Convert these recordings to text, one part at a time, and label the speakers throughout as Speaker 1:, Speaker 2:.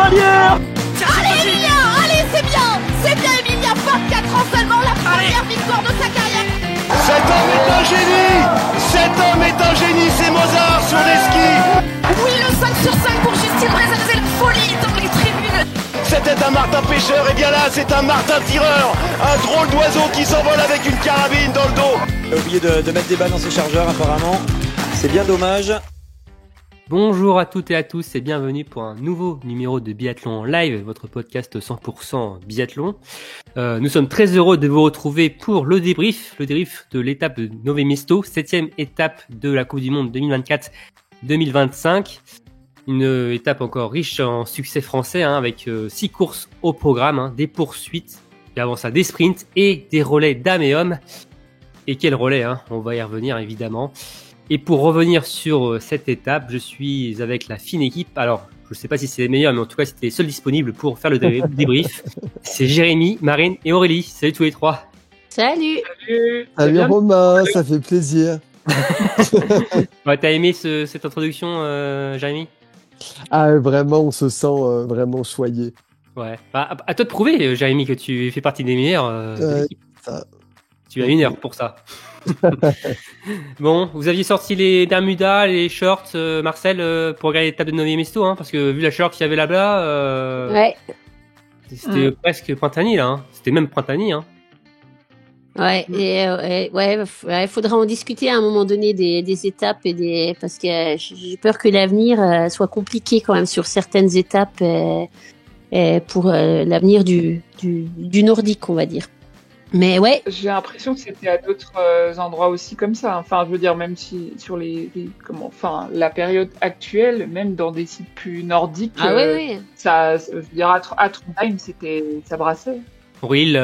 Speaker 1: cavalière.
Speaker 2: Allez Emilia, allez c'est bien Emilia, 24 ans seulement, la première victoire de sa carrière.
Speaker 3: Cet homme est un génie. Cet homme est un génie, c'est Mozart sur les skis.
Speaker 2: Oui, le 5 sur 5 pour Justine Brezan, c'est la folie dans les tribunes.
Speaker 3: C'était un martin pêcheur, et bien là c'est un martin tireur. Un drôle d'oiseau qui s'envole avec une carabine dans le dos.
Speaker 4: Il a oublié de mettre des balles dans ses chargeurs apparemment. C'est bien dommage.
Speaker 5: Bonjour à toutes et à tous et bienvenue pour un nouveau numéro de Biathlon en live, votre podcast 100% biathlon. Nous sommes très heureux de vous retrouver pour le débrief de l'étape de Nové Mesto, 7e étape de la Coupe du Monde 2024-2025. Une étape encore riche en succès français, avec 6 courses au programme, des poursuites, et avant ça des sprints et des relais dames et hommes. Et quel relais, on va y revenir évidemment. Et pour revenir sur cette étape, je suis avec la fine équipe. Alors, je ne sais pas si c'est les meilleurs, mais en tout cas, c'était les seuls disponibles pour faire le débrief. C'est Jérémy, Marine et Aurélie. Salut tous les trois.
Speaker 2: Salut.
Speaker 6: Salut Romain, ça fait plaisir.
Speaker 5: Ouais, t'as aimé cette introduction, Jérémy ?
Speaker 6: Ah, vraiment, on se sent vraiment choyé.
Speaker 5: Ouais. Bah, à toi de prouver, Jérémy, que tu fais partie des meilleurs de l'équipe.
Speaker 6: Ça...
Speaker 5: Tu as 1 heure pour ça. Bon, vous aviez sorti les Bermudas, les shorts, Marcel, pour regarder l'étape de Nové Mesto, parce que vu la chaleur qu'il y avait là-bas,
Speaker 7: ouais.
Speaker 5: C'était presque printanier là. C'était même printanier.
Speaker 7: Ouais, il faudra en discuter à un moment donné des étapes parce que j'ai peur que l'avenir soit compliqué quand même sur certaines étapes pour l'avenir du nordique, on va dire. Mais ouais.
Speaker 8: J'ai l'impression que c'était à d'autres endroits aussi comme ça. Enfin, je veux dire, même si sur la période actuelle, même dans des sites plus nordiques, ça, je veux dire, à Trondheim, ça brassait.
Speaker 5: Auril,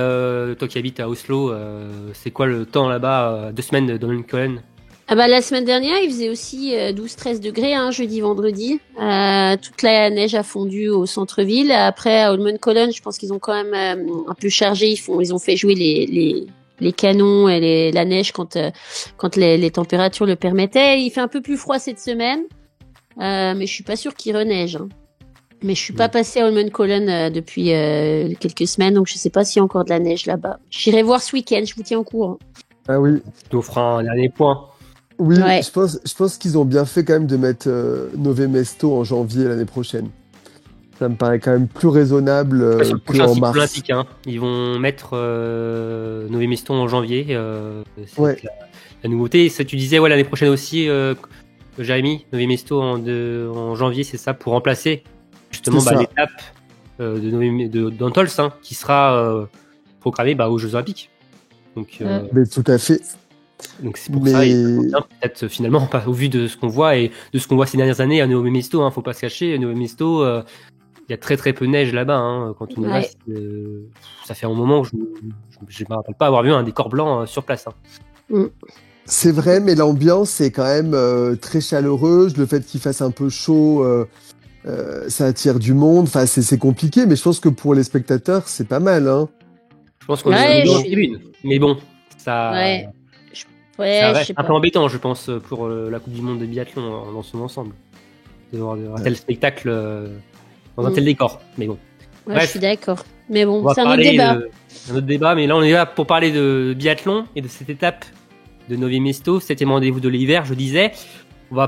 Speaker 5: toi qui habites à Oslo, c'est quoi le temps là-bas, 2 semaines de Holmenkollen ?
Speaker 7: Ah bah la semaine dernière, il faisait aussi 12-13 degrés, jeudi, vendredi. Toute la neige a fondu au centre-ville. Après, à Holmenkollen, je pense qu'ils ont quand même un peu chargé. Ils ont fait jouer les canons et la neige quand les températures le permettaient. Il fait un peu plus froid cette semaine, mais je suis pas sûre qu'il reneige. Mais je suis pas passée à Holmenkollen depuis quelques semaines, donc je sais pas s'il y a encore de la neige là-bas. J'irai voir ce week-end, je vous tiens au courant.
Speaker 6: Ah oui.
Speaker 5: Tu offres un dernier point.
Speaker 6: Oui,
Speaker 7: ouais.
Speaker 6: je pense qu'ils ont bien fait quand même de mettre Nové Mesto en janvier l'année prochaine. Ça me paraît quand même plus raisonnable qu'en mars.
Speaker 5: Olympique, Ils vont mettre Nové Mesto en janvier. C'est la nouveauté. Ça, tu disais l'année prochaine aussi, Jérémy, Nové Mesto en janvier, c'est ça, pour remplacer justement l'étape d'Antols, qui sera programmée aux Jeux Olympiques. Donc,
Speaker 6: mais tout à fait.
Speaker 5: Donc c'est pour ça, peut-être finalement, au vu de ce qu'on voit et de ce qu'on voit ces dernières années à Nové Mesto, faut pas se cacher, Nové Mesto, il y a très très peu de neige là-bas, quand on y va, ça fait un moment que je me rappelle pas avoir vu un décor blanc sur place.
Speaker 6: C'est vrai, mais l'ambiance est quand même très chaleureuse, le fait qu'il fasse un peu chaud, ça attire du monde, enfin c'est compliqué, mais je pense que pour les spectateurs, c'est pas mal.
Speaker 5: Je pense qu'on est dans la tribune, mais bon, ça...
Speaker 7: ça
Speaker 5: reste un peu embêtant, je pense, pour la Coupe du Monde de biathlon dans son ensemble. De voir un tel spectacle dans un tel décor. Mais bon.
Speaker 7: Ouais, je suis d'accord. Mais bon, c'est un autre débat.
Speaker 5: Un autre débat, mais là on est là pour parler de biathlon et de cette étape de Nové Mesto, 7e rendez-vous de l'hiver, je disais. On va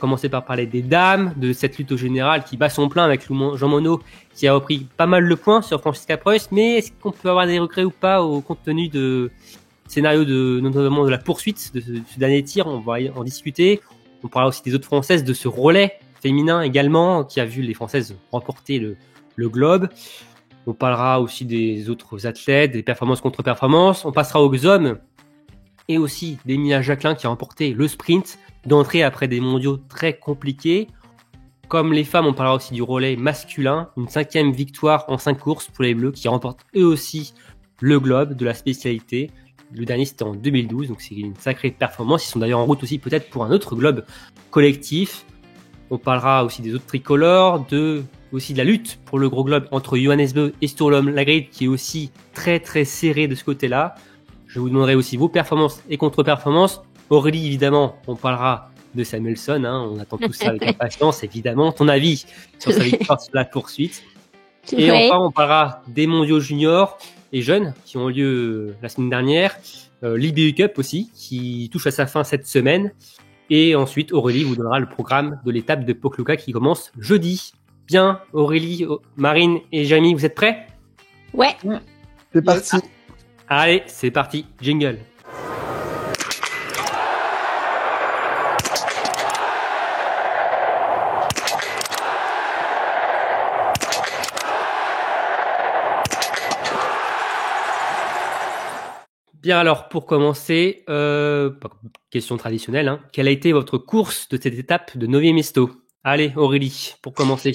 Speaker 5: commencer par parler des dames, de cette lutte au général qui bat son plein avec Jean Monod qui a repris pas mal de points sur Franziska Preuss. Mais est-ce qu'on peut avoir des regrets ou pas au compte tenu de scénario notamment de la poursuite de ce dernier tir, on va en discuter. On parlera aussi des autres Françaises, de ce relais féminin également, qui a vu les Françaises remporter le globe. On parlera aussi des autres athlètes, des performances contre performances. On passera aux hommes et aussi d'Emilia Jacquelin qui a remporté le sprint d'entrée après des mondiaux très compliqués. Comme les femmes, on parlera aussi du relais masculin, une 5e victoire en 5 courses pour les Bleus qui remportent eux aussi le globe de la spécialité. Le dernier, c'était en 2012, donc c'est une sacrée performance. Ils sont d'ailleurs en route aussi peut-être pour un autre globe collectif. On parlera aussi des autres tricolores, aussi de la lutte pour le gros globe entre Johannes Bö et Sturlom Lagrid, qui est aussi très très serré de ce côté-là. Je vous demanderai aussi vos performances et contre-performances. Aurélie, évidemment, on parlera de Samuelsson. Hein. On attend tout ça avec impatience, évidemment. Ton avis sur sa victoire sur la poursuite. Et enfin, on parlera des mondiaux juniors et jeunes qui ont lieu la semaine dernière. L'IBU Cup aussi, qui touche à sa fin cette semaine. Et ensuite, Aurélie vous donnera le programme de l'étape de Pokluka qui commence jeudi. Bien, Aurélie, Marine et Jérémy, vous êtes prêts ?
Speaker 7: Ouais.
Speaker 6: C'est parti.
Speaker 5: Allez, c'est parti. Jingle. Bien alors, pour commencer, question traditionnelle, hein. Quelle a été votre course de cette étape de Nové Mesto ? Allez, Aurélie, pour commencer.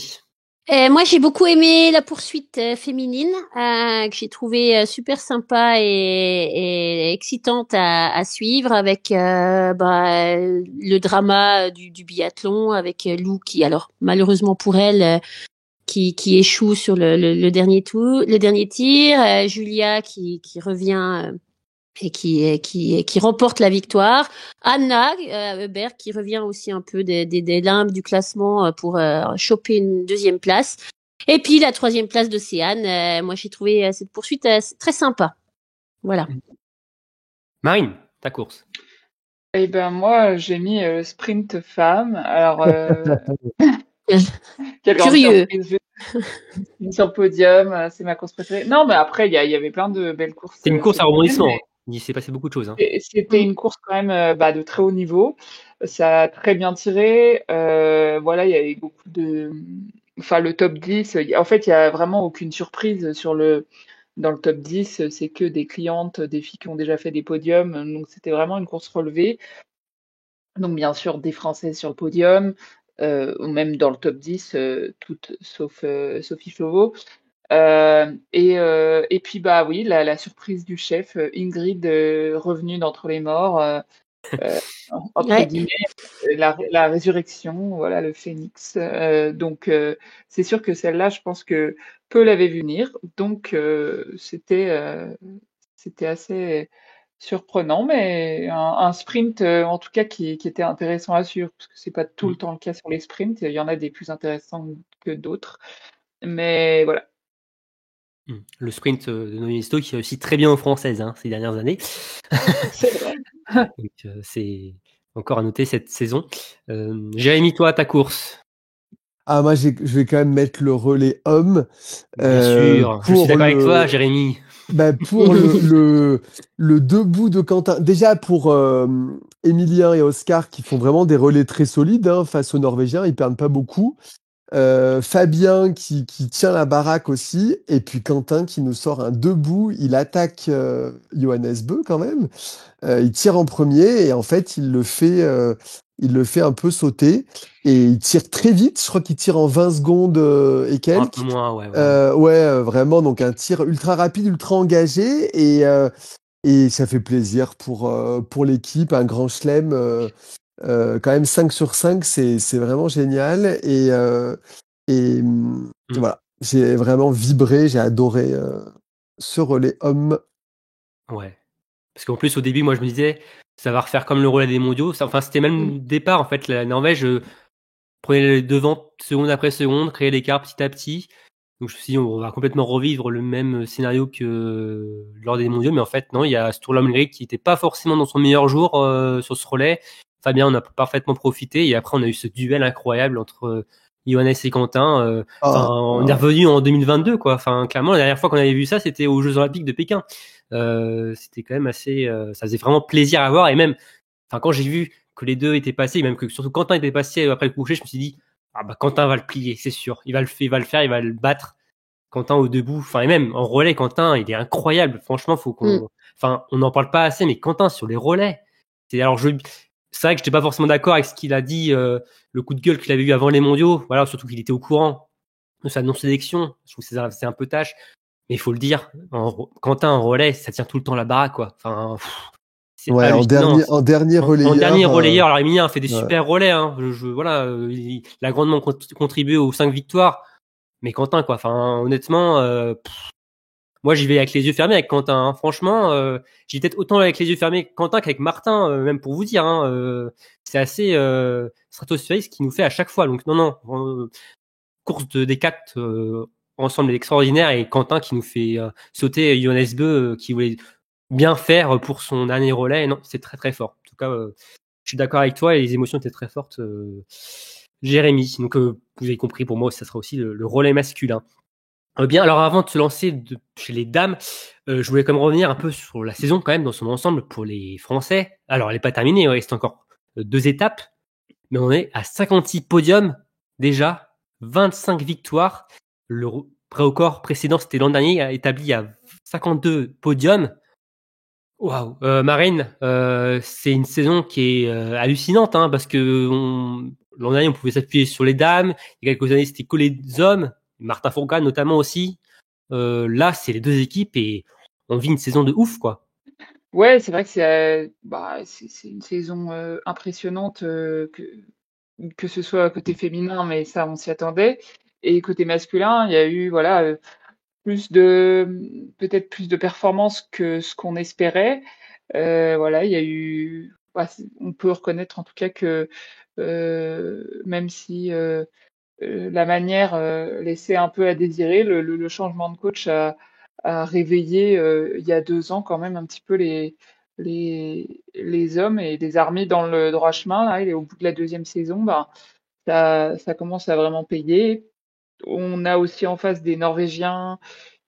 Speaker 7: Moi, j'ai beaucoup aimé la poursuite féminine, que j'ai trouvé super sympa et excitante à suivre, avec le drama du biathlon, avec Lou qui, alors malheureusement pour elle, qui échoue sur le dernier tir, Julia qui revient et qui remporte la victoire. Anna Hubert qui revient aussi un peu des limbes du classement pour choper une deuxième place. Et puis la troisième place de Céane. Moi, j'ai trouvé cette poursuite très sympa. Voilà.
Speaker 5: Marine, ta course.
Speaker 8: Eh ben moi, j'ai mis sprint femme. Alors, quelle
Speaker 7: curieux.
Speaker 8: Sur le podium, c'est ma course préférée. Non, mais après, il y avait plein de belles courses.
Speaker 5: C'est une course à rebondissement. Il s'est passé beaucoup de choses. Hein.
Speaker 8: C'était une course quand même de très haut niveau. Ça a très bien tiré. Voilà, il y avait beaucoup de... Enfin, le top 10, en fait, il n'y a vraiment aucune surprise dans le top 10. C'est que des clientes, des filles qui ont déjà fait des podiums. Donc, c'était vraiment une course relevée. Donc, bien sûr, des Françaises sur le podium, ou même dans le top 10, toutes sauf Sophie Chauveau. Et puis oui, la surprise du chef, Ingrid revenue d'entre les morts, entre guillemets, la résurrection, voilà, le phénix. Donc c'est sûr que celle-là, je pense que peu l'avait vu venir, donc c'était assez surprenant, mais un sprint en tout cas qui était intéressant à suivre, parce que c'est pas tout le temps le cas sur les sprints. Il y en a des plus intéressants que d'autres, mais voilà.
Speaker 5: Le sprint de Nové Mesto qui réussit très bien aux Françaises ces dernières années.
Speaker 8: C'est vrai.
Speaker 5: Donc, c'est encore à noter cette saison. Jérémy, toi, ta course.
Speaker 6: Ah, moi, je vais quand même mettre le relais homme.
Speaker 5: Bien sûr, je suis d'accord avec toi, Jérémy.
Speaker 6: Pour le debout de Quentin. Déjà pour Emilien et Oscar qui font vraiment des relais très solides face aux Norvégiens. Ils perdent pas beaucoup. Fabien qui tient la baraque aussi, et puis Quentin qui nous sort un debout, il attaque Johannes Bö quand même, il tire en premier et en fait il le fait un peu sauter et il tire très vite, je crois qu'il tire en 20 secondes et quelques.
Speaker 5: Un peu moins, ouais.
Speaker 6: Vraiment, donc un tir ultra rapide, ultra engagé et ça fait plaisir pour l'équipe, un grand chelem. Quand même 5 sur 5, c'est vraiment génial. Voilà, j'ai vraiment vibré, j'ai adoré ce relais homme.
Speaker 5: Ouais. Parce qu'en plus, au début, moi, je me disais, ça va refaire comme le relais des mondiaux. Enfin, c'était même le départ, en fait. La Norvège prenait le devant seconde après seconde, créait l'écart petit à petit. Donc, je me suis dit, on va complètement revivre le même scénario que lors des mondiaux. Mais en fait, non, il y a Sturla Møllerik qui n'était pas forcément dans son meilleur jour sur ce relais. Fabien on a parfaitement profité et après on a eu ce duel incroyable entre Johannes et Quentin. On est revenu en 2022 quoi. Enfin clairement la dernière fois qu'on avait vu ça c'était aux Jeux Olympiques de Pékin. C'était quand même assez, ça faisait vraiment plaisir à voir et même, enfin quand j'ai vu que les deux étaient passés, même que surtout Quentin était passé après le coucher, je me suis dit Quentin va le plier, c'est sûr. Il va le faire, il va le battre. Quentin au debout, enfin et même en relais, Quentin il est incroyable. Franchement faut enfin on n'en parle pas assez, mais Quentin sur les relais, c'est vrai que j'étais pas forcément d'accord avec ce qu'il a dit, le coup de gueule qu'il avait eu avant les mondiaux. Voilà, surtout qu'il était au courant de sa non-sélection. Je trouve que c'est un peu tâche. Mais il faut le dire, Quentin en relais, ça tient tout le temps la baraque, quoi. Enfin, c'est hallucinant.
Speaker 6: En dernier relayeur.
Speaker 5: En dernier relayeur. Alors, Emilien a fait des super relais, voilà, il a grandement contribué aux 5 victoires. Mais Quentin, quoi. Enfin, honnêtement, moi, j'y vais avec les yeux fermés avec Quentin. Hein. Franchement, j'y vais peut-être autant avec les yeux fermés avec Quentin qu'avec Martin, même pour vous dire. Hein, c'est assez stratosphérique ce qu'il nous fait à chaque fois. Donc non, course des 4 ensemble extraordinaire et Quentin qui nous fait sauter Johannes Beu qui voulait bien faire pour son dernier relais. Non, c'est très très fort. En tout cas, je suis d'accord avec toi et les émotions étaient très fortes. Jérémy, donc vous avez compris, pour moi, ça sera aussi le relais masculin. Bien, alors avant de se lancer chez les dames, je voulais quand même revenir un peu sur la saison quand même dans son ensemble pour les Français. Alors, elle n'est pas terminée, il reste encore 2 étapes, mais on est à 56 podiums déjà, 25 victoires. Le record précédent, c'était l'an dernier, établi à 52 podiums. Waouh, Marine, c'est une saison qui est hallucinante, hein, parce que l'an dernier on pouvait s'appuyer sur les dames, il y a quelques années c'était que les hommes, Martin Fourcade notamment aussi. Là, c'est les 2 équipes et on vit une saison de ouf, quoi.
Speaker 8: Ouais, c'est vrai que c'est une saison impressionnante que ce soit côté féminin, mais ça on s'y attendait, et côté masculin, il y a eu voilà peut-être plus de performances que ce qu'on espérait. Voilà, il y a eu, on peut reconnaître en tout cas que même si la manière laissait un peu à désirer, le changement de coach a réveillé il y a 2 ans quand même un petit peu les hommes et les a remis dans le droit chemin. Là, et au bout de la 2e saison, ça commence à vraiment payer. On a aussi en face des Norvégiens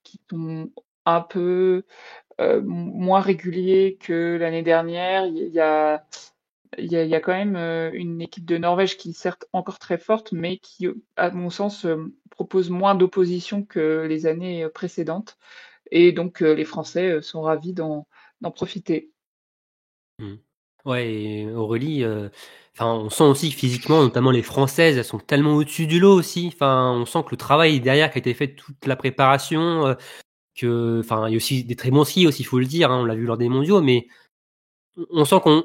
Speaker 8: qui sont un peu moins réguliers que l'année dernière. Il y a quand même une équipe de Norvège qui est certes encore très forte, mais qui, à mon sens, propose moins d'opposition que les années précédentes. Et donc, les Français sont ravis d'en profiter.
Speaker 5: Ouais, et Aurélie, on sent aussi physiquement, notamment les Françaises, elles sont tellement au-dessus du lot aussi. Enfin, on sent que le travail derrière qui a été fait, toute la préparation, il y a aussi des très bons skis aussi, il faut le dire. Hein, on l'a vu lors des mondiaux, mais on sent qu'on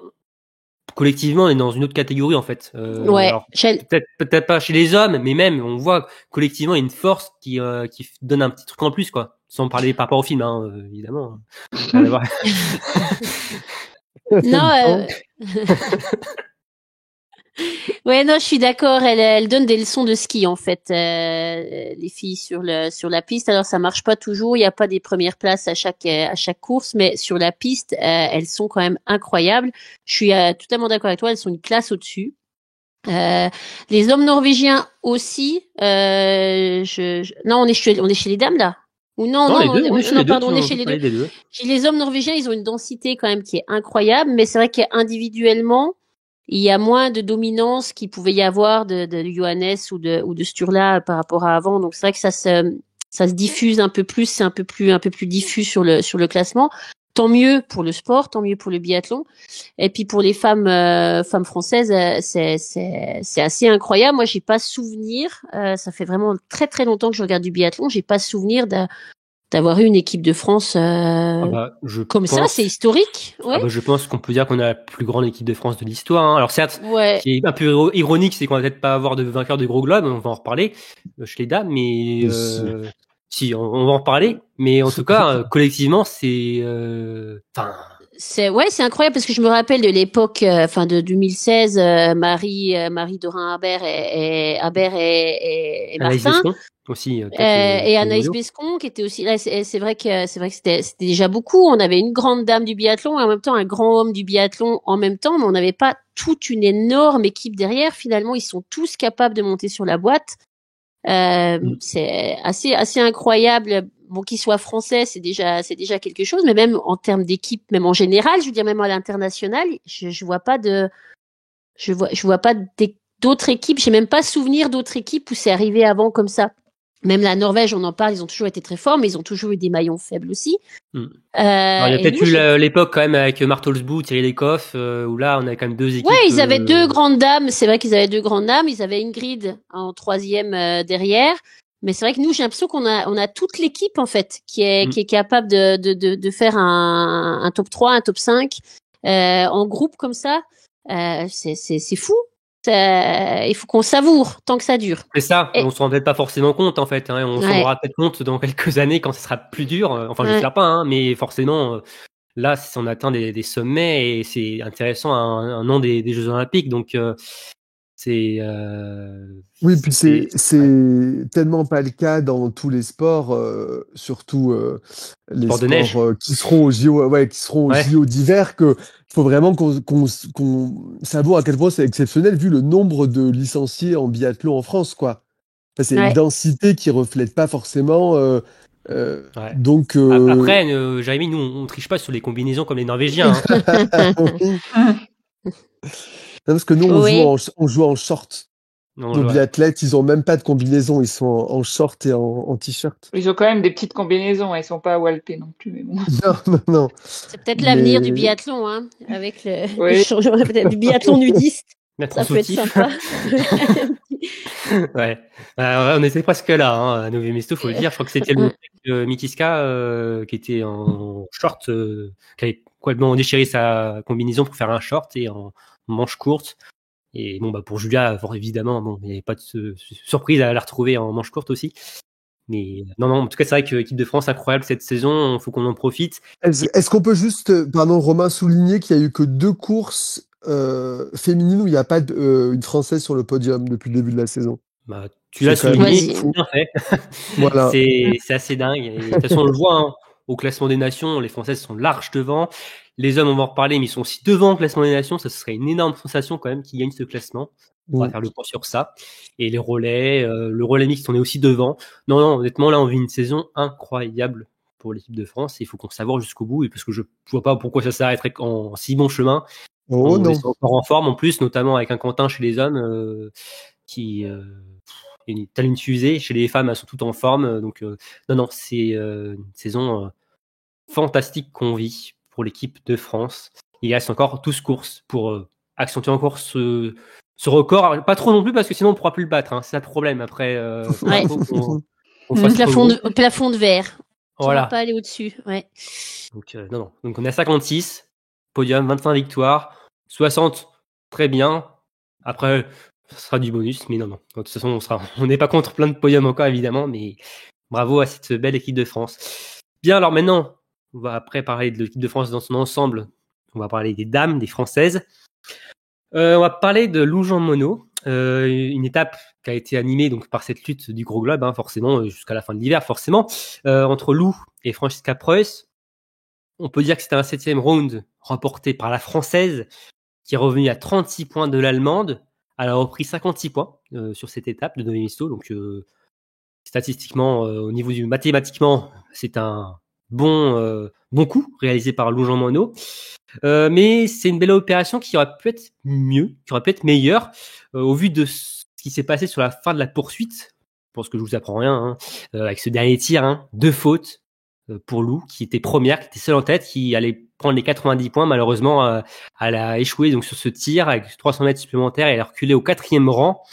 Speaker 5: collectivement on est dans une autre catégorie en fait.
Speaker 7: Ouais.
Speaker 5: Alors, peut-être pas chez les hommes, mais même on voit collectivement il y a une force qui donne un petit truc en plus, quoi. Sans parler par rapport au film, hein, évidemment.
Speaker 7: Non. Ouais, non, je suis d'accord. Elle donne des leçons de ski en fait, les filles sur la piste. Alors ça marche pas toujours. Il y a pas des premières places à chaque course, mais sur la piste, elles sont quand même incroyables. Je suis totalement d'accord avec toi. Elles sont une classe au-dessus. Les hommes norvégiens aussi. Non, on est chez les dames là. Ou non, on est chez les deux. Chez les hommes norvégiens, ils ont une densité quand même qui est incroyable, mais c'est vrai qu'individuellement, il y a moins de dominance qu'il pouvait y avoir de Johannes ou de Sturla par rapport à avant. Donc c'est vrai que ça se diffuse un peu plus, c'est un peu plus diffus sur le classement. Tant mieux pour le sport, tant mieux pour le biathlon. Et puis pour les femmes françaises, c'est assez incroyable. Moi, j'ai pas souvenir. Ça fait vraiment très très longtemps que je regarde du biathlon. J'ai pas souvenir d'avoir eu une équipe de France ça. C'est historique. Ouais.
Speaker 5: Je pense qu'on peut dire qu'on a la plus grande équipe de France de l'histoire. Hein. Alors certes, ce qui est un peu ironique, c'est qu'on va peut-être pas avoir de vainqueur de gros globes. On va en reparler chez les dames, mais si, on va en reparler, mais en tout cas, collectivement, c'est
Speaker 7: c'est incroyable parce que je me rappelle de l'époque, de 2016, Marie Dorin-Habert et Martin.
Speaker 5: Aussi,
Speaker 7: et Anaïs Bescon qui était aussi là. C'est vrai que c'était déjà beaucoup. On avait une grande dame du biathlon et en même temps un grand homme du biathlon en même temps, mais on n'avait pas toute une énorme équipe derrière. Finalement, ils sont tous capables de monter sur la boîte. C'est assez incroyable. Bon, qu'ils soient français, c'est déjà quelque chose, mais même en termes d'équipe, même en général, je veux dire même à l'international, je vois pas d'autres équipes. J'ai même pas souvenir d'autres équipes où c'est arrivé avant comme ça. Même la Norvège, on en parle, ils ont toujours été très forts, mais ils ont toujours eu des maillons faibles aussi.
Speaker 5: Alors, il y a peut-être eu l'époque quand même avec Martolsbu, Thierry Lecoff, où là on avait quand même 2 équipes.
Speaker 7: Ouais, ils avaient 2 grandes dames. C'est vrai qu'ils avaient 2 grandes dames. Ils avaient Ingrid en 3e derrière. Mais c'est vrai que nous, j'ai l'impression qu'on a toute l'équipe en fait qui est capable de faire un top 3, un top 5 en groupe comme ça. C'est fou. il faut qu'on savoure tant que ça dure.
Speaker 5: C'est ça, on s'en rend peut-être pas forcément compte en fait, hein, on s'en rendra peut-être compte dans quelques années quand ce sera plus dur, enfin je l'espère pas, hein, mais forcément là on atteint des sommets et c'est intéressant à un an des Jeux Olympiques, donc c'est
Speaker 6: oui, puis c'est tellement pas le cas dans tous les sports, surtout les
Speaker 5: sport de neige.
Speaker 6: qui seront aux JO, qui seront aux JO d'hiver, que faut vraiment qu'on savoure à quel point c'est exceptionnel vu le nombre de licenciés en biathlon en France, quoi. Enfin, c'est une densité qui reflète pas forcément. Donc
Speaker 5: après, Jérémy, nous on triche pas sur les combinaisons comme les Norvégiens. Hein.
Speaker 6: Non, parce que nous on joue en short. Nos biathlètes, ils ont même pas de combinaison, ils sont en short et en t-shirt.
Speaker 8: Ils ont quand même des petites combinaisons, ils sont pas walpés non plus. Mais bon.
Speaker 6: Non.
Speaker 7: C'est peut-être l'avenir du biathlon, hein, avec le changement peut-être du biathlon nudiste. Ça peut être sympa.
Speaker 5: On était presque là, hein, à Nové Mesto, faut le dire. Je crois que c'était le Mitiska qui était en short, qui avait complètement déchiré sa combinaison pour faire un short et en manche courte. Et bon, pour Julia, évidemment, il n'y avait pas de surprise à la retrouver en manche courte aussi. Mais non, en tout cas, c'est vrai que l'équipe de France, incroyable cette saison, il faut qu'on en profite.
Speaker 6: Est-ce qu'on peut juste, pardon, Romain, souligner qu'il n'y a eu que 2 courses féminines où il n'y a pas une Française sur le podium depuis le début de la saison?
Speaker 5: Tu l'as souligné, bien fait.
Speaker 6: Voilà.
Speaker 5: C'est assez dingue. Et, de toute façon, on le voit, hein, au classement des nations, les Françaises sont larges devant. Les hommes, on va en reparler, mais ils sont aussi devant au classement des nations. Ça serait une énorme sensation quand même qu'ils gagnent ce classement. On va faire le point sur ça. Et les relais, le relais mixte, on est aussi devant. Non, honnêtement, là, on vit une saison incroyable pour l'équipe de France. Et il faut qu'on savoure jusqu'au bout. Et parce que je vois pas pourquoi ça s'arrêterait en si bon chemin. On est encore en forme en plus, notamment avec un Quentin chez les hommes qui est telle une fusée. Chez les femmes, elles sont toutes en forme. Donc, non, c'est une saison fantastique qu'on vit pour l'équipe de France. Il reste encore 12 courses pour accentuer encore ce record. Pas trop non plus parce que sinon on ne pourra plus le battre. Hein. C'est ça le problème. Après,
Speaker 7: plafond de verre.
Speaker 5: Voilà.
Speaker 7: On va pas aller au-dessus. Ouais.
Speaker 5: Donc, non. Donc on est à 56. Podium, 25 victoires. 60, très bien. Après, ce sera du bonus. Mais non. De toute façon, on n'est pas contre plein de podiums encore, évidemment. Mais bravo à cette belle équipe de France. Bien, alors maintenant, on va après parler de l'équipe de France dans son ensemble. On va parler des dames, des Françaises. On va parler de Lou-Jean Monod, une étape qui a été animée donc par cette lutte du gros globe, hein, forcément, jusqu'à la fin de l'hiver, forcément, entre Lou et Franziska Preuss. On peut dire que c'était un 7e round remporté par la Française, qui est revenue à 36 points de l'Allemande. Elle a repris 56 points sur cette étape de Nové Mesto, donc statistiquement, au niveau du mathématiquement, c'est un bon coup réalisé par Lou-Jean Monod. Mais c'est une belle opération qui aurait pu être mieux, qui aurait pu être meilleure au vu de ce qui s'est passé sur la fin de la poursuite. Je pense que je vous apprends rien, hein, avec ce dernier tir, hein, 2 fautes pour Lou, qui était première, qui était seule en tête, qui allait prendre les 90 points. Malheureusement, elle a échoué donc sur ce tir avec 300 mètres supplémentaires et elle a reculé au 4e rang.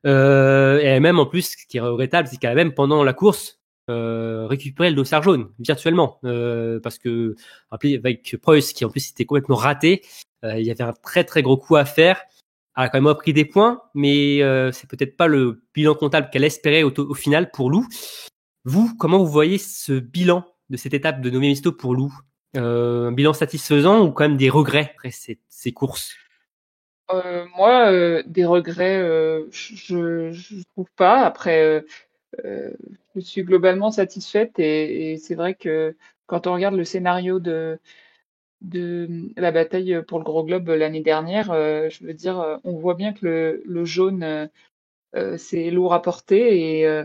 Speaker 5: Et même en plus, ce qui est regrettable, c'est qu'elle a même pendant la course récupéré le dossard jaune virtuellement, parce que avec Preuss qui en plus était complètement raté, il y avait un très très gros coup à faire. Elle a quand même pris des points, mais c'est peut-être pas le bilan comptable qu'elle espérait au final pour Lou. Vous, comment vous voyez ce bilan de cette étape de Nové Mesto pour Lou? Un bilan satisfaisant ou quand même des regrets après ces courses?
Speaker 8: Moi, des regrets, je trouve pas. Après, je suis globalement satisfaite et c'est vrai que quand on regarde le scénario de la bataille pour le gros globe l'année dernière, je veux dire, on voit bien que le jaune, c'est lourd à porter et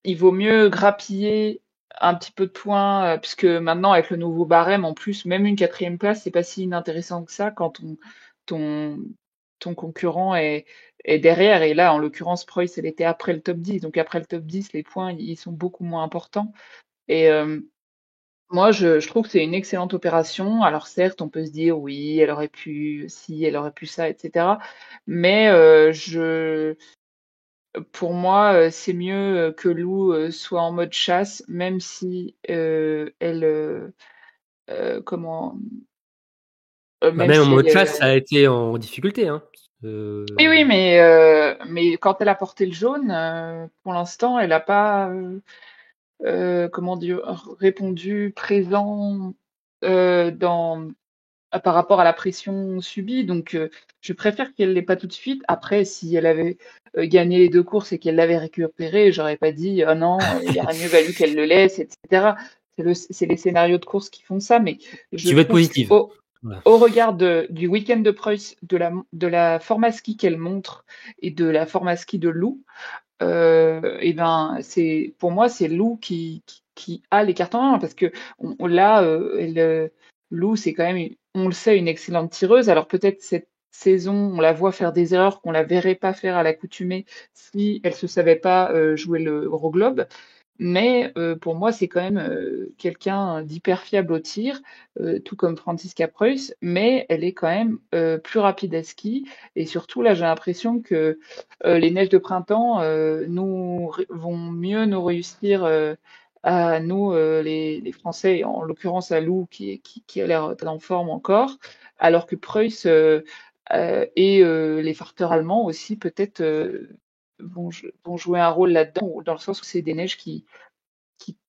Speaker 8: il vaut mieux grappiller un petit peu de points, puisque maintenant avec le nouveau barème, en plus, même une 4e place, c'est pas si inintéressant que ça quand ton concurrent est derrière. Et là, en l'occurrence, Preuss, elle était après le top 10. Donc après le top 10, les points, ils sont beaucoup moins importants. Et moi, je trouve que c'est une excellente opération. Alors certes, on peut se dire oui, elle aurait pu ci, elle aurait pu ça, etc. Mais pour moi, c'est mieux que Lou soit en mode chasse, même si elle, comment,
Speaker 5: même en mode chasse, ça a été en difficulté, hein.
Speaker 8: Oui, mais quand elle a porté le jaune, pour l'instant, elle n'a pas, comment dire, répondu présent par rapport à la pression subie. Donc, je préfère qu'elle l'ait pas tout de suite. Après, si elle avait gagné les 2 courses et qu'elle l'avait récupéré, j'aurais pas dit ah non, il aurait mieux valu qu'elle le laisse, etc. C'est les scénarios de course qui font ça, mais je
Speaker 5: Tu veux être
Speaker 8: trouve
Speaker 5: positive.
Speaker 8: au regard du week-end de Preuss, de la format ski qu'elle montre et de la format ski de Lou, et ben pour moi c'est Lou qui a les cartes en main parce que là Lou c'est quand même on le sait une excellente tireuse. Alors peut-être cette saison on la voit faire des erreurs qu'on la verrait pas faire à l'accoutumée si elle se savait pas jouer le gros globe. Mais pour moi, c'est quand même quelqu'un d'hyper fiable au tir, tout comme Franziska Preuss, mais elle est quand même plus rapide à ski. Et surtout, là, j'ai l'impression que les neiges de printemps vont mieux nous réussir à nous, les Français, en l'occurrence à Lou, qui a l'air en forme encore, alors que Preuss et les farteurs allemands aussi, peut-être, vont jouer un rôle là-dedans, dans le sens où c'est des neiges qui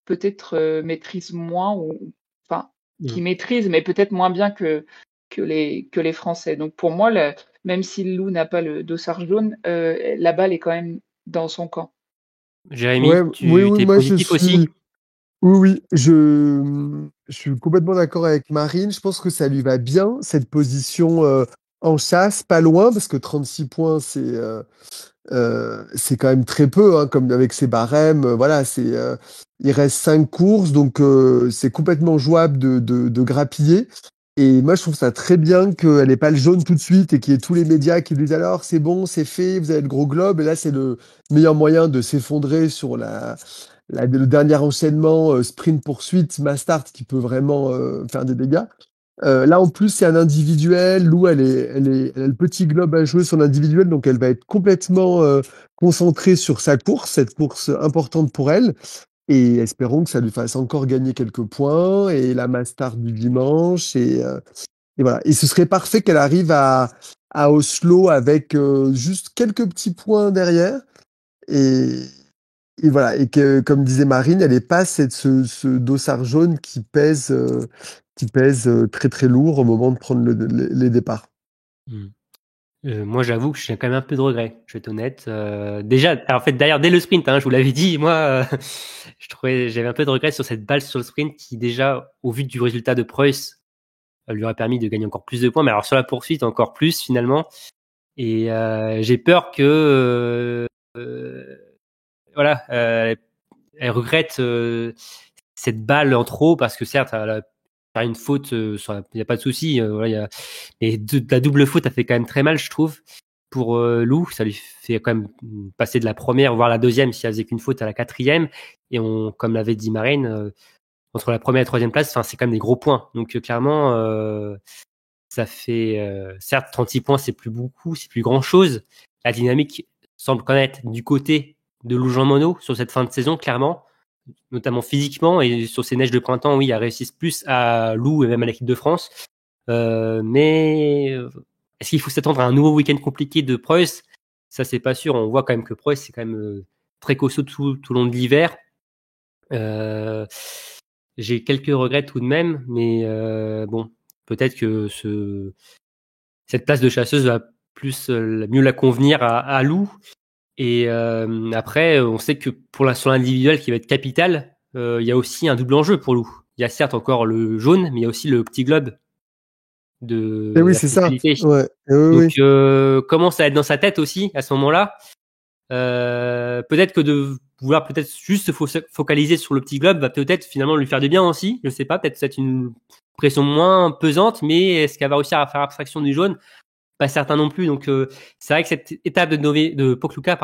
Speaker 8: peut-être maîtrisent moins, ou enfin, qui maîtrisent, mais peut-être moins bien que les Français. Donc pour moi, même si Lou n'a pas le dossard jaune, la balle est quand même dans son camp.
Speaker 5: Jérémy,
Speaker 6: oui,
Speaker 5: t'es
Speaker 6: moi
Speaker 5: positif aussi?
Speaker 6: Oui, je suis complètement d'accord avec Marine. Je pense que ça lui va bien, cette position en chasse, pas loin, parce que 36 points, c'est quand même très peu, hein, comme avec ses barèmes. Voilà, il reste 5 courses, donc c'est complètement jouable de grappiller. Et moi, je trouve ça très bien qu'elle n'ait pas le jaune tout de suite et qu'il y ait tous les médias qui lui disent alors c'est bon, c'est fait, vous avez le gros globe. Et là, c'est le meilleur moyen de s'effondrer sur le dernier enchaînement sprint-poursuite, Mastart, qui peut vraiment faire des dégâts. Là, en plus, c'est un individuel. Lou, elle a le petit globe à jouer son individuel, donc elle va être complètement concentrée sur sa course, cette course importante pour elle. Et espérons que ça lui fasse encore gagner quelques points. Et la Mastart du dimanche. Et voilà. Et ce serait parfait qu'elle arrive à Oslo avec juste quelques petits points derrière. Et voilà, et que, comme disait Marine, elle n'est pas ce dossard jaune qui pèse très très lourd au moment de prendre les départs.
Speaker 5: Moi, j'avoue que j'ai quand même un peu de regret, je vais être honnête. Déjà, en fait, d'ailleurs, dès le sprint, hein, je vous l'avais dit, moi, j'avais un peu de regret sur cette balle sur le sprint qui, déjà, au vu du résultat de Preuss, lui aurait permis de gagner encore plus de points, mais alors sur la poursuite, encore plus, finalement. Et j'ai peur que voilà, elle regrette cette balle en trop parce que certes, elle a fait une faute, il n'y a pas de souci. Voilà, mais la double faute a fait quand même très mal, je trouve. Pour Lou, ça lui fait quand même passer de la première, voire la deuxième, si elle faisait qu'une faute à la quatrième. Et comme l'avait dit Marine, entre la première et la troisième place, c'est quand même des gros points. Donc clairement, ça fait certes 36 points, c'est plus beaucoup, c'est plus grand chose. La dynamique semble connaître du côté de Lou Jean Monod sur cette fin de saison, clairement, notamment physiquement, et sur ces neiges de printemps, oui, elles réussissent plus à Lou et même à l'équipe de France. Mais est-ce qu'il faut s'attendre à un nouveau week-end compliqué de Preuss? Ça, c'est pas sûr. On voit quand même que Preuss, c'est quand même très costaud tout le long de l'hiver. J'ai quelques regrets tout de même, mais bon, peut-être que cette place de chasseuse va mieux la convenir à Lou. Et après, on sait que sur l'individuel qui va être capital, il y a aussi un double enjeu pour Lou. Il y a certes encore le jaune, mais il y a aussi le petit globe de
Speaker 6: oui,
Speaker 5: la
Speaker 6: c'est ça.
Speaker 5: spécialité.
Speaker 6: Ouais.
Speaker 5: Donc, comment ça va être dans sa tête aussi à ce moment-là? Peut-être que de vouloir peut-être juste se focaliser sur le petit globe va peut-être finalement lui faire du bien aussi. Je sais pas, peut-être c'est une pression moins pesante, mais est-ce qu'elle va réussir à faire abstraction du jaune? Pas certain non plus. Donc c'est vrai que cette étape de Pokluka,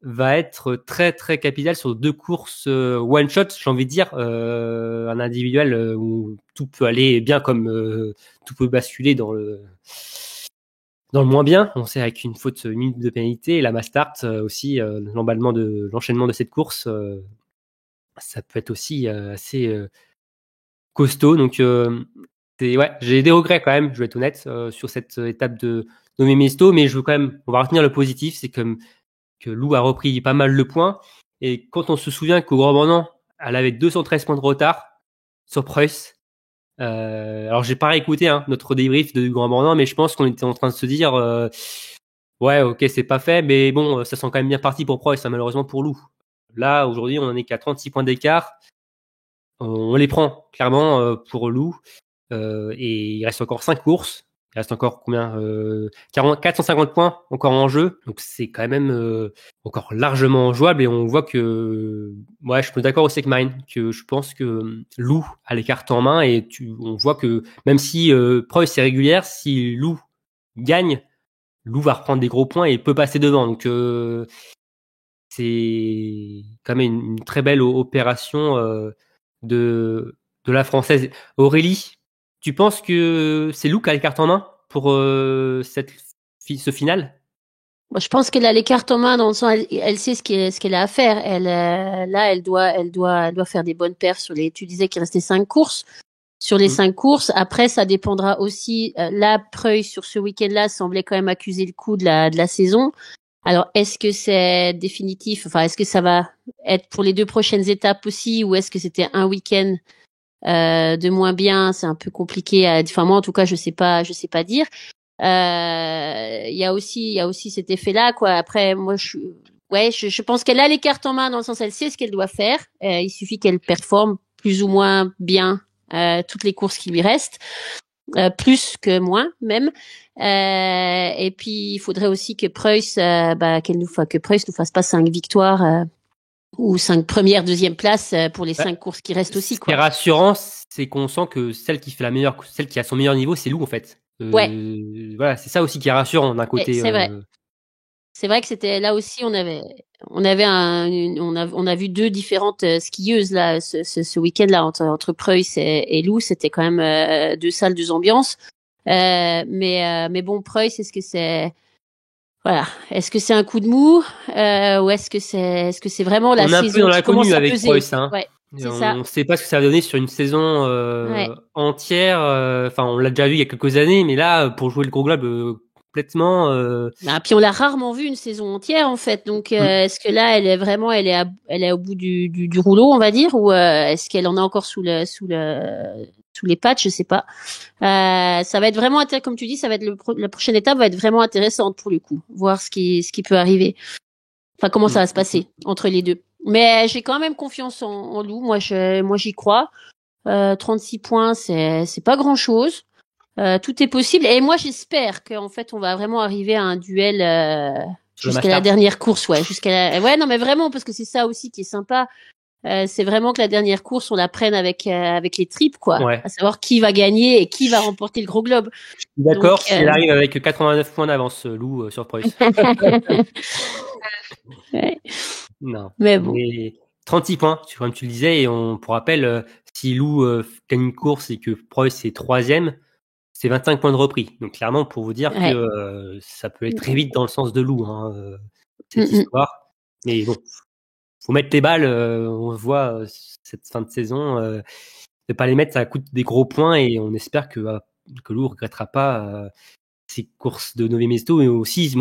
Speaker 5: va être très très capitale sur 2 courses one shot, j'ai envie de dire, un individuel où tout peut aller bien comme tout peut basculer dans le moins bien. On sait avec une faute, une minute de pénalité, et la Mastart aussi, l'enchaînement de cette course, ça peut être aussi assez costaud. Donc ouais, j'ai des regrets quand même, je vais être honnête, sur cette étape de Nové Mesto, mais on va retenir le positif, c'est que Lou a repris pas mal de points. Et quand on se souvient qu'au Grand Bornand, elle avait 213 points de retard sur Preuss. Alors j'ai pas réécouté notre débrief du Grand Bornand, mais je pense qu'on était en train de se dire ouais, ok, c'est pas fait, mais bon, ça sent quand même bien parti pour Preuss, malheureusement pour Lou. Là, aujourd'hui, on en est qu'à 36 points d'écart. On les prend clairement pour Lou. Et il reste encore 5 courses. Il reste encore combien 450 points encore en jeu. Donc c'est quand même encore largement jouable. Et on voit que... Ouais, je suis d'accord aussi avec Marine, que je pense que Lou a les cartes en main. Et on voit que même si Preuss est régulière, si Lou gagne, Lou va reprendre des gros points et peut passer devant. Donc c'est quand même une très belle opération de la Française. Aurélie, tu penses que c'est Lou qui a les cartes en main pour ce final?
Speaker 7: Je pense qu'elle a les cartes en main dans le sens, elle sait ce qu'elle a à faire. Elle doit faire des bonnes perfs sur tu disais qu'il restait 5 courses. Sur les 5 courses, après, ça dépendra aussi. Là, Preuil, sur ce week-end-là, semblait quand même accuser le coup de la saison. Alors, est-ce que c'est définitif? Enfin, est-ce que ça va être pour les 2 prochaines étapes aussi, ou est-ce que c'était un week-end de moins bien? C'est un peu compliqué. Enfin, moi, en tout cas, je sais pas dire. Il y a aussi cet effet-là, quoi. Après, moi, je pense qu'elle a les cartes en main dans le sens, elle sait ce qu'elle doit faire. Il suffit qu'elle performe plus ou moins bien toutes les courses qui lui restent. Plus que moins même, et puis il faudrait aussi que Preuss que Preuss nous fasse pas 5 victoires ou 5 premières, deuxième place pour les 5 courses qui restent aussi, quoi.
Speaker 5: Ce qui est rassurant, c'est qu'on sent que celle qui a son meilleur niveau, c'est Lou en fait. Voilà, c'est ça aussi qui est rassurant d'un côté.
Speaker 7: C'est vrai. C'est vrai que c'était là aussi, on a vu 2 différentes skieuses là ce week-end là entre Preuss et Lou. C'était quand même 2 salles, 2 ambiances. Mais bon, Preuss, est-ce que c'est un coup de mou ou est-ce que c'est vraiment la saison?
Speaker 5: On est un peu dans l'inconnu avec Preuss.
Speaker 7: Ouais,
Speaker 5: on ne sait pas ce que ça va donner sur une saison entière. Enfin, on l'a déjà vu il y a quelques années, mais là, pour jouer le gros globe complètement.
Speaker 7: Puis on l'a rarement vu une saison entière en fait. Donc est-ce que là elle est au bout du rouleau, on va dire, ou est-ce qu'elle en a encore sous les pattes, je sais pas. Ça va être vraiment intéressant, comme tu dis, ça va être la prochaine étape va être vraiment intéressante pour le coup, voir ce qui peut arriver. Enfin, comment ça va se passer entre les deux. Mais j'ai quand même confiance en Lou. Moi j'y crois. 36 points, c'est pas grand chose. Tout est possible, et moi j'espère qu'en fait on va vraiment arriver à un duel jusqu'à la dernière course, non mais vraiment, parce que c'est ça aussi qui est sympa, c'est vraiment que la dernière course on la prenne avec les tripes, quoi, à savoir qui va gagner et qui va remporter le gros globe.
Speaker 5: Je suis d'accord. Si elle arrive avec 89 points d'avance, Lou, sur Preuss.
Speaker 7: Ouais.
Speaker 5: Non.
Speaker 7: Mais bon.
Speaker 5: 36 points, comme tu le disais, et pour rappel, si Lou gagne une course et que Preuss est 3e, c'est 25 points de repris. Donc clairement, pour vous dire que ça peut être très vite dans le sens de Lou, cette histoire. Mais bon, faut mettre les balles. On voit cette fin de saison, ne pas les mettre, ça coûte des gros points, et on espère que Lou regrettera pas ces courses de Nové Mesto, et aussi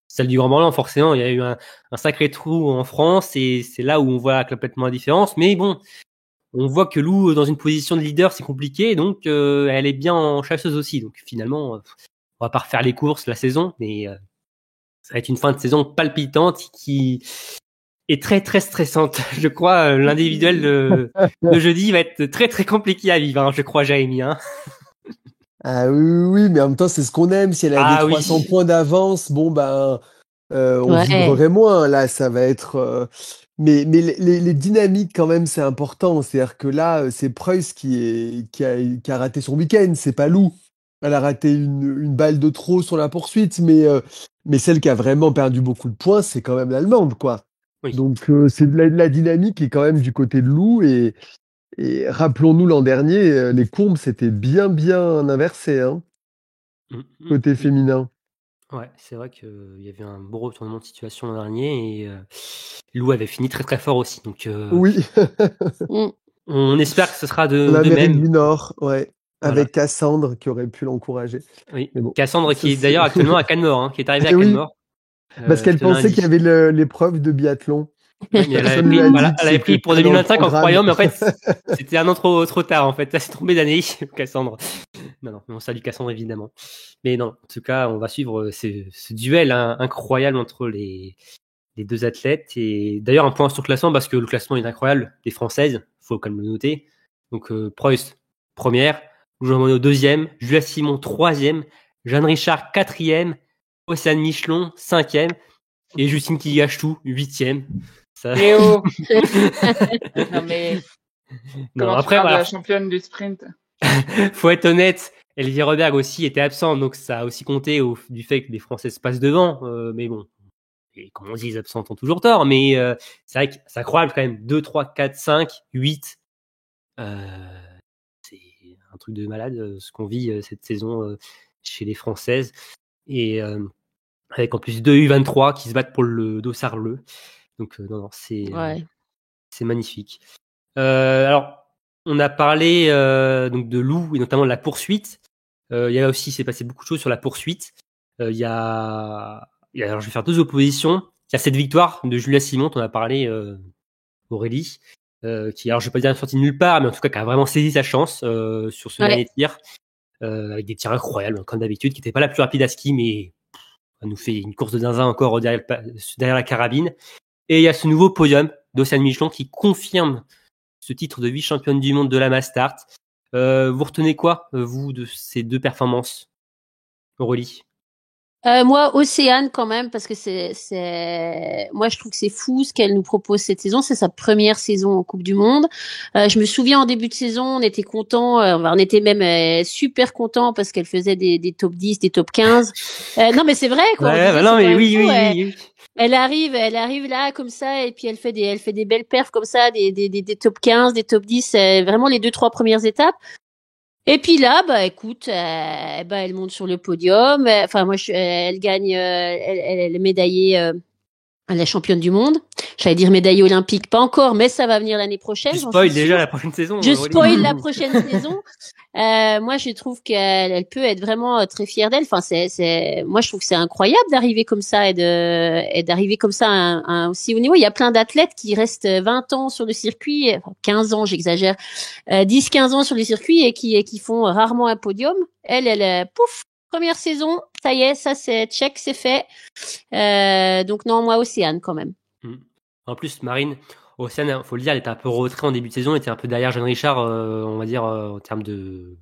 Speaker 5: celle du Grand Bornand. Forcément, il y a eu un sacré trou en France, et c'est là où on voit complètement la différence. Mais bon, on voit que Lou, dans une position de leader, c'est compliqué, donc elle est bien en chasseuse aussi. Donc finalement, on va pas refaire les courses la saison, mais ça va être une fin de saison palpitante qui est très très stressante. Je crois l'individuel de jeudi va être très très compliqué à vivre, je crois, Jérémy.
Speaker 6: Ah oui, mais en même temps, c'est ce qu'on aime. Si elle a des 300 points d'avance, on vibrerait moins. Là, ça va être... Mais les dynamiques, quand même, c'est important. C'est-à-dire que là, c'est Preuss qui a raté son week-end. C'est pas Lou. Elle a raté une balle de trop sur la poursuite. Mais celle qui a vraiment perdu beaucoup de points, c'est quand même l'Allemande, quoi. Oui. Donc, c'est la dynamique qui est quand même du côté de Lou. Et rappelons-nous, l'an dernier, les courbes, c'était bien inversé, côté féminin.
Speaker 5: Ouais, c'est vrai qu'il y avait un beau retournement de situation l'an dernier, et Lou avait fini très très fort aussi. Donc,
Speaker 6: oui.
Speaker 5: On espère que ce sera de
Speaker 6: l'Amérique
Speaker 5: même.
Speaker 6: du Nord, ouais. avec Cassandre qui aurait pu l'encourager.
Speaker 5: Oui,
Speaker 6: Mais bon,
Speaker 5: Cassandre qui est d'ailleurs actuellement à Cannes-Mort, hein, qui est arrivée à
Speaker 6: oui,
Speaker 5: Cannes-Mort.
Speaker 6: parce qu'elle pensait qu'il y avait l'épreuve de biathlon.
Speaker 5: Ouais, mais elle avait pris pour 2025 en croyant, mais en fait, c'était un an trop tard, en fait. Là, c'est tombé d'année, Cassandre. Non, on salue Cassandre, évidemment. Mais non, en tout cas, on va suivre ce duel incroyable entre les deux athlètes. Et d'ailleurs, un point sur le classement, parce que le classement est incroyable, des Françaises, faut quand même le noter. Donc, Preuss, première, Jean Monod, deuxième, Julia Simon, troisième, Jeanne Richard, quatrième, Océane Michelon, cinquième, et Justine Kigachtou, huitième.
Speaker 8: Léo. Non mais
Speaker 5: après
Speaker 8: la championne du sprint.
Speaker 5: Faut être honnête, Elvire Reberg aussi était absente, donc ça a aussi compté du fait que les Françaises passent devant. Mais bon, et comme on dit, les absentes ont toujours tort. Mais c'est vrai que c'est incroyable quand même. 2, 3, 4, 5, 8. C'est un truc de malade ce qu'on vit cette saison chez les Françaises. Et avec en plus 2 U23 qui se battent pour le Dossard-Leu. Donc non, c'est magnifique. Alors, on a parlé donc de Lou et notamment de la poursuite. Il y a aussi, s'est passé beaucoup de choses sur la poursuite. Alors, je vais faire 2 oppositions. Il y a cette victoire de Julia Simon, on a parlé, Aurélie, qui, alors je vais pas dire sortie nulle part, mais en tout cas qui a vraiment saisi sa chance sur ce dernier tir, avec des tirs incroyables comme d'habitude, qui n'était pas la plus rapide à ski, mais elle nous fait une course de zinzin encore derrière la carabine. Et il y a ce nouveau podium d'Océane Michelon qui confirme ce titre de vice-championne du monde de la Mass Start. Vous retenez quoi, vous, de ces 2 performances, Aurélie?
Speaker 7: Moi, Océane quand même, parce que moi je trouve que c'est fou ce qu'elle nous propose cette saison. C'est sa première saison en Coupe du Monde. Je me souviens en début de saison, on était contents, on était même super contents parce qu'elle faisait des top 10, des top 15. Non mais c'est vrai quoi.
Speaker 5: Non mais oui.
Speaker 7: Elle arrive là comme ça et puis elle fait des belles perfs comme ça, des top 15, des top 10, vraiment les 2-3 premières étapes. Et puis là, écoute, elle monte sur le podium. Enfin, moi, elle gagne, elle est médaillée, elle est championne du monde. J'allais dire médaillée olympique, pas encore, mais ça va venir l'année prochaine.
Speaker 5: Tu spoil déjà la prochaine saison.
Speaker 7: Je spoil la prochaine saison. Moi, je trouve qu'elle peut être vraiment très fière d'elle. Enfin, moi, je trouve que c'est incroyable d'arriver comme ça et d'arriver comme ça à un aussi haut niveau. Il y a plein d'athlètes qui restent 20 ans sur le circuit, 15 ans, j'exagère, 10, 15 ans sur le circuit et qui font rarement un podium. Elle, pouf, première saison, ça y est, ça c'est check, c'est fait. Donc non, moi, Océane quand même.
Speaker 5: En plus, Marine, Océane, faut le dire, elle était un peu retrait en début de saison, elle était un peu derrière Jeanne Richard, on va dire, en termes de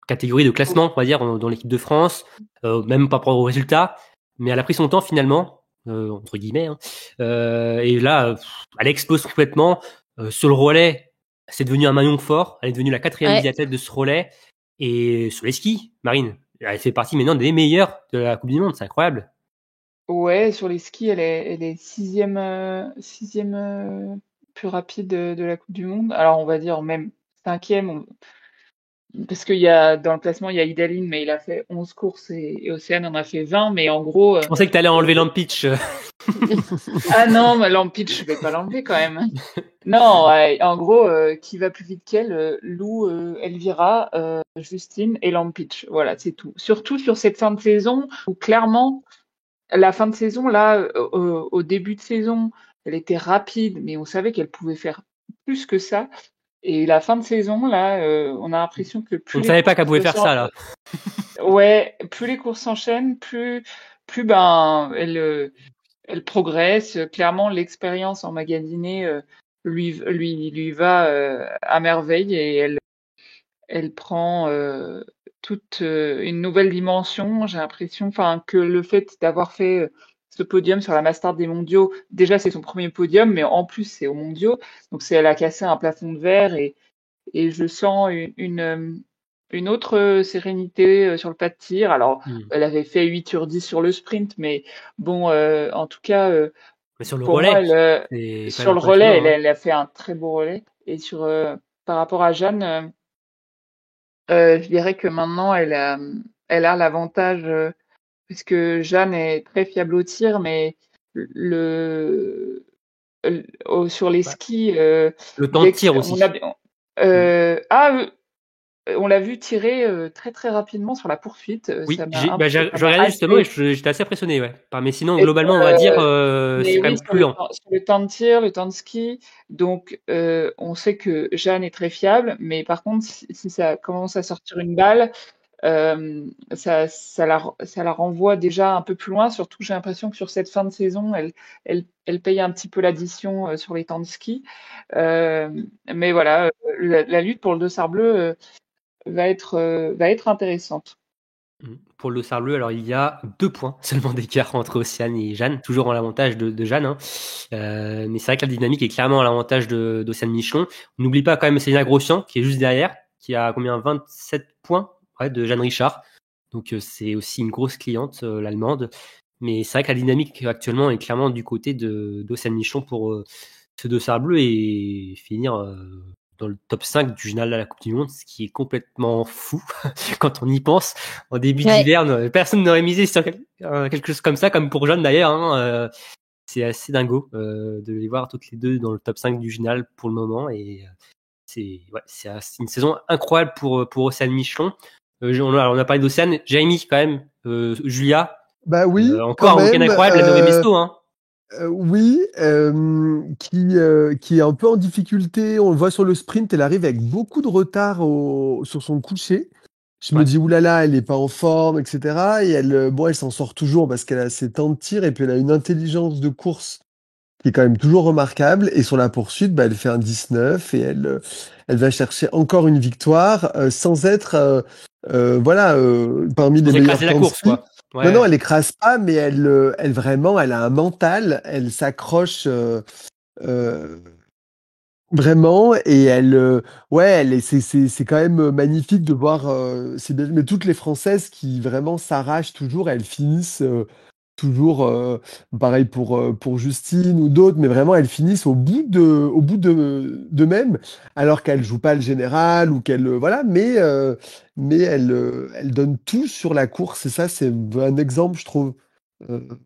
Speaker 5: catégorie de classement, on va dire, dans l'équipe de France, même pas par rapport aux résultats, mais elle a pris son temps finalement, entre guillemets, hein. Et là, elle explose complètement. Sur le relais, c'est devenu un maillon fort, elle est devenue la 4e biathlète de ce relais, et sur les skis, Marine, elle fait partie maintenant des meilleures de la Coupe du Monde, c'est incroyable.
Speaker 8: Ouais, sur les skis, elle est sixième plus rapide de la Coupe du Monde. Alors, on va dire même 5e, parce qu'il y a, dans le classement, il y a Idaline, mais il a fait 11 courses et Océane en a fait 20, mais en gros...
Speaker 5: Je pensais que tu allais enlever Lampitch.
Speaker 8: Ah non, mais Lampitch, je vais pas l'enlever quand même. Non, en gros, qui va plus vite qu'elle, Lou, Elvira, Justine et Lampitch. Voilà, c'est tout. Surtout sur cette fin de saison où clairement... La fin de saison, là, au début de saison, elle était rapide, mais on savait qu'elle pouvait faire plus que ça. Et la fin de saison, là, on a l'impression que plus...
Speaker 5: On ne savait pas qu'elle pouvait faire ça, là.
Speaker 8: Ouais, plus les courses s'enchaînent, plus elle progresse. Clairement, l'expérience emmagasinée lui va à merveille et elle prend... toute une nouvelle dimension. J'ai l'impression, que le fait d'avoir fait ce podium sur la Master des Mondiaux, déjà c'est son premier podium, mais en plus c'est aux Mondiaux, donc elle a cassé un plafond de verre et je sens une autre sérénité sur le pas de tir. Alors elle avait fait 8 sur 10 sur le sprint, mais bon, en tout cas,
Speaker 5: mais sur le
Speaker 8: pour
Speaker 5: relais,
Speaker 8: moi, sur le relais, elle a fait un très beau relais. Et par rapport à Jeanne, je dirais que maintenant, elle a l'avantage, puisque Jeanne est très fiable au tir, mais sur les skis...
Speaker 5: le temps de tir aussi.
Speaker 8: on l'a vu tirer très très rapidement sur la poursuite.
Speaker 5: Oui,
Speaker 8: Ça m'a
Speaker 5: je regardais justement et j'étais assez impressionné, ouais. Mais sinon,
Speaker 8: Et,
Speaker 5: globalement, on va dire,
Speaker 8: mais
Speaker 5: c'est quand
Speaker 8: oui,
Speaker 5: même plus lent.
Speaker 8: sur le temps de tir, le temps de ski, donc on sait que Jeanne est très fiable, mais par contre, si ça commence à sortir une balle, ça la renvoie déjà un peu plus loin. Surtout, j'ai l'impression que sur cette fin de saison, elle paye un petit peu l'addition sur les temps de ski. Mais voilà, la lutte pour le dossard bleu va être intéressante.
Speaker 5: Pour le dossard bleu, alors il y a 2 points seulement d'écart entre Océane et Jeanne, toujours en l'avantage de Jeanne. Hein. Mais c'est vrai que la dynamique est clairement à l'avantage d'Océane Michelon. On n'oublie pas quand même Céline Grossian qui est juste derrière, qui a combien 27 points de Jeanne Richard. Donc c'est aussi une grosse cliente, l'allemande. Mais c'est vrai que la dynamique actuellement est clairement du côté d'Océane Michelon pour ce dossard bleu et finir dans le top 5 du général de la Coupe du Monde, ce qui est complètement fou quand on y pense. En début d'hiver, personne n'aurait misé sur quelque chose comme ça, comme pour Jeanne d'ailleurs. Hein, c'est assez dingo de les voir toutes les deux dans le top 5 du général pour le moment. Et c'est une saison incroyable pour Océane Michelon. On a parlé d'Océane. Jérémy quand même. Julia.
Speaker 6: Bah oui.
Speaker 5: Encore un week-end incroyable, la Nové Mesto. Hein.
Speaker 6: Oui, qui est un peu en difficulté. On le voit sur le sprint, elle arrive avec beaucoup de retard sur son coucher. Je me dis, oulala, elle est pas en forme, etc. Et elle s'en sort toujours parce qu'elle a ses temps de tir et puis elle a une intelligence de course qui est quand même toujours remarquable. Et sur la poursuite, elle fait un 19 et elle va chercher encore une victoire sans être, parmi les meilleurs temps de ski. Ouais. Non, elle écrase pas, mais elle vraiment, elle a un mental, elle s'accroche vraiment, et c'est quand même magnifique de voir. Mais toutes les Françaises qui vraiment s'arrachent toujours, elles finissent toujours, pareil pour Justine ou d'autres, mais vraiment elles finissent au bout d'eux-mêmes, alors qu'elles jouent pas le général ou qu'elles mais elles donnent tout sur la course, et ça c'est un exemple, je trouve,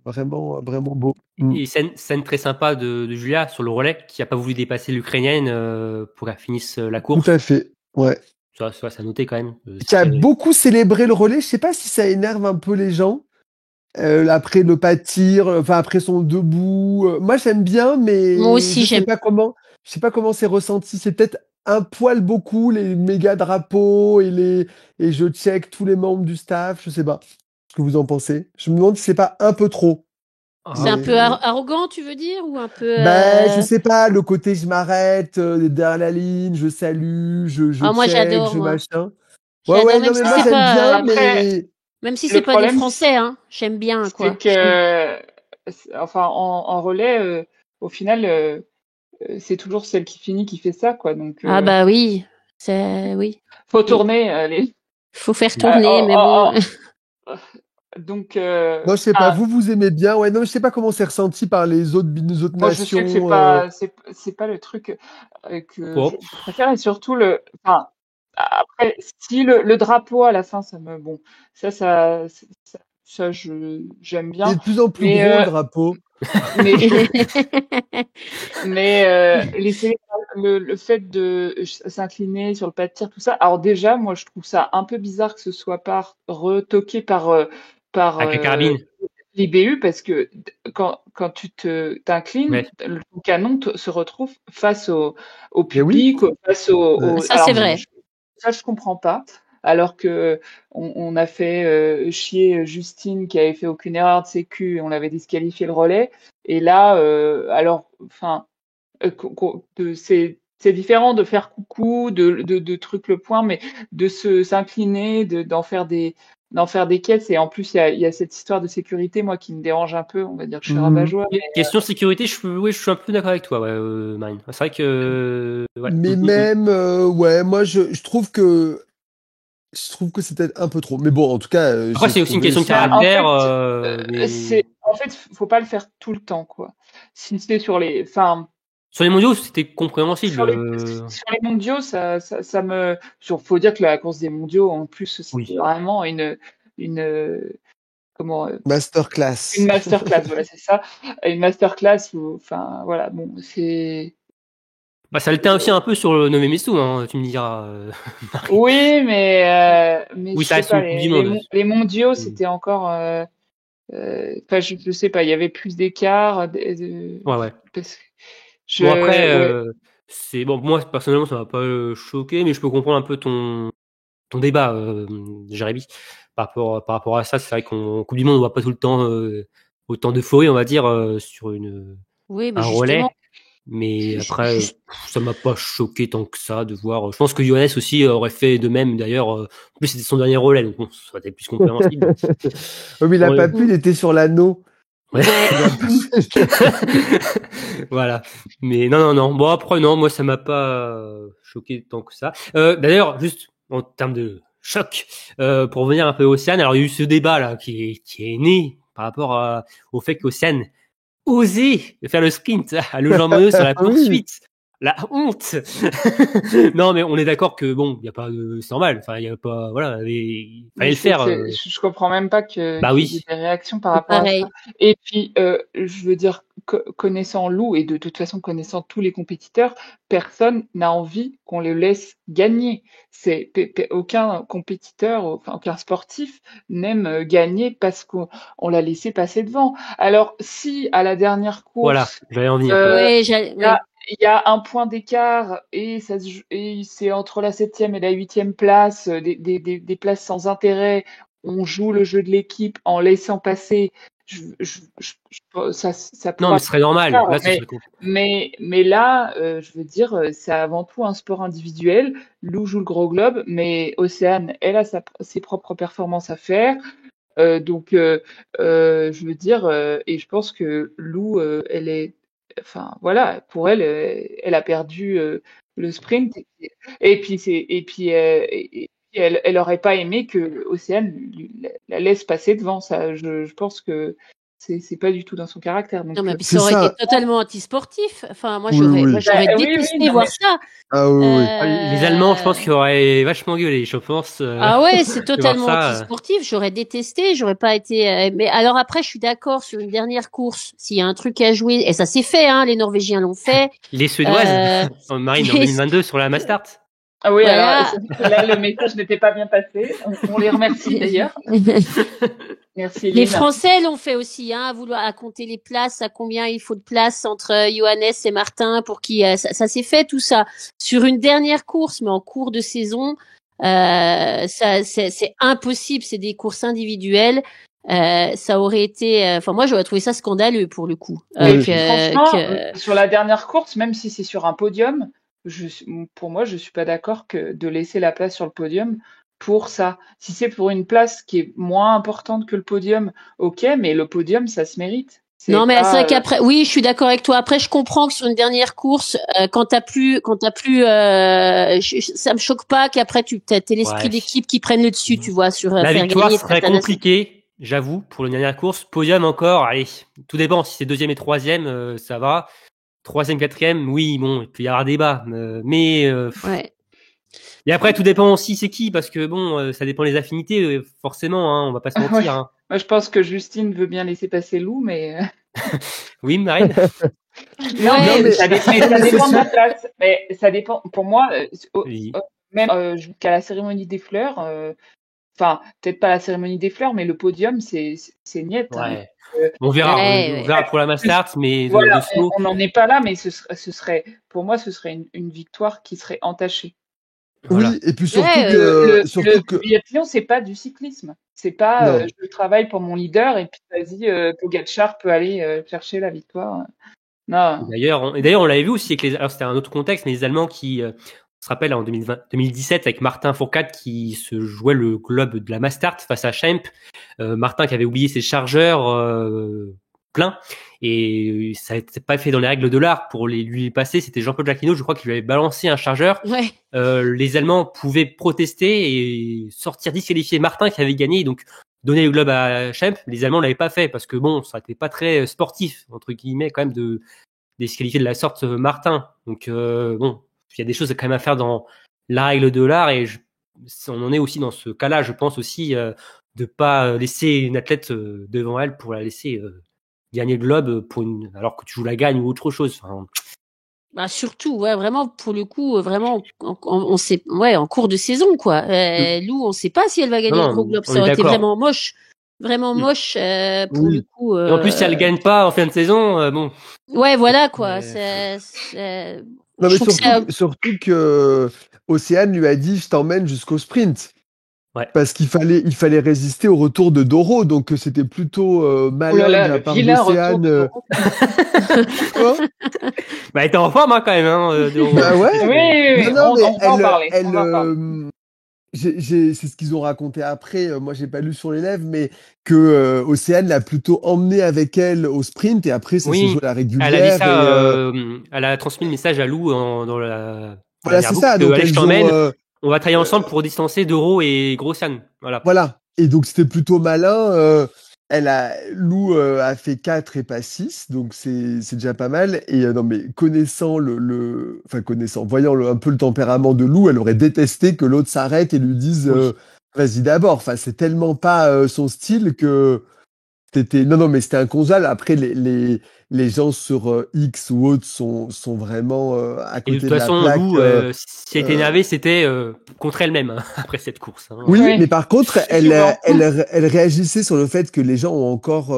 Speaker 6: vraiment vraiment beau.
Speaker 5: Et scène très sympa de Julia sur le relais, qui a pas voulu dépasser l'Ukrainienne pour qu'elle finisse la course.
Speaker 6: Tout à fait, ouais.
Speaker 5: Ça notait quand même.
Speaker 6: Qui a beaucoup célébré le relais. Je sais pas si ça énerve un peu les gens. Après le pas de tir, après son debout. Moi j'aime bien, mais
Speaker 7: moi aussi,
Speaker 6: je sais pas comment c'est ressenti. C'est peut-être un poil beaucoup, les méga drapeaux et je check tous les membres du staff. Je sais pas ce que vous en pensez. Je me demande si c'est pas un peu trop.
Speaker 7: C'est un peu arrogant, tu veux dire, ou un peu.
Speaker 6: Je sais pas, le côté je m'arrête derrière la ligne, je salue, je
Speaker 7: moi,
Speaker 6: check,
Speaker 7: j'adore,
Speaker 6: je machin.
Speaker 7: Ouais,
Speaker 6: non, mais moi j'aime bien, mais
Speaker 7: même si c'est pas des Français, hein, j'aime bien, quoi.
Speaker 8: C'est que, enfin, en relais, au final, c'est toujours celle qui finit qui fait ça, quoi. Donc.
Speaker 7: Ah bah oui, oui.
Speaker 8: Faut tourner, allez.
Speaker 7: Faut faire tourner, mais bon.
Speaker 8: Donc.
Speaker 6: Non, je sais pas. Vous aimez bien, ouais. Non, je sais pas comment c'est ressenti par les autres nations.
Speaker 8: Moi, je sais que c'est pas le truc que je préfère, et surtout enfin, après, si le drapeau à la fin, j'aime bien.
Speaker 6: Il est de plus en plus gros, le drapeau.
Speaker 8: Mais le fait de s'incliner sur le pas de tir, tout ça. Alors déjà, moi, je trouve ça un peu bizarre que ce soit pas retoqué par
Speaker 5: avec la carabine.
Speaker 8: l'IBU, parce que quand tu t'inclines, le canon se retrouve face au public, face au.
Speaker 7: Ça, c'est vrai.
Speaker 8: Ça, je comprends pas. Alors que on a fait chier Justine, qui avait fait aucune erreur de sécu, et on l'avait disqualifié le relais. Et là, c'est différent de faire coucou, de truc le point, mais de s'incliner, d'en faire des caisses. Et en plus, il y a cette histoire de sécurité, moi, qui me dérange un peu. On va dire que je suis rabat-joie.
Speaker 5: Question sécurité, je suis un peu d'accord avec toi, Marine. C'est vrai que.
Speaker 6: Mais même, moi, je trouve que c'est peut-être un peu trop. Mais bon, en tout cas.
Speaker 5: Après, c'est aussi une question de caractère.
Speaker 8: En fait, faut pas le faire tout le temps, quoi. Si c'est sur les
Speaker 5: mondiaux, c'était compréhensible.
Speaker 8: Sur les mondiaux, ça me. Faut dire que la course des mondiaux, en plus, c'est vraiment une
Speaker 6: masterclass.
Speaker 8: Une masterclass, voilà, c'est ça. Une masterclass où, enfin, voilà, bon, c'est.
Speaker 5: Bah, ça le tient aussi un peu sur le Nové Mesto, hein, tu me diras.
Speaker 8: Oui, mais
Speaker 5: Oui,
Speaker 8: je
Speaker 5: ça
Speaker 8: sais
Speaker 5: reste
Speaker 8: pas,
Speaker 5: une Coupe du Monde.
Speaker 8: les mondiaux, c'était encore. Enfin, je sais pas, il y avait plus d'écart.
Speaker 5: Ouais.
Speaker 8: Parce que
Speaker 5: Bon, après,
Speaker 8: ouais.
Speaker 5: c'est bon. Moi, personnellement, ça m'a pas choqué, mais je peux comprendre un peu ton débat, Jérémy. Par rapport à ça, c'est vrai qu'en Coupe du Monde, on voit pas tout le temps autant d'euphorie, on va dire, sur
Speaker 7: Oui, mais
Speaker 5: un
Speaker 7: justement.
Speaker 5: relais. Mais après, ça m'a pas choqué tant que ça de voir. Je pense que Johannes aussi aurait fait de même. D'ailleurs, en plus c'était son dernier relais, donc bon, ça aurait été plus compréhensible.
Speaker 6: Oui, mais il a pas pu, il était sur l'anneau.
Speaker 5: Ouais. Voilà. Mais non. Bon, après, non, moi, ça m'a pas choqué tant que ça. D'ailleurs, juste en termes de choc, pour revenir un peu à Océane, alors il y a eu ce débat là qui est né par rapport au fait qu'Océane osait faire le sprint à Le Jean Monod sur la poursuite. La honte. Non, mais on est d'accord que bon, il y a pas de, c'est normal. Enfin, il y a pas, voilà, il fallait le faire.
Speaker 8: Je comprends même pas
Speaker 5: Bah
Speaker 8: qu'il
Speaker 5: oui.
Speaker 8: y ait des réactions par rapport à ça. Et puis, je veux dire, connaissant Lou et de toute façon connaissant tous les compétiteurs, personne n'a envie qu'on le laisse gagner. C'est aucun compétiteur, enfin aucun sportif n'aime gagner parce qu'on l'a laissé passer devant. Alors, si à la dernière course,
Speaker 5: voilà, j'allais en venir.
Speaker 8: il y a un point d'écart et c'est entre la 7e et la 8e place, des places sans intérêt. On joue le jeu de l'équipe en laissant passer. Ça
Speaker 5: non, mais ce serait normal. Là, ce serait cool.
Speaker 8: mais là, je veux dire, c'est avant tout un sport individuel. Lou joue le gros globe, mais Océane, elle a ses propres performances à faire. Donc, je veux dire, et je pense que Lou, elle est, enfin voilà, pour elle, elle a perdu le sprint, et puis elle aurait pas aimé que Océane la laisse passer devant ça. Je pense que c'est pas du tout dans son caractère. Donc,
Speaker 7: non, mais puis ça aurait été totalement antisportif. Enfin, moi, j'aurais détesté
Speaker 8: non,
Speaker 7: voir ça.
Speaker 6: Ah oui.
Speaker 5: Les Allemands, je pense qu'ils auraient vachement gueulé, je pense.
Speaker 7: Ah ouais, c'est totalement antisportif. J'aurais détesté, j'aurais pas été. Mais alors après, je suis d'accord sur une dernière course. S'il y a un truc à jouer, et ça s'est fait, hein, les Norvégiens l'ont fait.
Speaker 5: Les Suédoises, Marine, en 2022 sur la Mastart.
Speaker 8: Ah oui, voilà. Alors là, le message n'était pas bien passé. On les remercie d'ailleurs. Merci.
Speaker 7: Les Français l'ont fait aussi, hein, à compter les places, à combien il faut de place entre Johannes et Martin pour qui ça s'est fait tout ça sur une dernière course, mais en cours de saison, ça c'est impossible. C'est des courses individuelles. Ça aurait été, enfin moi j'aurais trouvé ça scandaleux pour le coup.
Speaker 8: Franchement, sur la dernière course, même si c'est sur un podium, pour moi je suis pas d'accord de laisser la place sur le podium pour ça. Si c'est pour une place qui est moins importante que le podium, ok, mais le podium ça se mérite.
Speaker 7: Non, mais c'est vrai qu'après, oui, je suis d'accord avec toi. Après, je comprends que sur une dernière course, quand t'as plus, ça me choque pas qu'après t'aies l'esprit d'équipe qui prenne le dessus, tu vois, sur
Speaker 5: la
Speaker 7: faire
Speaker 5: victoire
Speaker 7: gagner
Speaker 5: serait compliquée, j'avoue, pour une dernière course. Podium encore, allez, tout dépend. Si c'est deuxième et troisième, ça va. Troisième, quatrième, oui, bon, il peut y avoir débat, mais
Speaker 7: ouais.
Speaker 5: Et après, tout dépend aussi c'est qui, parce que bon, ça dépend des affinités, forcément, hein, on va pas se mentir.
Speaker 8: Ouais.
Speaker 5: Hein.
Speaker 8: Moi, je pense que Justine veut bien laisser passer Lou, mais...
Speaker 5: Oui, Marine.
Speaker 8: Non, mais ça dépend de la place. Mais ça dépend, pour moi, même jusqu'à la cérémonie des fleurs, enfin, peut-être pas la cérémonie des fleurs, mais le podium, c'est niet.
Speaker 5: Ouais. On verra pour la Mastart, mais
Speaker 8: voilà, on n'en est pas là, mais ce serait, pour moi, ce serait une victoire qui serait entachée.
Speaker 6: Voilà. Oui, et puis surtout
Speaker 8: le biathlon, c'est pas du cyclisme. C'est pas je travaille pour mon leader et puis vas-y, Pogacar peut aller chercher la victoire. Non.
Speaker 5: D'ailleurs, on l'avait vu aussi avec alors c'était un autre contexte, mais les Allemands qui, on se rappelle en 2017 avec Martin Fourcade qui se jouait le globe de la Mastart face à Schemp. Martin qui avait oublié ses chargeurs pleins et ça n'était pas fait dans les règles de l'art pour lui passer. C'était Jean-Claude Jacquinot, je crois, qui lui avait balancé un chargeur.
Speaker 7: Ouais.
Speaker 5: Les Allemands pouvaient protester et sortir disqualifier Martin qui avait gagné, donc donner le globe à Schemp. Les Allemands l'avaient pas fait parce que bon, ça n'était pas très sportif entre guillemets quand même de disqualifier de la sorte Martin. Donc bon, il y a des choses quand même à faire dans la règle de l'art et on en est aussi dans ce cas-là, je pense aussi de pas laisser une athlète devant elle pour la laisser gagner le globe alors que tu joues la gagne ou autre chose. Enfin,
Speaker 7: Bah surtout, ouais, vraiment pour le coup, vraiment, on sait, ouais, en cours de saison, quoi. Lou, on sait pas si elle va gagner le Gros Globe. Ça aurait été vraiment moche pour le coup.
Speaker 5: Et en plus, si elle gagne pas en fin de saison, bon.
Speaker 7: Ouais, voilà quoi.
Speaker 6: Non mais surtout que Océane lui a dit je t'emmène jusqu'au sprint.
Speaker 5: Ouais.
Speaker 6: Parce qu'il fallait résister au retour de Doro, donc c'était plutôt malin de la part d'Océane.
Speaker 5: Quoi bah, elle était en forme quand même. Doro.
Speaker 6: Bah ouais.
Speaker 8: Oui.
Speaker 6: Non, mais
Speaker 8: on va en parler.
Speaker 6: C'est ce qu'ils ont raconté après. Moi, j'ai pas lu sur les lèvres, mais que Océane l'a plutôt emmené avec elle au sprint et après ça s'est joué à la régulière.
Speaker 5: Elle a dit ça. Elle a transmis le message à Lou dans la.
Speaker 6: Voilà, c'est ça. Donc
Speaker 5: allez, je t'emmène. On va travailler ensemble pour distancer Doro et Grossian.
Speaker 6: Voilà. Et donc c'était plutôt malin. Lou a fait 4 et pas 6, donc c'est déjà pas mal. Et non mais voyant un peu le tempérament de Lou, elle aurait détesté que l'autre s'arrête et lui dise vas-y d'abord. Enfin, c'est tellement pas son style que mais c'était inconcevable. Après les gens sur X ou autres sont vraiment à côté de la plaque.
Speaker 5: De toute façon, Lou, si elle était énervée, c'était contre elle-même après cette course.
Speaker 6: Oui, mais par contre, elle réagissait sur le fait que les gens ont encore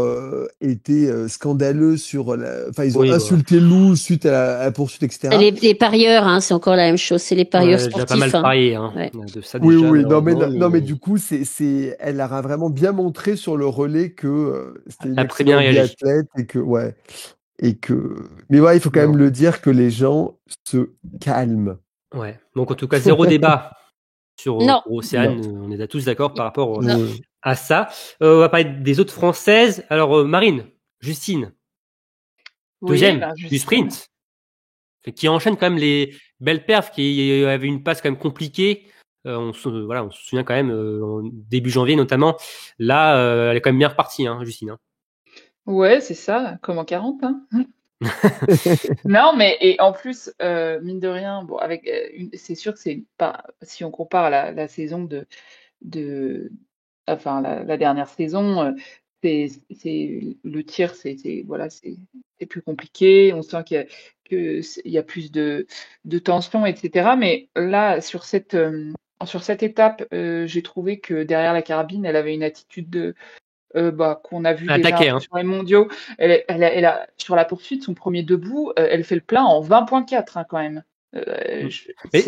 Speaker 6: été scandaleux sur ils ont insulté Lou suite à la poursuite, etc.
Speaker 7: Les parieurs, c'est encore la même chose. C'est les parieurs sportifs.
Speaker 5: Déjà pas mal parié, de ça déjà.
Speaker 6: Oui. Non, mais du coup, elle a vraiment bien montré sur le relais que c'était une excellente biathlète mais ouais, il faut quand même le dire que les gens se calment.
Speaker 5: Ouais. Donc en tout cas, zéro débat sur Océane. On est tous d'accord par rapport à ça. On va parler des autres Françaises. Alors Marine, Justine, deuxième du sprint, qui enchaîne quand même les belles perfs, qui avait une passe quand même compliquée. On se souvient quand même en début janvier notamment. Là, elle est quand même bien repartie, Justine.
Speaker 8: Ouais, c'est ça, comme en 40. Non, mais et en plus, mine de rien, bon, c'est sûr que c'est pas, si on compare la saison la dernière saison, c'est le tir, c'est plus compliqué. On sent qu'il y a plus de tension, etc. Mais là, sur cette étape, j'ai trouvé que derrière la carabine, elle avait une attitude qu'on a vu déjà sur les mondiaux. Elle a, sur la poursuite, son premier debout, elle fait le plein en 20.4 quand même.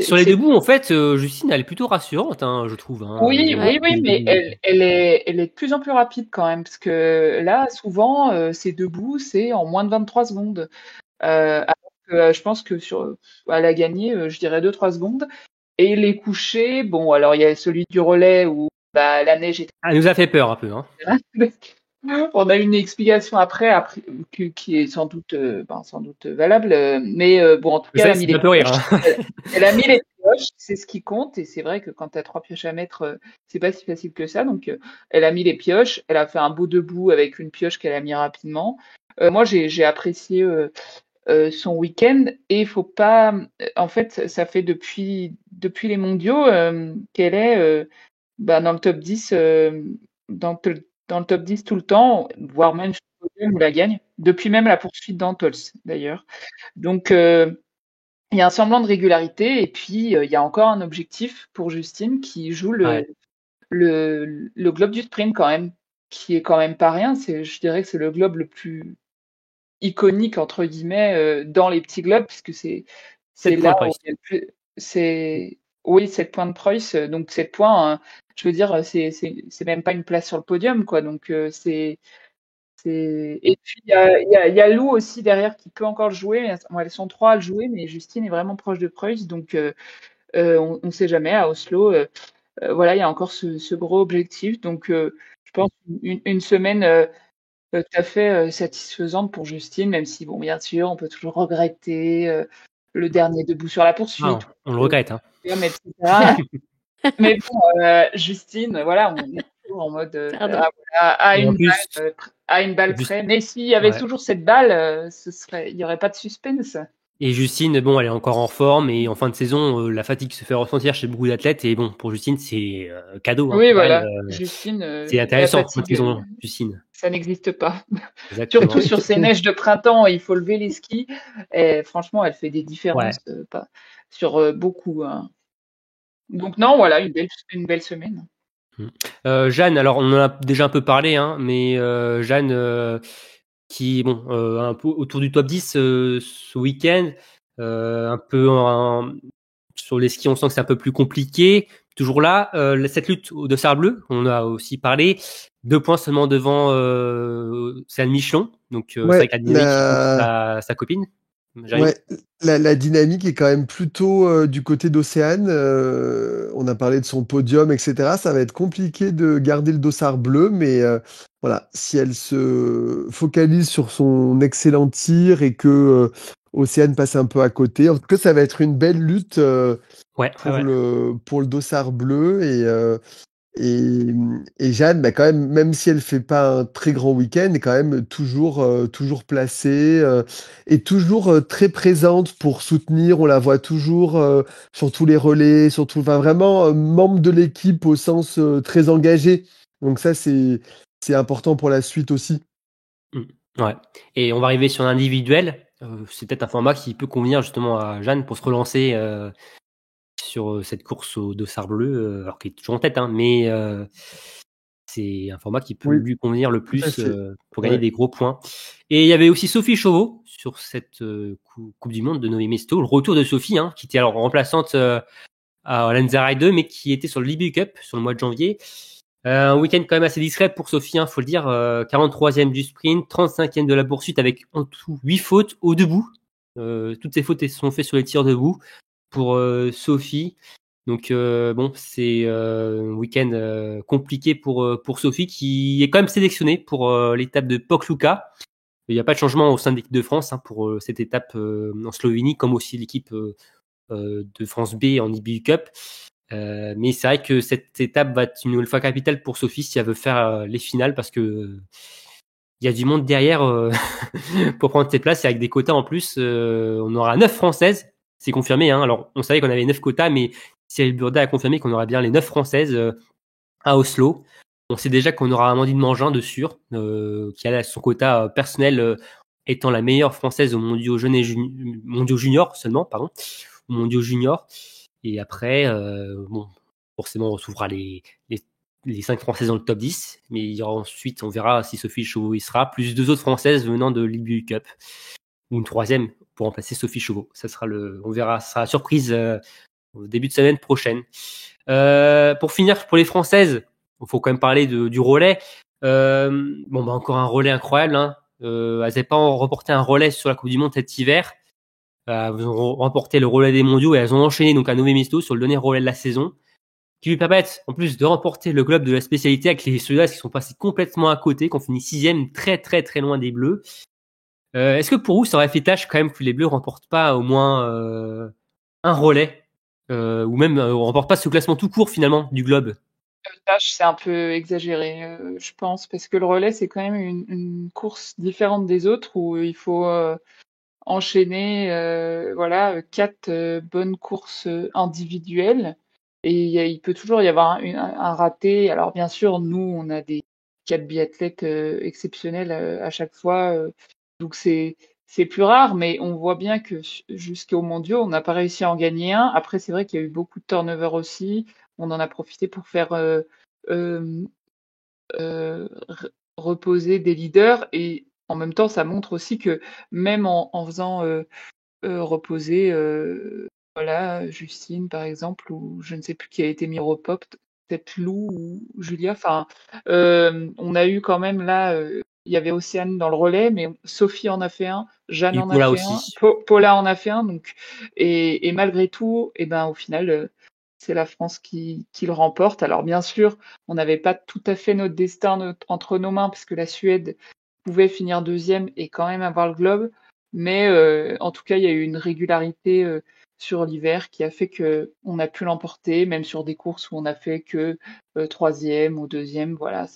Speaker 5: Sur les debout, en fait, Justine, elle est plutôt rassurante, je trouve.
Speaker 8: Oui, mais elle est de plus en plus rapide quand même, parce que là, souvent, ses debout, c'est en moins de 23 secondes. Alors que je pense que elle a gagné, je dirais 2-3 secondes. Et les couchés, bon, alors il y a celui du relais où la neige était...
Speaker 5: Elle nous a fait peur un peu.
Speaker 8: On a une explication après qui est sans doute valable, mais bon, en tout cas, elle a mis les pioches, c'est ce qui compte, et c'est vrai que quand tu as 3 pioches à mettre, c'est pas si facile que ça. Donc, elle a mis les pioches, elle a fait un beau debout avec une pioche qu'elle a mis rapidement. Moi, j'ai apprécié son week-end, et il faut pas, en fait, ça fait depuis les mondiaux qu'elle est dans le top 10, dans le top 10 tout le temps, voire même sur le podium où la gagne, depuis même la poursuite d'Antols d'ailleurs. Donc il y a un semblant de régularité, et puis il y a encore un objectif pour Justine qui joue le globe du sprint quand même, qui est quand même pas rien. Je dirais que c'est le globe le plus iconique entre guillemets dans les petits globes, puisque c'est là où il y a le plus, oui, 7 points de Preuss, donc 7 points, je veux dire, c'est même pas une place sur le podium, quoi. Donc et puis il y a Lou aussi derrière qui peut encore le jouer. Elles sont 3 à le jouer, mais Justine est vraiment proche de Preuss, donc on ne sait jamais. À Oslo, voilà, il y a encore ce gros objectif, donc je pense une semaine tout à fait satisfaisante pour Justine, même si, bon, bien sûr, on peut toujours regretter le dernier debout sur la poursuite.
Speaker 5: Non, on le regrette.
Speaker 8: Etc. Mais bon, Justine, voilà, on est toujours en mode à une balle près. Mais s'il y avait toujours cette balle, il n'y aurait pas de suspense.
Speaker 5: Et Justine, bon, elle est encore en forme, et en fin de saison, la fatigue se fait ressentir chez beaucoup d'athlètes, et bon, pour Justine, c'est cadeau.
Speaker 8: Oui, voilà. Justine,
Speaker 5: c'est intéressant, cette saison, Justine.
Speaker 8: ça n'existe pas.
Speaker 5: Exactement.
Speaker 8: Surtout sur ces neiges de printemps, il faut lever les skis. Et franchement, elle fait des différences pas, sur beaucoup. Hein. Donc non, voilà, une belle semaine.
Speaker 5: Jeanne, alors on en a déjà un peu parlé, hein, mais Jeanne qui un peu autour du top 10 ce week-end, un peu sur les skis, on sent que c'est un peu plus compliqué. Toujours là, cette lutte au dossard bleu, on a aussi parlé. 2 points seulement devant Céline Michelon, donc c'est vrai que la dynamique sa copine.
Speaker 6: Ouais, la dynamique est quand même plutôt du côté d'Océane. On a parlé de son podium, etc. Ça va être compliqué de garder le dossard bleu, mais voilà, si elle se focalise sur son excellent tir et que Océane passe un peu à côté, en tout cas, ça va être une belle lutte pour le dossard bleu et Jeanne, bah, quand même, même si elle fait pas un très grand week-end, est quand même toujours placée et toujours très présente pour soutenir. On la voit toujours sur tous les relais, enfin, vraiment membre de l'équipe au sens très engagé. Donc ça, c'est important pour la suite aussi.
Speaker 5: Ouais. Et on va arriver sur l'individuel. C'est peut-être un format qui peut convenir justement à Jeanne pour se relancer sur cette course au dossard bleu, alors qu'il est toujours en tête, hein, mais c'est un format qui peut lui convenir le plus pour gagner des gros points. Et il y avait aussi Sophie Chauveau sur cette Coupe du Monde de Nové Mesto, le retour de Sophie, hein, qui était alors remplaçante à Lanzarote 2, mais qui était sur le Libu Cup sur le mois de janvier. Un week-end quand même assez discret pour Sophie, hein, faut le dire. 43e du sprint, 35e de la poursuite avec en tout 8 fautes au debout. Toutes ces fautes sont faites sur les tirs debout pour Sophie. Donc c'est un week-end compliqué pour Sophie qui est quand même sélectionnée pour l'étape de Pokluka. Il n'y a pas de changement au sein de l'équipe de France pour cette étape en Slovénie, comme aussi l'équipe de France B en IBU Cup. Mais c'est vrai que cette étape va être une nouvelle fois capitale pour Sophie si elle veut faire les finales, parce que il y a du monde derrière pour prendre ses places, et avec des quotas en plus. On aura 9 Françaises, c'est confirmé. Hein. Alors on savait qu'on avait 9 quotas, mais Cyril Burda a confirmé qu'on aura bien les 9 Françaises à Oslo. On sait déjà qu'on aura Amandine Mangin de sûr, qui a son quota personnel étant la meilleure Française aux mondiaux jeunes et mondiaux juniors seulement, pardon, aux mondiaux juniors. Et après, forcément, on retrouvera les 5 Françaises dans le top 10. Mais il y aura ensuite, on verra si Sophie Chauveau y sera, plus 2 autres Françaises venant de l'IBU Cup. Ou une troisième pour remplacer Sophie Chauveau. Ça sera on verra, ça sera la surprise au début de semaine prochaine. Pour finir, pour les Françaises, il faut quand même parler du relais. Encore un relais incroyable. Hein. Elles n'avaient pas remporté un relais sur la Coupe du Monde cet hiver. Elles ont remporté le relais des mondiaux et elles ont enchaîné donc à Nové Mesto sur le dernier relais de la saison, qui lui permettent en plus de remporter le globe de la spécialité avec les Suédoises qui sont passées complètement à côté, qui ont fini 6e, très très très loin des Bleus. Est-ce que pour vous ça aurait fait tâche quand même que les Bleus remportent pas au moins un relais ou même remportent pas ce classement tout court finalement du globe?
Speaker 8: Tâche, c'est un peu exagéré, je pense, parce que le relais c'est quand même une course différente des autres où il faut enchaîner 4 bonnes courses individuelles, et il peut toujours y avoir un raté. Alors bien sûr, nous on a des 4 biathlètes exceptionnels à chaque fois, donc c'est plus rare, mais on voit bien que jusqu'aux mondiaux on n'a pas réussi à en gagner un. Après c'est vrai qu'il y a eu beaucoup de turnover aussi, on en a profité pour faire reposer des leaders, et en même temps ça montre aussi que même en faisant reposer Justine par exemple, ou je ne sais plus qui a été mis au repos, peut-être Lou ou Julia, enfin on a eu quand même là il y avait Océane dans le relais, mais Sophie en a fait un, Jeanne en a fait un, Paula en a fait un, donc et malgré tout, et ben au final c'est la France qui le remporte. Alors bien sûr, on n'avait pas tout à fait notre destin entre nos mains, parce que la Suède pouvait finir 2e et quand même avoir le globe. Mais en tout cas, il y a eu une régularité sur l'hiver qui a fait qu'on a pu l'emporter, même sur des courses où on a fait que 3e ou 2e. Voilà,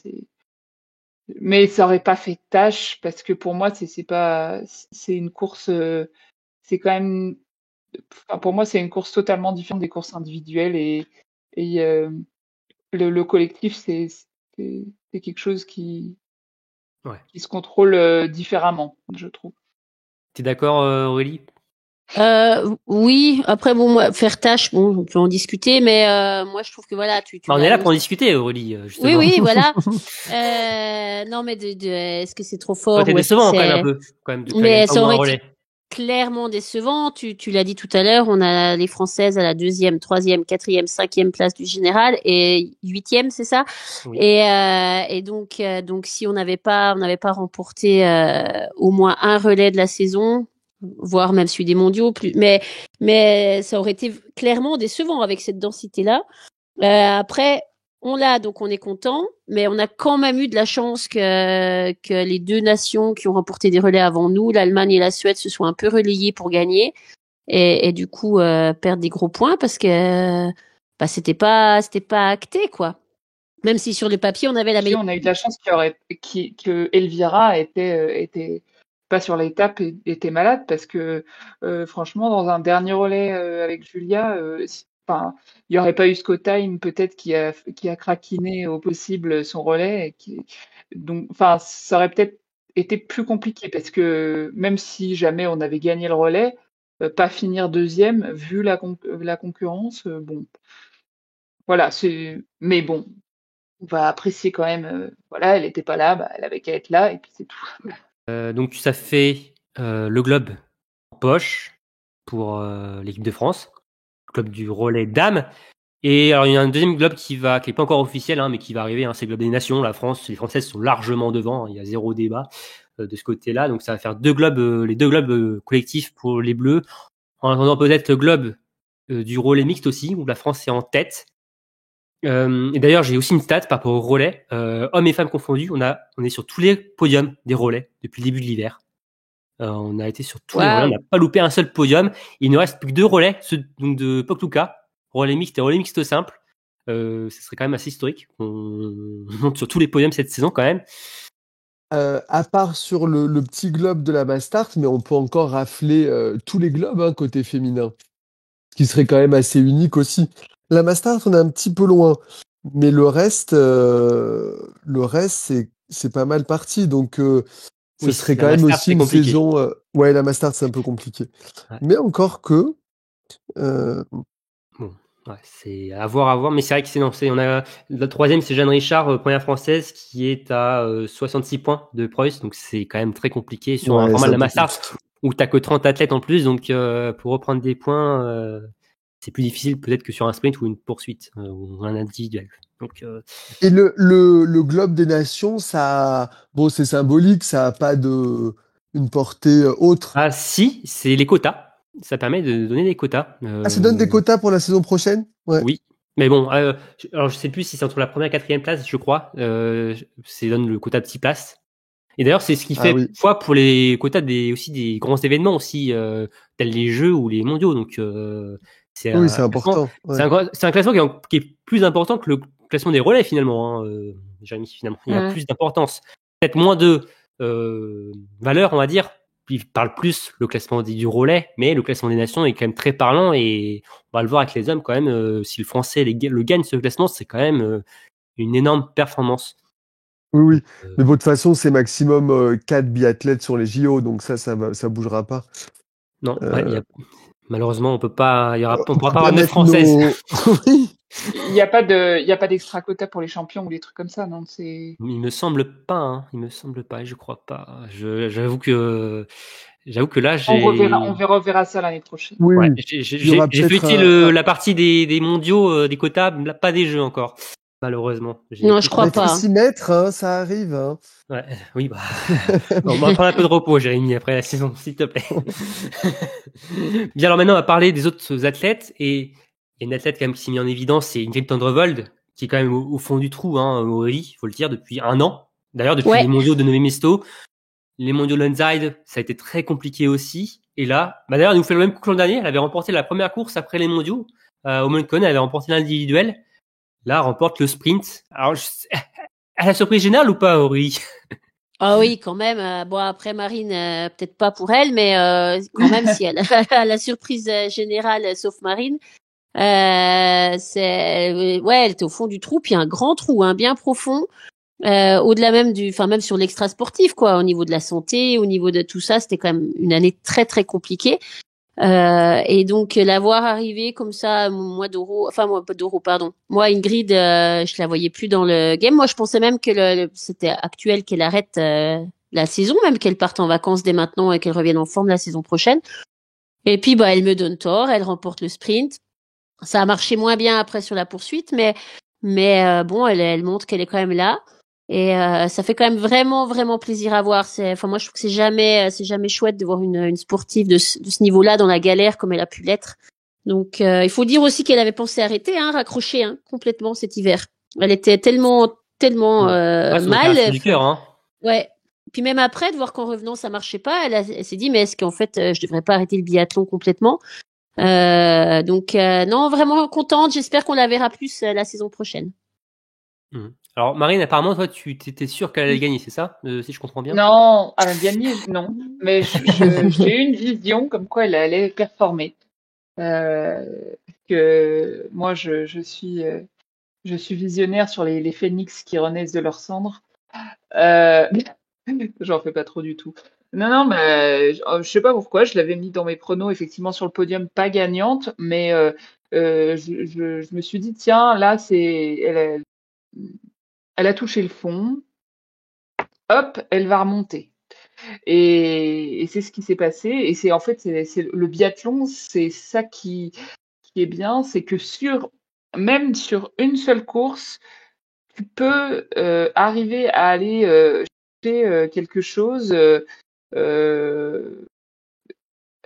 Speaker 8: mais ça aurait pas fait tâche, parce que pour moi, c'est une course, c'est quand même. Enfin, pour moi, c'est une course totalement différente des courses individuelles, et le collectif, c'est quelque chose qui qui se contrôlent différemment, je trouve.
Speaker 5: T'es d'accord, Aurélie?
Speaker 7: Oui. Après, bon, moi, faire tâche, bon, on peut en discuter, mais moi, je trouve que voilà,
Speaker 5: on est là pour en discuter, Aurélie, justement.
Speaker 7: Oui, voilà. Non, mais est-ce que c'est trop fort
Speaker 5: t'es
Speaker 7: ou est-ce que
Speaker 5: décevant
Speaker 7: c'est...
Speaker 5: quand même un peu, quand même,
Speaker 7: Mais ça aurait été clairement décevant. Tu l'as dit tout à l'heure, on a les Françaises à la 2e, 3e, 4e, 5e place du général et 8e, c'est ça?
Speaker 5: Oui.
Speaker 7: Et donc si on n'avait pas remporté au moins un relais de la saison, voire même celui des mondiaux, mais ça aurait été clairement décevant avec cette densité-là. Après, on l'a, donc on est content, mais on a quand même eu de la chance que les deux nations qui ont remporté des relais avant nous, l'Allemagne et la Suède, se soient un peu relayées pour gagner et du coup perdre des gros points parce que c'était pas acté, quoi. Même si sur le papier on avait la meilleure.
Speaker 8: On a eu de la chance que Elvira était pas sur l'étape et était malade parce que franchement dans un dernier relais avec Julia, il y aurait pas eu Scott Time peut-être qui a craquiné au possible son relais donc ça aurait peut-être été plus compliqué parce que même si jamais on avait gagné le relais, pas finir deuxième vu la concurrence, bon voilà mais bon, on va apprécier quand même, voilà, elle était pas là, elle avait qu'à être là et puis c'est tout.
Speaker 5: Donc ça fait le globe en poche pour l'équipe de France, le globe du relais dames. Et alors il y a un deuxième globe qui est pas encore officiel, mais qui va arriver. C'est le globe des nations. La France, les Françaises sont largement devant. Il y a zéro débat de ce côté-là. Donc ça va faire les deux globes collectifs pour les Bleus. En attendant peut-être le globe du relais mixte aussi, où la France est en tête. Et d'ailleurs, j'ai aussi une stat par rapport au relais, hommes et femmes confondus. On est sur tous les podiums des relais depuis le début de l'hiver. On a été sur tous les relais, on n'a pas loupé un seul podium. Il ne reste plus que 2 relais, ceux donc de Pokluka, relais mixte et relais mixte simple. Ce serait quand même assez historique. On monte sur tous les podiums cette saison quand même.
Speaker 6: À part sur le petit globe de la Mastart, mais on peut encore rafler tous les globes côté féminin, ce qui serait quand même assez unique aussi. La Mastart, on est un petit peu loin, mais le reste c'est pas mal parti, donc ce serait quand même aussi une saison. Ouais, la Mastart c'est un peu compliqué, mais encore que.
Speaker 5: Bon, ouais, c'est à voir, mais c'est vrai que on a la troisième, c'est Jeanne Richard, première française, qui est à 66 points de Preuss, donc c'est quand même très compliqué sur un format de la Mastart où t'as que 30 athlètes en plus, donc pour reprendre des points, c'est plus difficile peut-être que sur un sprint ou une poursuite ou un individuel. Donc,
Speaker 6: Et le globe des nations, c'est symbolique, ça a pas une portée autre.
Speaker 5: Ah si, c'est les quotas. Ça permet de donner des quotas.
Speaker 6: Ça donne des quotas pour la saison prochaine? Ouais.
Speaker 5: Oui. Mais bon, alors je sais plus si c'est entre la première et la 4e place, je crois. Ça donne le quota de 6 places. Et d'ailleurs, c'est ce qui fait foi pour les quotas aussi des grands événements aussi, tels les Jeux ou les Mondiaux. Donc,
Speaker 6: c'est important.
Speaker 5: C'est un classement qui est plus important que le classement des relais finalement. Jérémy, finalement, il y a plus d'importance. Peut-être moins de valeur, on va dire. Il parle plus le classement du relais, mais le classement des nations est quand même très parlant et on va le voir avec les hommes quand même. Si le Français le gagne ce classement, c'est quand même une énorme performance.
Speaker 6: Oui. Mais de toute façon, c'est maximum 4 biathlètes sur les JO, donc ça bougera pas.
Speaker 5: Non, malheureusement, on pourra pas avoir 9 Françaises.
Speaker 6: Oui.
Speaker 8: Il n'y a pas d'extra quota pour les champions ou des trucs comme ça, non?
Speaker 5: Il me semble pas, je crois pas. J'avoue que là,
Speaker 8: on verra ça l'année prochaine.
Speaker 6: Oui.
Speaker 5: Ouais, j'ai feuilleté la partie des mondiaux, des quotas, pas des jeux encore. Malheureusement.
Speaker 7: Non, je crois pas.
Speaker 6: Il faut s'y mettre, ça arrive.
Speaker 5: Ouais, oui, on va prendre un peu de repos, Jérémy, après la saison, s'il te plaît. Bien, alors maintenant, on va parler des autres athlètes. Et il y a une athlète quand même qui s'est mise en évidence, c'est Ingrid Tendrevold, qui est quand même au fond du trou, Aurélie, faut le dire, depuis 1 an. D'ailleurs, depuis les mondiaux de Novi Mesto. Les mondiaux de Lonside, ça a été très compliqué aussi. Et là, d'ailleurs, elle nous fait le même coup que l'an dernier. Elle avait remporté la première course après les mondiaux. Au Moncton, elle avait remporté l'individuel. Là, remporte le sprint. Alors, à la surprise générale ou pas, Aurélie?
Speaker 7: Ah oui, quand même. Bon, après Marine, peut-être pas pour elle, mais quand même, si elle a la surprise générale, sauf Marine, elle était au fond du trou, puis un grand trou, bien profond. Au-delà même même sur l'extra sportif, quoi, au niveau de la santé, au niveau de tout ça, c'était quand même une année très très compliquée. Et donc la voir arriver comme ça, moi Ingrid, je la voyais plus dans le game. Moi, je pensais même que c'était actuel qu'elle arrête la saison, même qu'elle parte en vacances dès maintenant et qu'elle revienne en forme la saison prochaine. Et puis elle me donne tort, elle remporte le sprint. Ça a marché moins bien après sur la poursuite, mais bon, elle montre qu'elle est quand même là. Et ça fait quand même vraiment vraiment plaisir à voir. Moi je trouve que c'est jamais chouette de voir une sportive de ce niveau-là dans la galère comme elle a pu l'être. Donc il faut dire aussi qu'elle avait pensé arrêter, raccrocher complètement cet hiver. Elle était tellement mal.
Speaker 5: Du cœur, hein.
Speaker 7: Ouais. Puis même après de voir qu'en revenant ça marchait pas, elle s'est dit mais est-ce qu'en fait je devrais pas arrêter le biathlon complètement. Donc non, vraiment contente. J'espère qu'on la verra plus la saison prochaine.
Speaker 5: Alors Marine, apparemment toi tu étais sûre qu'elle allait gagner, c'est ça, si je comprends bien?
Speaker 8: Non, elle a gagné, non. Mais j'ai eu une vision comme quoi elle allait performer. Que moi je suis visionnaire sur les phénix qui renaissent de leurs cendres. J'en fais pas trop du tout. Non, mais je sais pas pourquoi, je l'avais mis dans mes pronos effectivement sur le podium, pas gagnante, mais je me suis dit tiens, là elle a touché le fond, hop, elle va remonter. Et c'est ce qui s'est passé. Et c'est en fait c'est le biathlon, c'est ça qui est bien, c'est que même sur une seule course, tu peux arriver à aller chercher quelque chose.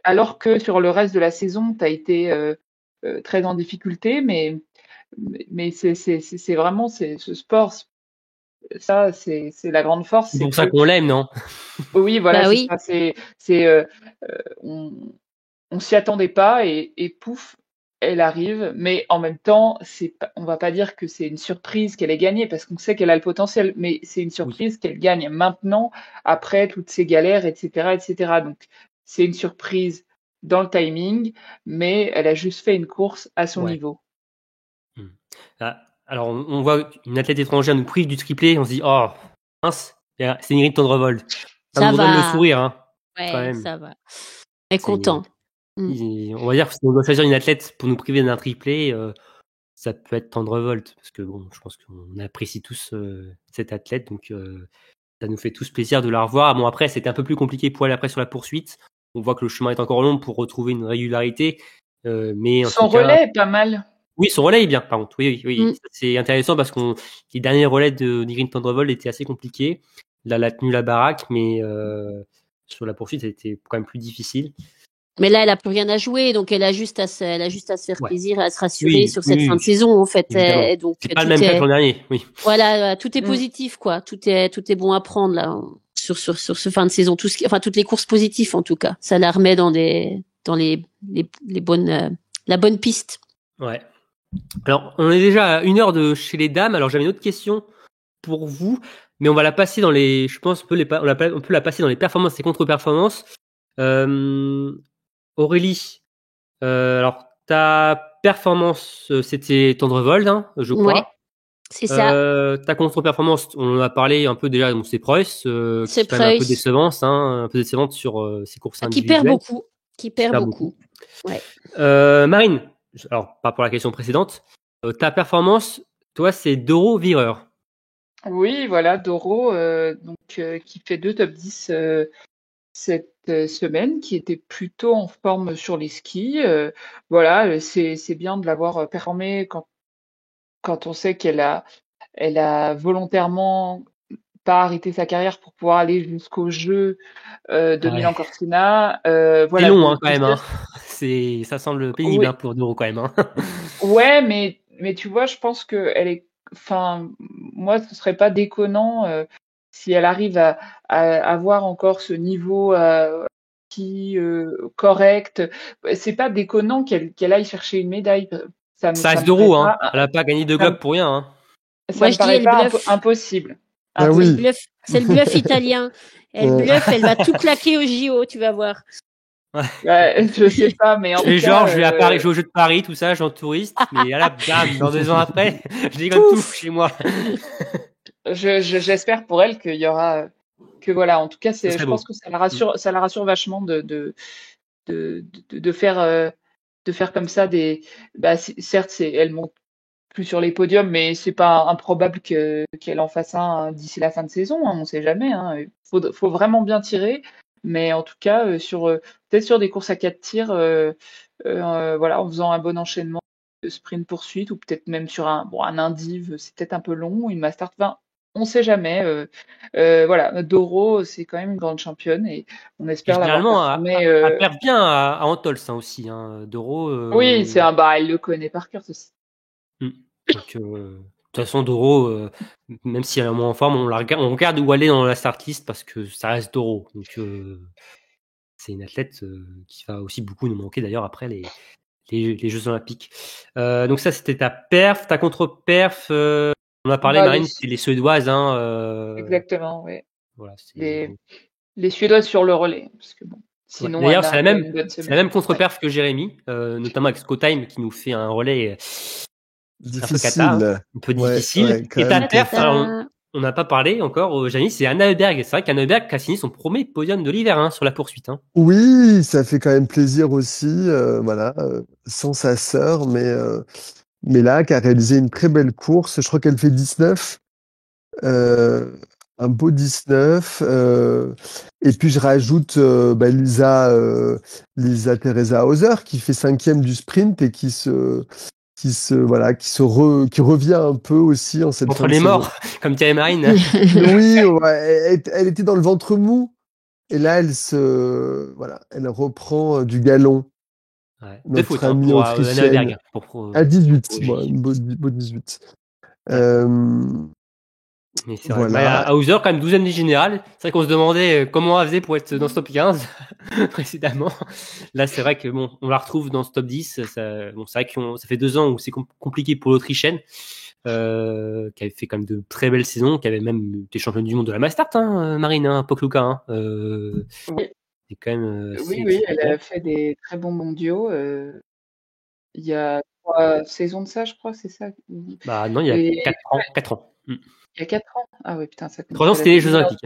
Speaker 8: Alors que sur le reste de la saison, tu as été très en difficulté, mais c'est vraiment ce sport. Ça, c'est la grande force.
Speaker 5: C'est pour ça qu'on l'aime, non?
Speaker 8: Oui, voilà.
Speaker 7: Oui.
Speaker 8: On s'y attendait pas et pouf, elle arrive. Mais en même temps, on va pas dire que c'est une surprise qu'elle ait gagné parce qu'on sait qu'elle a le potentiel, mais c'est une surprise qu'elle gagne maintenant après toutes ces galères, etc., etc. Donc c'est une surprise dans le timing, mais elle a juste fait une course à son niveau.
Speaker 5: Alors, on voit une athlète étrangère nous prive du triplé, on se dit oh mince, c'est Ingrid Tendrevold. Ça nous donne le sourire, hein.
Speaker 7: Ouais,
Speaker 5: quand même.
Speaker 7: Ça va. Elle est content.
Speaker 5: On va dire que si on doit choisir une athlète pour nous priver d'un triplé, ça peut être Tendrevold parce que bon, je pense qu'on apprécie tous cette athlète, donc ça nous fait tous plaisir de la revoir. Bon après, c'était un peu plus compliqué pour elle après sur la poursuite. On voit que le chemin est encore long pour retrouver une régularité, mais
Speaker 8: son relais est pas mal.
Speaker 5: Oui, son relais est bien, par contre. Oui. C'est intéressant parce que les derniers relais de Ingrid Tendrevold étaient assez compliqués. Là, elle a tenu la baraque, mais sur la poursuite, c'était quand même plus difficile.
Speaker 7: Mais là, elle a plus rien à jouer, donc elle a juste à se faire plaisir, à se rassurer sur cette fin de saison, en fait. Donc
Speaker 5: c'est pas le même cas que l'an dernier, oui.
Speaker 7: Voilà, tout est positif, quoi. Tout est bon à prendre là sur ce fin de saison. Toutes les courses positives, en tout cas. Ça la remet dans les bonnes la bonne piste.
Speaker 5: Ouais. Alors, on est déjà à 1 heure de chez les dames. Alors, j'avais une autre question pour vous, mais on va la passer dans les. Je pense on peut la passer dans les performances et contre-performances. Aurélie, alors ta performance, c'était Tendrevold, hein, je crois.
Speaker 7: Ouais, c'est ça.
Speaker 5: Ta contre-performance, on en a parlé un peu déjà. Donc c'est Preuss,
Speaker 7: c'est
Speaker 5: qui est un peu décevante, un peu décevante sur ses courses individuelles.
Speaker 7: Qui perd beaucoup. Ouais.
Speaker 5: Marine. Alors, par rapport à la question précédente, ta performance, toi, c'est Doro Vireur.
Speaker 8: Oui, voilà, Doro, qui fait 2 top 10 cette semaine, qui était plutôt en forme sur les skis. Voilà, c'est bien de l'avoir performé quand on sait qu'elle a volontairement pas arrêté sa carrière pour pouvoir aller jusqu'au jeu de Milan Cortina. Voilà,
Speaker 5: c'est long quand même. Ça semble pénible pour Doro quand même.
Speaker 8: Ouais, mais tu vois, je pense que elle est. Enfin, moi, ce serait pas déconnant si elle arrive à avoir encore ce niveau correct. C'est pas déconnant qu'elle aille chercher une médaille.
Speaker 5: Ça reste Doro, hein. Elle a pas gagné de globe pour rien. Hein.
Speaker 8: Ça me paraît pas impossible.
Speaker 6: Ah oui.
Speaker 7: C'est le bluff italien. Elle bluffe, elle va tout claquer au JO, tu vas voir.
Speaker 8: Ouais, je sais pas, mais en tout cas.
Speaker 5: Genre, je vais à Paris, je vais au jeu de Paris, tout ça, je suis en touriste, mais à la bam, dans 2 ans après, je dégomme tout chez moi.
Speaker 8: J'espère pour elle qu'il y aura, que voilà, en tout cas, je pense que ça la rassure vachement de faire comme ça certes, elle monte plus sur les podiums, mais c'est pas improbable qu'elle en fasse un d'ici la fin de saison, hein, on sait jamais, hein. Faut vraiment bien tirer, mais en tout cas, peut-être sur des courses à 4 tirs, voilà, en faisant un bon enchaînement de sprint poursuite, ou peut-être même sur un indiv, c'est peut-être un peu long, une Mastart, enfin, on sait jamais. Voilà, Doro, c'est quand même une grande championne et on espère l'avoir performé.
Speaker 5: Elle perd bien à Antols aussi, hein, Doro.
Speaker 8: Oui, elle le connaît par cœur ceci.
Speaker 5: Donc, de toute façon, Doro, même si elle est moins en forme, on regarde où elle est dans la start list parce que ça reste Doro. Donc, c'est une athlète qui va aussi beaucoup nous manquer d'ailleurs après les Jeux Olympiques. Donc ça, c'était ta perf, ta contre-perf. On a parlé, Marine, c'était les Suédoises.
Speaker 8: Exactement, oui.
Speaker 5: Voilà,
Speaker 8: les Suédoises sur le relais, parce que bon. Sinon,
Speaker 5: d'ailleurs, c'est la même contre-perf que Jérémy, notamment avec Scottheim qui nous fait un relais
Speaker 6: difficile.
Speaker 5: Un peu difficile. Et ta perf, on n'a pas parlé encore, Jamy, c'est Anna Heuberg. C'est vrai qu'Anna Heuberg a signé son premier podium de l'hiver sur la poursuite.
Speaker 6: Oui, ça fait quand même plaisir aussi, voilà, sans sa sœur, mais là, qui a réalisé une très belle course. Je crois qu'elle fait 19, un beau 19. Et puis je rajoute Lisa Teresa Hauser qui fait 5e du sprint et qui revient un peu aussi en cette
Speaker 5: Entre les morts, comme Thierry Marine.
Speaker 6: Oui, elle était dans le ventre mou. Et là, elle reprend du galon.
Speaker 5: Ouais.
Speaker 6: Notre amie autrichienne. À 18, une beau 18.
Speaker 5: Mais c'est vrai. À Hauser, quand même 12e du général. C'est vrai qu'on se demandait comment elle faisait pour être dans ce top 15 précédemment. Là, c'est vrai que on la retrouve dans ce top 10. C'est vrai que ça fait 2 ans où c'est compliqué pour l'Autrichienne, qui avait fait quand même de très belles saisons, qui avait même été championne du monde de la Mastart, Marine, Pokluka.
Speaker 8: Oui.
Speaker 5: C'est quand même.
Speaker 8: Oui, elle a fait des très bons mondiaux. Il y a 3 saisons de ça, je crois, c'est ça.
Speaker 5: Bah non, il y a 4 ans.
Speaker 8: Il y a 4 ans. Ah ouais, putain, ça.
Speaker 5: 3 ans, c'était les Jeux Olympiques.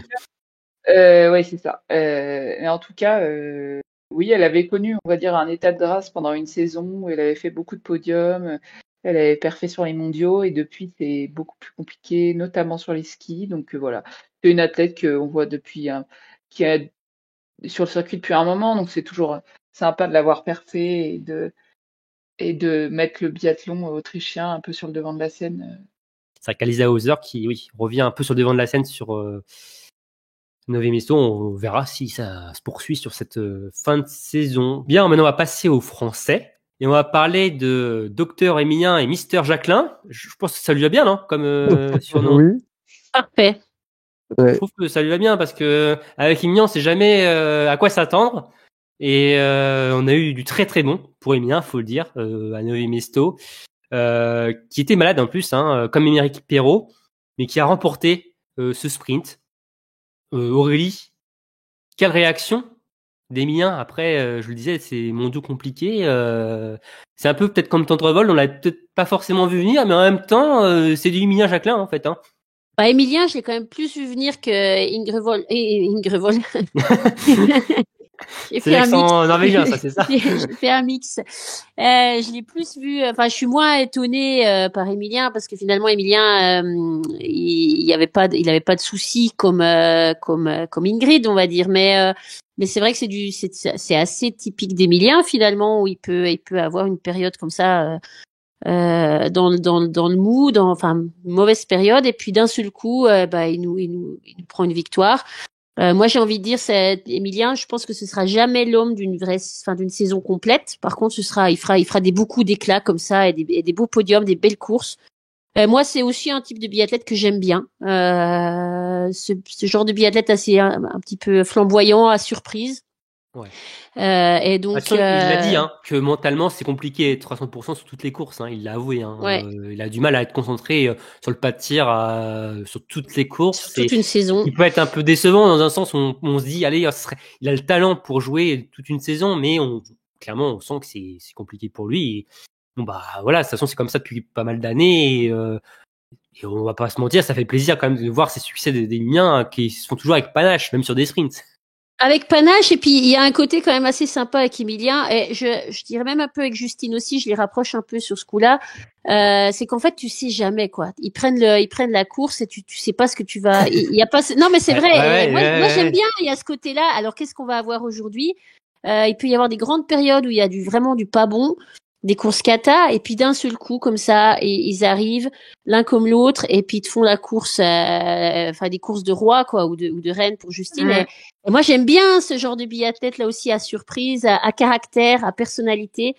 Speaker 8: Oui, c'est ça. Mais en tout cas, oui, elle avait connu, on va dire, un état de grâce pendant une saison où elle avait fait beaucoup de podiums. Elle avait perfé sur les mondiaux et depuis, c'est beaucoup plus compliqué, notamment sur les skis. Donc voilà, c'est une athlète qu'on voit depuis, qui est sur le circuit depuis un moment. Donc c'est toujours sympa de l'avoir perfé et de mettre le biathlon autrichien un peu sur le devant de la scène.
Speaker 5: C'est Lisa Hauser qui, revient un peu sur le devant de la scène sur Nové Mesto. On verra si ça se poursuit sur cette fin de saison. Bien, maintenant on va passer aux Français. Et on va parler de Docteur Emilien et Mister Jacquelin. Je pense que ça lui va bien, non, comme surnom.
Speaker 6: Oui.
Speaker 7: Parfait.
Speaker 6: Ouais.
Speaker 5: Je trouve que ça lui va bien parce que avec Emilien, on sait jamais à quoi s'attendre. Et on a eu du très très bon pour Emilien, faut le dire, à Nové Mesto. Qui était malade en plus, comme Émeric Perrault, mais qui a remporté ce sprint. Aurélie, quelle réaction d'Emilien après, je le disais, c'est mondiaux compliqué. C'est un peu peut-être comme Tendrevol, on l'a peut-être pas forcément vu venir, mais en même temps, c'est du Emilien Jacquelin en fait.
Speaker 7: Bah, Emilien, je l'ai quand même plus vu venir que Ingrevol.
Speaker 5: C'est l'accent norvégien, ça, c'est ça.
Speaker 7: J'ai fait un mix. Je l'ai plus vu. Enfin, je suis moins étonnée par Emilien parce que finalement, Emilien, il avait pas de soucis comme Ingrid, on va dire. Mais c'est vrai que c'est assez typique d'Emilien finalement où il peut avoir une période comme ça. Dans le mou, une mauvaise période, et puis d'un seul coup, il nous prend une victoire. Moi, j'ai envie de dire, c'est Emilien. Je pense que ce sera jamais l'homme d'une saison complète. Par contre, il fera beaucoup d'éclats comme ça et des beaux podiums, des belles courses. Moi, c'est aussi un type de biathlète que j'aime bien. Ce genre de biathlète assez un petit peu flamboyant, à surprise.
Speaker 5: Ouais.
Speaker 7: Et donc,
Speaker 5: il l'a dit, que mentalement c'est compliqué d'être 300% sur toutes les courses. Il l'a avoué.
Speaker 7: Ouais.
Speaker 5: Il a du mal à être concentré sur le pas de tir sur toutes les courses.
Speaker 7: Sur toute une saison.
Speaker 5: Il peut être un peu décevant dans un sens où on se dit, allez, il a le talent pour jouer toute une saison, mais clairement on sent que c'est compliqué pour lui. Et, voilà, de toute façon c'est comme ça depuis pas mal d'années. Et on va pas se mentir, ça fait plaisir quand même de voir ces succès des miens qui se font toujours avec panache, même sur des sprints.
Speaker 7: Avec panache, et puis il y a un côté quand même assez sympa avec Emilien, et je dirais même un peu avec Justine aussi, je les rapproche un peu sur ce coup-là. C'est qu'en fait tu sais jamais quoi. Ils prennent la course et tu sais pas ce que tu vas. Il y a pas. Non mais c'est vrai. Moi j'aime bien. Il y a ce côté-là. Alors qu'est-ce qu'on va avoir aujourd'hui? Il peut y avoir des grandes périodes où il y a vraiment du pas bon, des courses kata, et puis d'un seul coup comme ça, ils arrivent l'un comme l'autre, et puis ils te font la course, des courses de roi quoi, ou de reine pour Justine. Et moi j'aime bien ce genre de biathlète là aussi, à surprise, à caractère, à personnalité.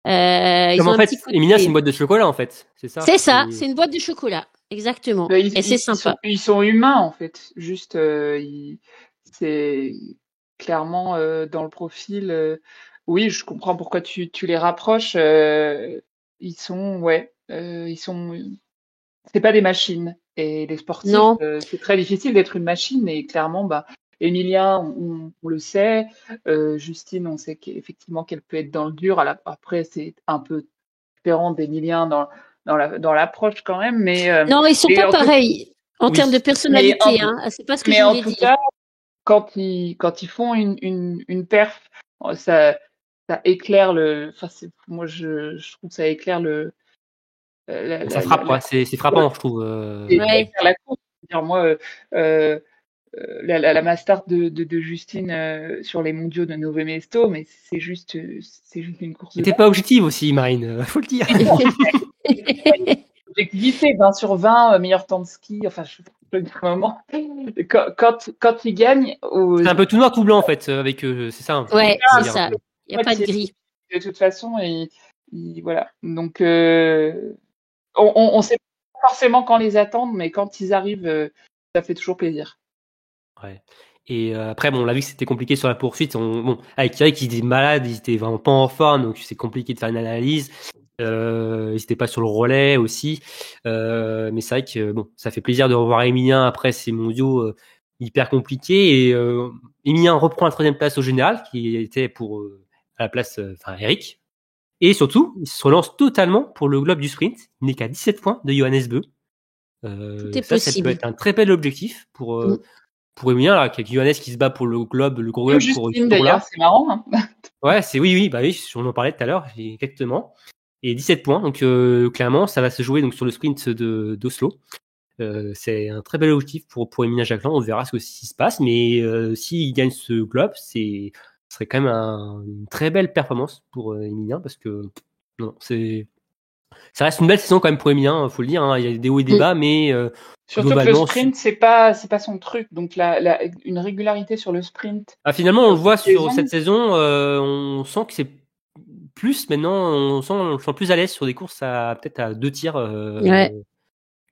Speaker 5: Comme en fait, Emilia, c'est une boîte de chocolat en fait, c'est ça.
Speaker 7: C'est ça, c'est une boîte de chocolat, exactement. Et c'est sympa.
Speaker 8: Ils sont humains en fait, juste c'est clairement dans le profil. Oui, je comprends pourquoi tu les rapproches. Ils sont, c'est pas des machines. Et les sportifs, c'est très difficile d'être une machine. Et clairement, Emilia, on le sait. Justine, on sait qu'effectivement qu'elle peut être dans le dur. Après, c'est un peu différent d'Emilien dans l'approche quand même. Mais
Speaker 7: non, ils sont pas pareils en termes de personnalité. C'est pas ce que je voulais dire. Mais en tout cas,
Speaker 8: quand ils font une perf, ça éclaire moi je trouve que ça éclaire
Speaker 5: ça frappe quoi, c'est frappant je trouve.
Speaker 8: La course, moi la master de Justine sur les mondiaux de Nové Mesto, mais c'est juste une course.
Speaker 5: T'es pas objective aussi, Marine, faut le dire.
Speaker 8: Objectivité, 20 sur 20, meilleur temps de ski, enfin je moment. Quand ils gagnent.
Speaker 5: C'est un peu tout noir, tout blanc en fait, avec c'est ça.
Speaker 7: Ouais, c'est ça. Il n'y a pas de gris.
Speaker 8: De toute façon, voilà. Donc, on sait pas forcément quand les attendre, mais quand ils arrivent, ça fait toujours plaisir.
Speaker 5: Ouais. Et après, on l'a vu que c'était compliqué sur la poursuite. Avec Thierry qui était malade, ils étaient vraiment pas en forme, donc c'est compliqué de faire une analyse. Ils étaient pas sur le relais aussi. Mais c'est vrai que ça fait plaisir de revoir Emilien après ces mondiaux hyper compliqués. Et Emilien reprend la 3e place au général, qui était pour à la place Eric. Et surtout, il se relance totalement pour le globe du sprint. Il n'est qu'à 17 points de Johannes Beu. Ça peut être un très bel objectif pour Emilien, là, avec Johannes qui se bat pour le globe, le gros globe.
Speaker 8: Justine d'ailleurs, c'est marrant. Hein.
Speaker 5: Ouais, oui, on en parlait tout à l'heure, exactement. Et 17 points, donc clairement, ça va se jouer donc sur le sprint d'Oslo. C'est un très bel objectif pour Emilien Jacquelin. On verra ce qui se passe, mais s'il gagne ce globe, ce serait quand même une très belle performance pour Emilien, parce que ça reste une belle saison quand même pour Emilien, faut le dire. Hein. Il y a des hauts et des bas, mais
Speaker 8: surtout que le sprint, c'est pas son truc. Donc une régularité sur le sprint.
Speaker 5: Finalement, on le voit sur cette saison, on sent que c'est plus maintenant, on sent plus à l'aise sur des courses peut-être à 2 tirs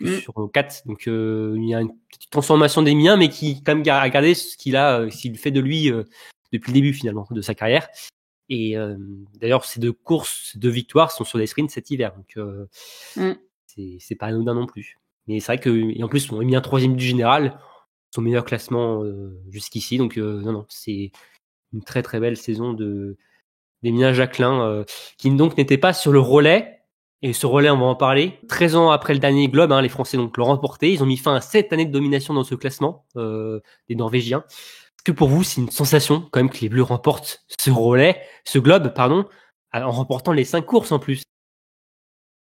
Speaker 5: sur 4. Donc il y a une petite transformation d'Emilien, mais qui quand même a gardé ce qu'il fait de lui depuis le début finalement de sa carrière. Et d'ailleurs, ces 2 victoires sont sur des sprints cet hiver, donc c'est pas anodin non plus. Mais c'est vrai que, et en plus, on a mis un 3e du général, son meilleur classement jusqu'ici, donc c'est une très très belle saison d'Emilien Jacquelin, qui donc n'était pas sur le relais. Et ce relais, on va en parler. 13 ans après le dernier globe, les Français donc l'ont remporté. Ils ont mis fin à 7 années de domination dans ce classement des Norvégiens. Est-ce que pour vous, c'est une sensation quand même que les Bleus remportent ce globe, en remportant les 5 courses en plus?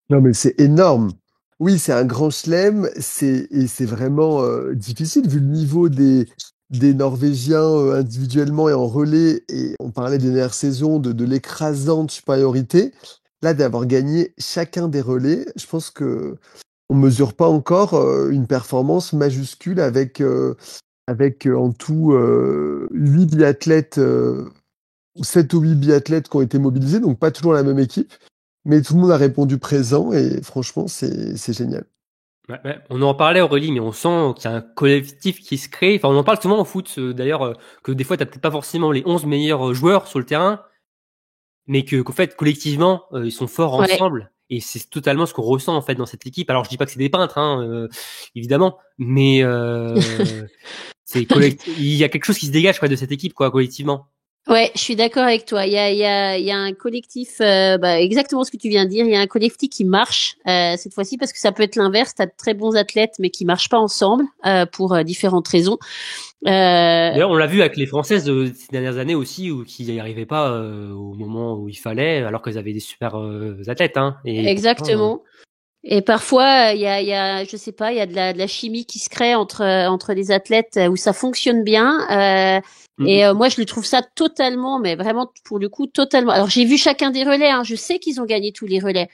Speaker 6: Non, mais c'est énorme. Oui, c'est un grand chelem, et c'est vraiment difficile vu le niveau des Norvégiens individuellement et en relais. Et on parlait des dernières saisons de l'écrasante supériorité. Là, d'avoir gagné chacun des relais, je pense que on mesure pas encore une performance majuscule avec en tout 8 biathlètes, 7 ou 8 biathlètes qui ont été mobilisés, donc pas toujours la même équipe, mais tout le monde a répondu présent, et franchement, c'est génial.
Speaker 5: Ouais. On en parlait, Aurélie, mais on sent qu'il y a un collectif qui se crée. Enfin, on en parle souvent au foot, d'ailleurs, que des fois, t'as peut-être pas forcément les 11 meilleurs joueurs sur le terrain, mais qu'en fait, collectivement, ils sont forts ensemble. Et c'est totalement ce qu'on ressent en fait dans cette équipe. Alors je dis pas que c'est des peintres, évidemment, mais c'est il y a quelque chose qui se dégage de cette équipe collectivement.
Speaker 7: Ouais, je suis d'accord avec toi. Il y a un collectif, exactement ce que tu viens de dire. Il y a un collectif qui marche cette fois-ci parce que ça peut être l'inverse. T'as de très bons athlètes mais qui marchent pas ensemble pour différentes raisons.
Speaker 5: D'ailleurs, on l'a vu avec les Françaises ces dernières années aussi, qui n'y arrivaient pas au moment où il fallait, alors qu'elles avaient des super athlètes. Hein, et
Speaker 7: exactement. Et parfois, il y a, je sais pas, il y a de la chimie qui se crée entre les athlètes où ça fonctionne bien. Moi, je le trouve ça totalement, mais vraiment pour le coup totalement. Alors, j'ai vu chacun des relais. Hein, je sais qu'ils ont gagné tous les relais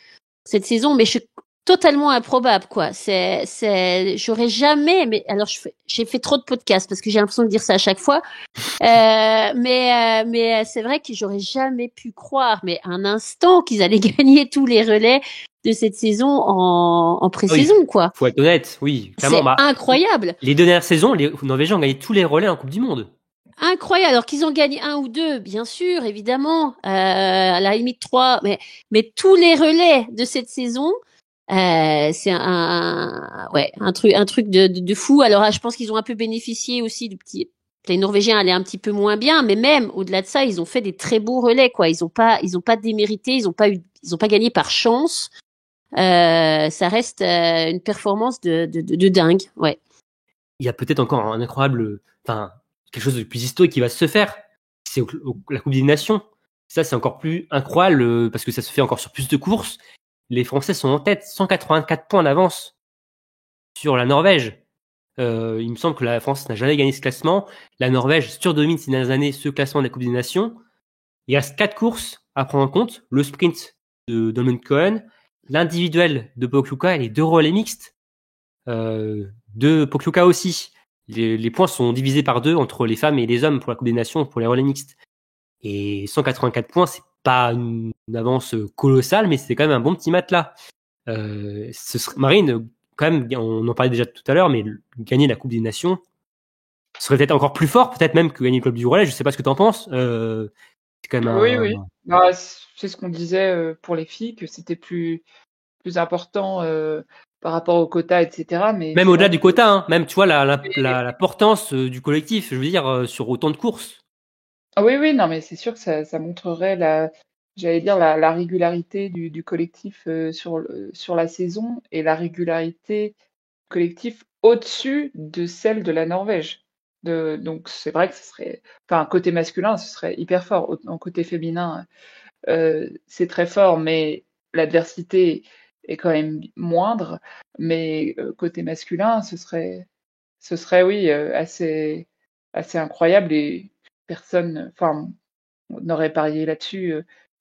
Speaker 7: cette saison, mais je suis totalement improbable, quoi. J'aurais jamais. Mais alors, j'ai fait trop de podcasts parce que j'ai l'impression de dire ça à chaque fois. Mais c'est vrai que j'aurais jamais pu croire, mais un instant qu'ils allaient gagner tous les relais de cette saison en pré-saison,
Speaker 5: oui,
Speaker 7: quoi.
Speaker 5: Faut être honnête, oui.
Speaker 7: Clairement, c'est incroyable.
Speaker 5: Les deux dernières saisons, les Norvégiens ont gagné tous les relais en Coupe du Monde.
Speaker 7: Incroyable. Alors qu'ils ont gagné 1 ou 2, bien sûr, évidemment, à la limite 3, mais tous les relais de cette saison, c'est un truc de fou. Alors, je pense qu'ils ont un peu bénéficié aussi du petit. Les Norvégiens allaient un petit peu moins bien, mais même au-delà de ça, ils ont fait des très beaux relais, quoi. Ils ont pas démérité, ils ont pas gagné par chance. Ça reste une performance de dingue, ouais.
Speaker 5: Il y a peut-être encore un incroyable, quelque chose de plus historique qui va se faire. C'est la Coupe des Nations. Ça, c'est encore plus incroyable parce que ça se fait encore sur plus de courses. Les Français sont en tête, 184 points d'avance sur la Norvège. Il me semble que la France n'a jamais gagné ce classement. La Norvège surdomine ces dernières années ce classement de la Coupe des Nations. Il reste 4 courses à prendre en compte. Le sprint de Dolman Cohen, l'individuel de Pokluka et les 2 relais mixtes de Pokluka aussi. Les points sont divisés par 2 entre les femmes et les hommes pour la Coupe des Nations, pour les relais mixtes. Et 184 points, c'est pas une avance colossale, mais c'est quand même un bon petit matelas. Marine, quand même, on en parlait déjà tout à l'heure, mais gagner la Coupe des Nations serait peut-être encore plus fort, peut-être même que gagner le club du relais. Je sais pas ce que t'en penses. C'est quand même
Speaker 8: oui. Bah, c'est ce qu'on disait pour les filles, que c'était plus important par rapport au quota, etc. Mais
Speaker 5: même au-delà du quota, hein, même tu vois la portance du collectif, je veux dire, sur autant de courses.
Speaker 8: Ah oui, non, mais c'est sûr que ça montrerait la régularité du collectif sur la saison et la régularité du collectif au-dessus de celle de la Norvège. Donc c'est vrai que ce serait, enfin, côté masculin, ce serait hyper fort. En côté féminin, c'est très fort, mais l'adversité est quand même moindre. Mais côté masculin, ce serait oui, assez incroyable et personne, enfin, on aurait parié là-dessus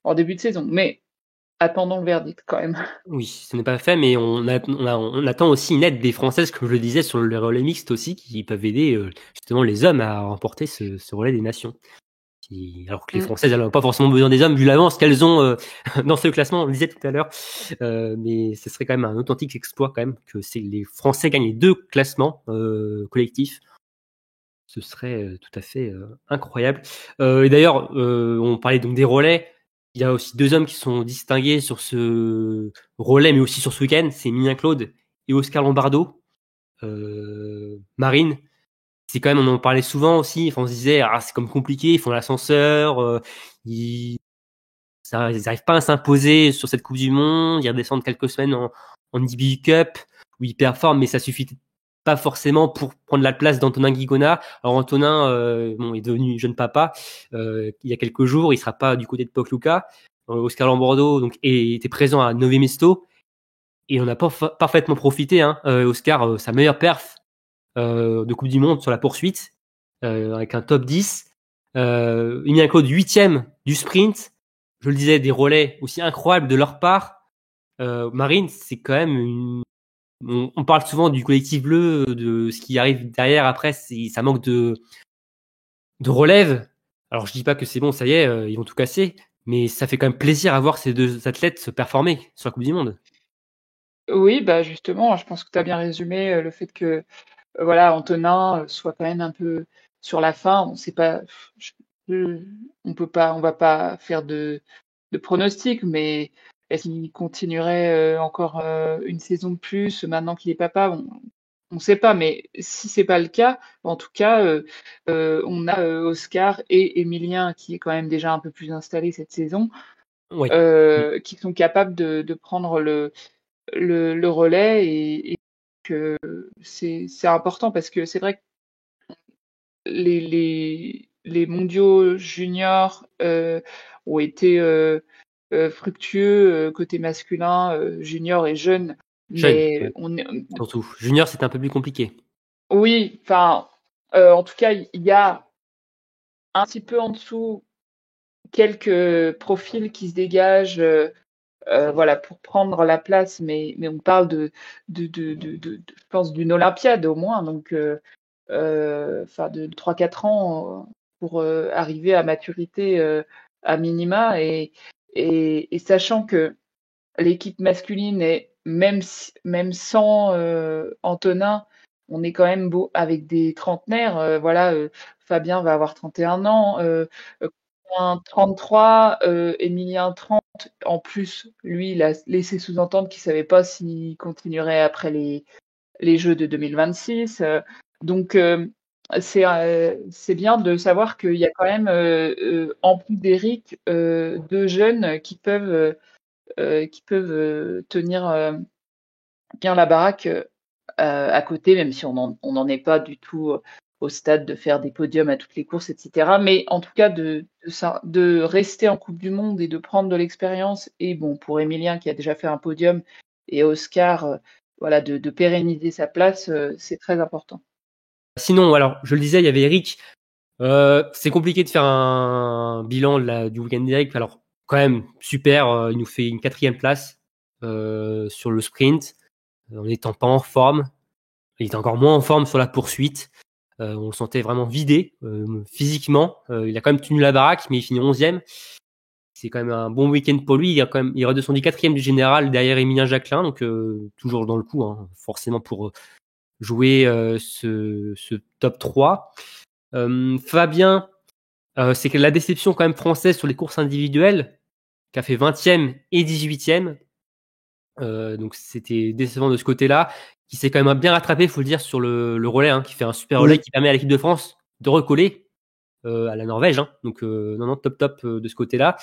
Speaker 8: en début de saison. Mais attendons le verdict quand même.
Speaker 5: Oui, ce n'est pas fait, mais on attend aussi une aide des Françaises, comme je le disais, sur le relais mixte aussi, qui peuvent aider justement les hommes à remporter ce relais des nations. Alors que les Françaises, elles n'ont pas forcément besoin des hommes, vu l'avance qu'elles ont dans ce classement, on le disait tout à l'heure. Mais ce serait quand même un authentique exploit quand même que les Français gagnent les 2 classements collectifs. Ce serait tout à fait incroyable. Et d'ailleurs, on parlait donc des relais. Il y a aussi 2 hommes qui sont distingués sur ce relais, mais aussi sur ce week-end. C'est Emilien Claude et Oscar Lombardo. Marine, c'est quand même, on en parlait souvent aussi. Enfin, on se disait, c'est comme compliqué, ils font l'ascenseur, ils n'arrivent pas à s'imposer sur cette Coupe du Monde. Ils redescendent quelques semaines en IBU Cup où ils performent, mais ça suffit pas forcément pour prendre la place d'Antonin Guigona. Alors Antonin, il est devenu jeune papa il y a quelques jours, il sera pas du côté de Pokluka. Oscar Lombardo donc était présent à Nové Mesto et on a parfaitement profité. Oscar, sa meilleure perf de Coupe du Monde sur la poursuite avec un top 10. Emilien Claude 8e du sprint. Je le disais, des relais aussi incroyables de leur part. Marine, c'est quand même on parle souvent du collectif bleu, de ce qui arrive derrière après, ça manque de relève. Alors je dis pas que c'est bon, ça y est, ils vont tout casser, mais ça fait quand même plaisir à voir ces 2 athlètes se performer sur la Coupe du Monde.
Speaker 8: Oui, bah justement, je pense que tu as bien résumé le fait que voilà, Antonin soit quand même un peu sur la fin. On sait pas, on va pas faire de pronostics, mais est-ce qu'il continuerait encore une saison de plus maintenant qu'il est papa? on sait pas, mais si c'est pas le cas, en tout cas, on a Oscar et Emilien qui est quand même déjà un peu plus installé cette saison,
Speaker 5: Oui.
Speaker 8: qui sont capables de prendre le relais et que c'est important parce que c'est vrai que les mondiaux juniors ont été fructueux côté masculin, junior et jeune, mais
Speaker 5: Jeune,
Speaker 8: on est,
Speaker 5: surtout. Junior, c'était un peu plus compliqué.
Speaker 8: oui, enfin, en tout cas, il y a un petit peu en dessous quelques profils qui se dégagent, voilà, pour prendre la place, mais on parle je pense, d'une Olympiade au moins, donc, enfin, de 3-4 ans pour arriver à maturité à minima, et sachant que l'équipe masculine est, même sans Antonin, on est quand même beau avec des trentenaires. Voilà, Fabien va avoir 31 ans, Quentin 33, Emilien 30. En plus, lui, il a laissé sous-entendre qu'il savait pas s'il continuerait après les Jeux de 2026. Donc, c'est bien de savoir qu'il y a quand même, en plus d'Eric, deux jeunes qui peuvent tenir bien la baraque à côté, même si on n'en est pas du tout au stade de faire des podiums à toutes les courses, etc. Mais en tout cas, de rester en Coupe du Monde et de prendre de l'expérience, et bon, pour Emilien qui a déjà fait un podium, et Oscar, voilà, de pérenniser sa place, c'est très important.
Speaker 5: Sinon, alors, je le disais, il y avait Eric. C'est compliqué de faire un bilan du week-end d'Eric. Alors, quand même, super. Il nous fait une 4e place sur le sprint, en n'étant pas en forme. Il était encore moins en forme sur la poursuite. On le sentait vraiment vidé physiquement. Il a quand même tenu la baraque, mais il finit 11e. C'est quand même un bon week-end pour lui. Il redescend du 4e du général derrière Emilien Jacquelin, donc toujours dans le coup, hein, forcément pour jouer ce top 3. Fabien, c'est que la déception quand même française sur les courses individuelles, qui a fait 20e et 18e. Donc c'était décevant de ce côté-là, qui s'est quand même bien rattrapé, faut le dire, sur le relais, hein, qui fait un super relais qui permet à l'équipe de France de recoller à la Norvège, hein. Donc non, top de ce côté-là.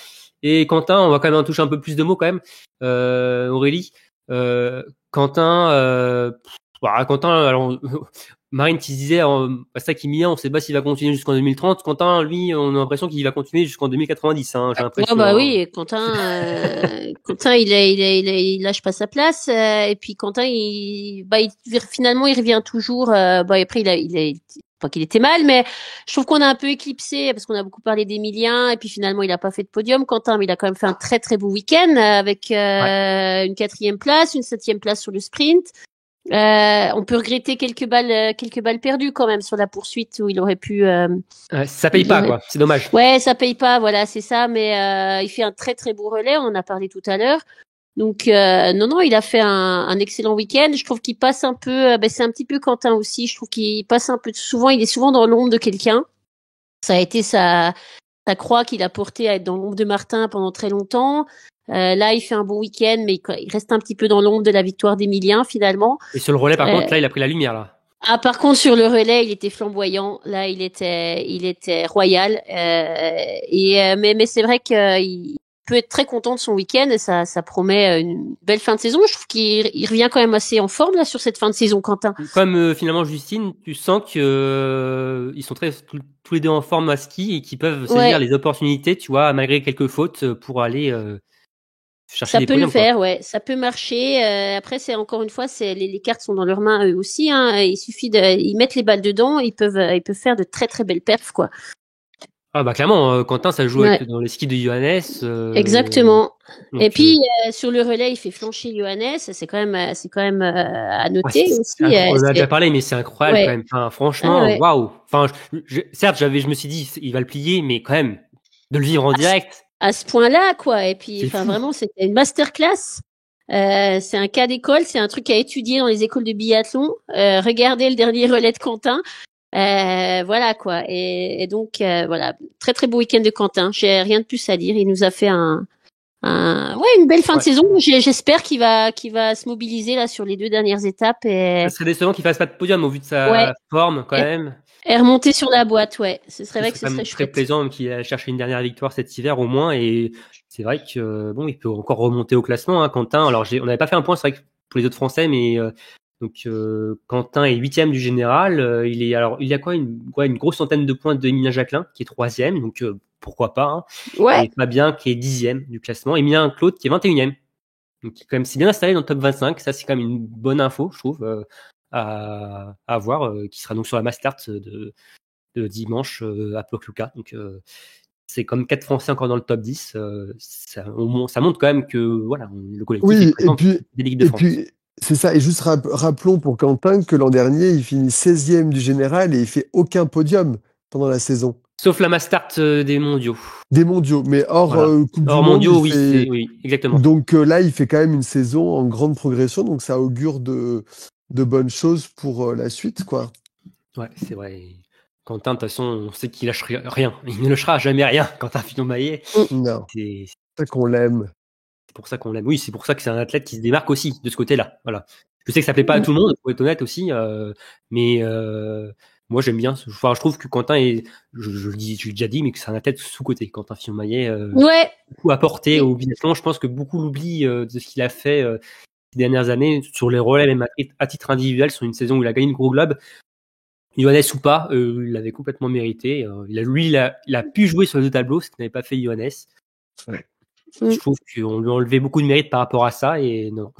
Speaker 5: Et Quentin, on va quand même en toucher un peu plus de mots quand même. Aurélie, Quentin, alors Marine qui se disait ça qui Emilien, on sait pas s'il va continuer jusqu'en 2030. Quentin, lui, on a l'impression qu'il va continuer jusqu'en 2090, hein, j'ai l'impression.
Speaker 7: Ah bah oui, Quentin, Quentin, il lâche pas sa place, et puis Quentin, finalement, il revient toujours. Après, pas qu'il était mal, mais je trouve qu'on a un peu éclipsé parce qu'on a beaucoup parlé d'Emilien, et puis finalement, il a pas fait de podium, Quentin, mais il a quand même fait un très très beau week-end avec une 4e place, une 7e place sur le sprint. On peut regretter quelques balles perdues quand même sur la poursuite où il aurait pu.
Speaker 5: Ça paye pas, quoi. C'est dommage.
Speaker 7: Ouais, ça paye pas, voilà, c'est ça. Mais il fait un très très beau relais. On en a parlé tout à l'heure. Donc non, il a fait un excellent week-end. Je trouve qu'il passe un peu. C'est un petit peu Quentin aussi. Je trouve qu'il passe un peu souvent. Il est souvent dans l'ombre de quelqu'un. Ça a été sa croix qu'il a portée à être dans l'ombre de Martin pendant très longtemps. Là, il fait un bon week-end, mais il reste un petit peu dans l'ombre de la victoire d'Emilien, finalement.
Speaker 5: Et sur le relais, par contre, là, il a pris la lumière, là.
Speaker 7: Ah, par contre, sur le relais, il était flamboyant. Là, il était royal. Mais c'est vrai qu'il peut être très content de son week-end et ça promet une belle fin de saison. Je trouve qu'il revient quand même assez en forme, là, sur cette fin de saison, Quentin.
Speaker 5: Comme finalement, Justine, tu sens que ils sont tous les deux en forme à ski et qu'ils peuvent saisir les opportunités, tu vois, malgré quelques fautes, pour aller chercher
Speaker 7: ça
Speaker 5: des
Speaker 7: peut
Speaker 5: podiums,
Speaker 7: le faire,
Speaker 5: quoi.
Speaker 7: ouais, ça peut marcher. Après, c'est encore une fois, les cartes sont dans leurs mains eux aussi, hein. Il suffit ils mettent les balles dedans, ils peuvent faire de très très belles perfs, quoi.
Speaker 5: Ah bah clairement, Quentin, ça joue dans les skis de Johannes.
Speaker 7: Exactement. Et puis sur le relais, il fait flancher Johannes. C'est quand même à noter aussi.
Speaker 5: On en a déjà parlé, mais c'est incroyable quand même. Enfin, franchement, waouh. Enfin, certes, je me suis dit, il va le plier, mais quand même, de le vivre en direct.
Speaker 7: À ce point-là, quoi. Et puis, vraiment, c'était une masterclass. C'est un cas d'école, c'est un truc à étudier dans les écoles de biathlon. Regardez le dernier relais de Quentin. Voilà, quoi. Et donc, voilà, très très beau week-end de Quentin. J'ai rien de plus à dire. Il nous a fait un une belle fin de saison. J'espère qu'il va se mobiliser là sur les 2 dernières étapes et.
Speaker 5: Ça serait décevant qu'il fasse pas de podium au vu de sa forme quand même.
Speaker 7: Et remonter sur la boîte, ce serait vrai que ce serait chouette.
Speaker 5: Très plaisant qu'il a cherché une dernière victoire cet hiver au moins, et c'est vrai que il peut encore remonter au classement, hein, Quentin. Alors on n'avait pas fait un point, c'est vrai que pour les autres Français, mais Quentin est 8e du général. Il y a une grosse centaine de points de Emilien Jacquelin qui est 3e, donc pourquoi pas. Hein.
Speaker 7: Ouais.
Speaker 5: Et Fabien qui est 10e du classement, Emilien Claude qui est 21e. Donc quand même, c'est bien installé dans le top 25. Ça, c'est quand même une bonne info, je trouve. À voir, qui sera donc sur la Mastart de dimanche à Pocluca. Donc c'est comme 4 Français encore dans le top 10. Ça montre quand même que le collectif est présent des Ligues de France.
Speaker 6: Et puis c'est ça. Et juste rappelons pour Quentin que l'an dernier, il finit 16e du général et il fait aucun podium pendant la saison.
Speaker 5: Sauf la Mastart des mondiaux.
Speaker 6: Des mondiaux, mais hors Coupe du Monde.
Speaker 5: Mondiaux, oui, exactement.
Speaker 6: Donc là, il fait quand même une saison en grande progression, donc ça augure de bonnes choses pour la suite, quoi.
Speaker 5: Ouais, c'est vrai. Quentin, de toute façon, on sait qu'il lâche rien. Il ne lâchera jamais rien, Quentin Fillon-Maillet.
Speaker 6: Non. C'est ça qu'on l'aime.
Speaker 5: C'est pour ça qu'on l'aime. Oui, c'est pour ça que c'est un athlète qui se démarque aussi de ce côté-là. Voilà. Je sais que ça plaît pas à tout le monde, pour être honnête aussi, mais moi j'aime bien. Je trouve que Quentin est, je l'ai déjà dit, mais que c'est un athlète sous-côté. Quentin Fillon-Maillet, beaucoup apporté au biathlon. Je pense que beaucoup l'oublient de ce qu'il a fait ces dernières années sur les relais, même à titre individuel, sur une saison où il a gagné le Gros Globe. Johannes ou pas, il l'avait complètement mérité. Il a pu jouer sur les 2 tableaux, ce que n'avait pas fait Johannes. Ouais. Je trouve qu'on lui a enlevé beaucoup de mérite par rapport à ça, et non,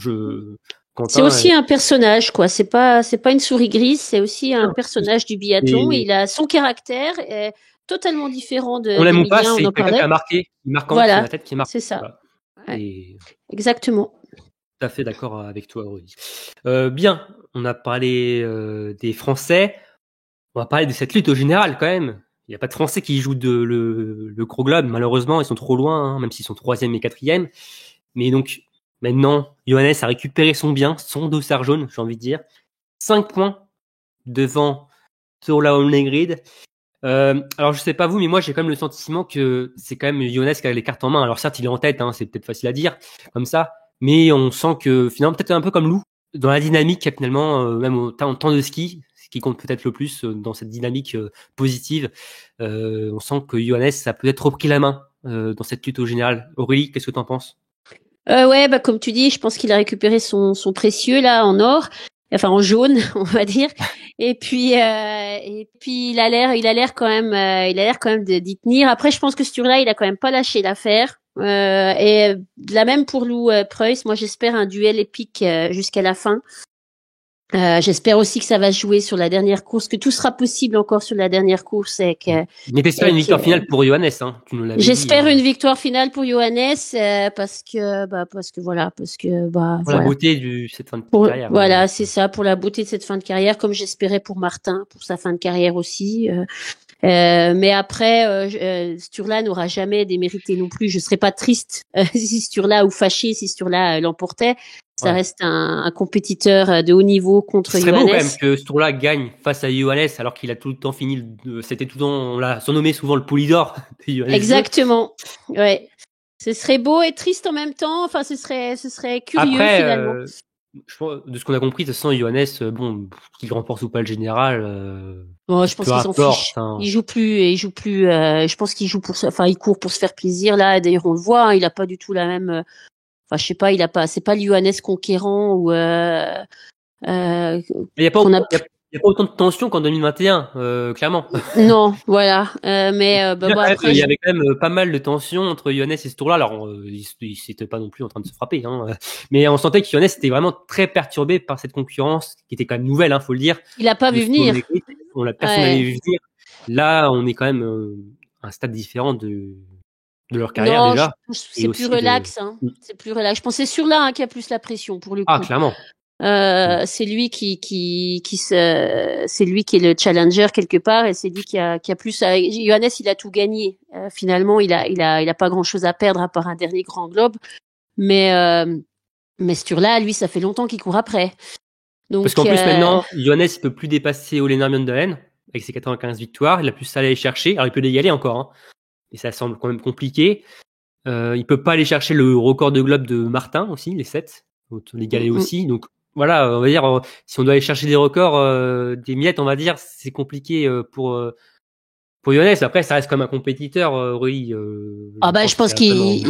Speaker 5: Quentin,
Speaker 7: c'est aussi un personnage, quoi. C'est pas une souris grise, c'est aussi un personnage du biathlon. Il a son caractère, est totalement différent de.
Speaker 5: On l'aime ou pas, c'est quelqu'un qui a marqué, marquant, c'est la tête qui marque.
Speaker 7: C'est ça.
Speaker 5: Voilà.
Speaker 7: Ouais. Exactement.
Speaker 5: Tout à fait d'accord avec toi, Aurélie. Bien, on a parlé des Français. On va parler de cette lutte au général quand même. Il n'y a pas de Français qui jouent le Gros Globe, malheureusement, ils sont trop loin, hein, même s'ils sont 3e et 4e. Mais donc, maintenant, Johannes a récupéré son dossard jaune, j'ai envie de dire. 5 points devant Sturla Holmgren. Alors, je sais pas vous, mais moi, j'ai quand même le sentiment que c'est quand même Johannes qui a les cartes en main. Alors, certes, il est en tête, hein, c'est peut-être facile à dire, comme ça. Mais on sent que, finalement, peut-être un peu comme Lou, dans la dynamique, finalement, même en temps de ski, ce qui compte peut-être le plus dans cette dynamique positive. On sent que Johannes a peut-être repris la main dans cette lutte au général. Aurélie, qu'est-ce que tu en penses ?
Speaker 7: Comme tu dis, je pense qu'il a récupéré son précieux là en or, enfin en jaune, on va dire. Et puis il a l'air quand même d'y tenir. Après, je pense que ce tour-là, il a quand même pas lâché l'affaire. Et de la même pour Lou Preuss. Moi, j'espère un duel épique jusqu'à la fin. J'espère aussi que ça va se jouer sur la dernière course, que tout sera possible encore sur la dernière course. Mais
Speaker 5: t'espères une victoire finale pour Johannes, hein, tu nous l'avais dit.
Speaker 7: J'espère une victoire finale pour Johannes, parce que
Speaker 5: pour la beauté de cette fin de carrière.
Speaker 7: Voilà, c'est ça, pour la beauté de cette fin de carrière, comme j'espérais pour Martin, pour sa fin de carrière aussi. Mais après, Sturla n'aura jamais démérité non plus. Je serais pas triste si Sturla ou fâché si Sturla l'emportait. Ça reste un compétiteur de haut niveau contre Johannes.
Speaker 5: Ce serait beau quand même que Sturla gagne face à Johannes, alors qu'il a tout le temps fini. C'était tout le temps, on l'a surnommé souvent le Poulidor.
Speaker 7: Exactement. Ouais. Ce serait beau et triste en même temps. Enfin, ce serait curieux
Speaker 5: après,
Speaker 7: finalement.
Speaker 5: Je pense, de ce qu'on a compris, de toute façon, Johannes, qu'il remporte ou pas le général.
Speaker 7: Je pense qu'il s'en fiche. Hein. Il joue plus. Je pense qu'il joue il court pour se faire plaisir là. D'ailleurs, on le voit. Hein, il a pas du tout la même. Enfin, je sais pas. C'est pas le Johannes conquérant ou.
Speaker 5: Il y a pas autant de tension qu'en 2021, clairement.
Speaker 7: Non, voilà. Après,
Speaker 5: il y avait quand même pas mal de tension entre Johannes et ce tour-là. Alors, il s'était pas non plus en train de se frapper, hein. Mais on sentait que Johannes était vraiment très perturbé par cette concurrence qui était quand même nouvelle, hein, faut le dire.
Speaker 7: Il a pas vu venir.
Speaker 5: Personne n'avait vu venir. Là, on est quand même à un stade différent de leur carrière déjà.
Speaker 7: C'est plus relax, hein. C'est plus relax. Je pensais sur là qui a plus la pression pour le coup.
Speaker 5: Ah, clairement.
Speaker 7: C'est lui c'est lui qui est le challenger quelque part et c'est lui qui a plus. Johannes, il a tout gagné. Finalement, il a pas grand chose à perdre à part un dernier grand globe. Mais Sturla, lui, ça fait longtemps qu'il court après. Donc,
Speaker 5: parce qu'en plus maintenant, Johannes il peut plus dépasser Ole Nurmjondalen avec ses 95 victoires. Il a plus ça à aller chercher. Alors il peut y aller encore, hein. Et ça semble quand même compliqué. Il peut pas aller chercher le record de globe de Martin aussi, les 7, l'égaler aussi. Donc voilà, on va dire, si on doit aller chercher des records, des miettes, on va dire, c'est compliqué pour Johannes. Après, ça reste comme un compétiteur, Rui.
Speaker 7: Je pense qu'il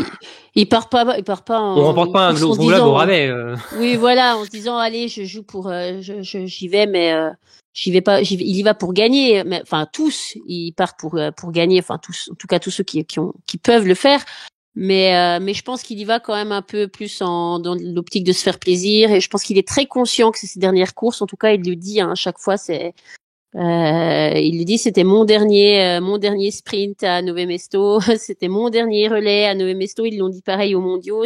Speaker 7: part pas
Speaker 5: on remporte pas un gros globe au rabais.
Speaker 7: Oui, voilà, en se disant, allez, je joue pour, j'y vais, mais j'y vais pas. Il y va pour gagner. Mais enfin, tous, ils partent pour gagner. Enfin, tous, en tout cas, tous ceux qui peuvent le faire. Mais je pense qu'il y va quand même un peu plus dans l'optique de se faire plaisir. Et je pense qu'il est très conscient que c'est ses dernières courses. En tout cas, il le dit à chaque fois. Il lui dit, c'était mon dernier sprint à Nové Mesto, c'était mon dernier relais à Nové Mesto. Ils l'ont dit pareil aux mondiaux.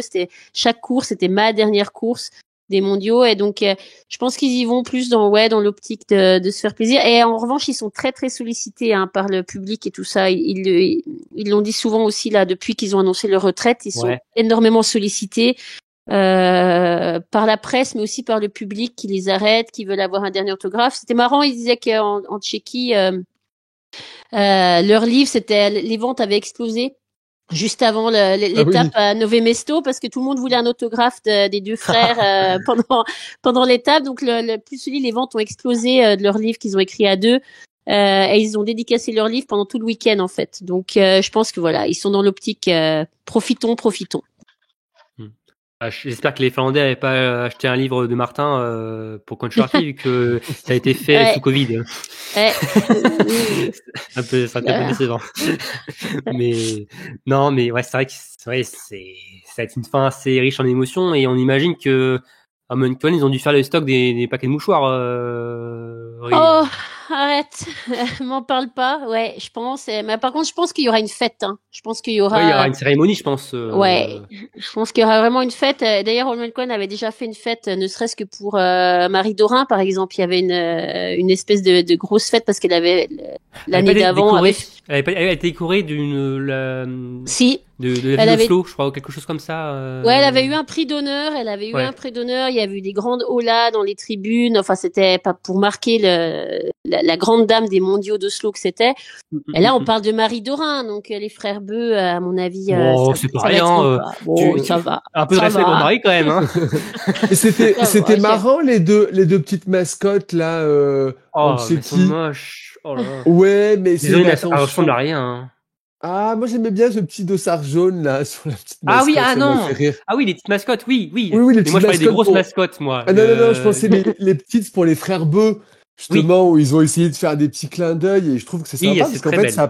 Speaker 7: Chaque course, c'était ma dernière course des mondiaux. Et donc, je pense qu'ils y vont plus dans l'optique de se faire plaisir. Et en revanche, ils sont très, très sollicités, par le public et tout ça. Ils l'ont dit souvent aussi, là, depuis qu'ils ont annoncé leur retraite. Ils sont énormément sollicités. Par la presse, mais aussi par le public qui les arrête, qui veulent avoir un dernier autographe. C'était marrant, ils disaient qu'en Tchéquie, leur livre, les ventes avaient explosé juste avant l'étape à Nové Mesto, parce que tout le monde voulait un autographe des deux frères pendant l'étape. Donc le plus celui, les ventes ont explosé de leur livre qu'ils ont écrit à deux. Et ils ont dédicacé leur livre pendant tout le week-end en fait. Donc je pense que voilà, ils sont dans l'optique profitons.
Speaker 5: J'espère que les Finlandais n'avaient pas acheté un livre de Martin pour Couchsurfing vu que ça a été fait sous Covid. C'est un peu décevant. Mais non, mais ouais, c'est vrai que ça va être une fin assez riche en émotions et on imagine que à Moncton, ils ont dû faire le stock des paquets de mouchoirs.
Speaker 7: Oh, arrête, m'en parle pas. Ouais, je pense. Mais par contre, je pense qu'il y aura une fête. Je pense qu'il y aura.
Speaker 5: Ouais, il y aura une cérémonie, je pense.
Speaker 7: Ouais, je pense qu'il y aura vraiment une fête. D'ailleurs, Holmen Cohen avait déjà fait une fête, ne serait-ce que pour Marie Dorin, par exemple. Il y avait une espèce de grosse fête parce qu'elle avait l'année d'avant.
Speaker 5: Elle a été décorée d'une.
Speaker 7: Si.
Speaker 5: De la ville Oslo, je crois, ou quelque chose comme ça.
Speaker 7: Ouais, elle avait eu un prix d'honneur. Il y avait eu des grandes aulas dans les tribunes. Enfin, c'était pas pour marquer la grande dame des mondiaux d'Oslo que c'était. Et là, on parle de Marie Dorin, donc les frères Beu, à mon avis.
Speaker 5: C'est pas rien.
Speaker 7: Ça va.
Speaker 5: Un peu de respect pour Marie quand même. Hein.
Speaker 6: Et c'était marrant les deux petites mascottes là.
Speaker 5: Oh, mais sont moches. Oh là là.
Speaker 6: Ouais, mais
Speaker 5: ça ressemble à rien. Hein.
Speaker 6: Ah, moi j'aimais bien ce petit dossard jaune là sur la petite mascotte.
Speaker 5: Ah oui, non. Ah oui, les petites mascottes, oui.
Speaker 6: Oui, les petites
Speaker 5: moi je parlais des grosses mascottes, moi.
Speaker 6: Ah non, je pensais les petites pour les frères Beu, justement, où ils ont essayé de faire des petits clins d'œil et je trouve que c'est sympa parce qu'en fait ça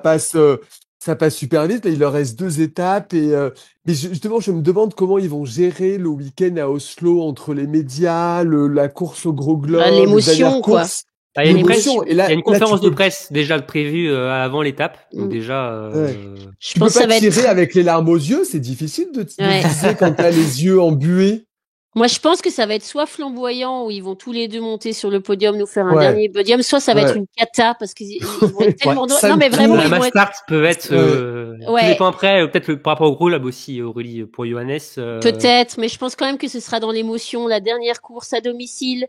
Speaker 6: passe super vite. Là, il leur reste 2 étapes et mais justement, je me demande comment ils vont gérer le week-end à Oslo entre les médias, la course au gros globe,
Speaker 7: l'émotion, quoi.
Speaker 5: Il y a une conférence de presse déjà prévue avant l'étape. Donc déjà,
Speaker 6: je pense que ça va tirer avec les larmes aux yeux. C'est difficile de tirer quand t'as les yeux embués.
Speaker 7: Moi, je pense que ça va être soit flamboyant où ils vont tous les deux monter sur le podium, nous faire un dernier podium, soit ça va être une cata parce qu'ils vont être tellement non, mais vraiment,
Speaker 5: la mass start peut être, tout dépend après, peut-être par rapport au gros lab aussi, Aurélie, pour Johannes.
Speaker 7: Peut-être, mais je pense quand même que ce sera dans l'émotion, la dernière course à domicile.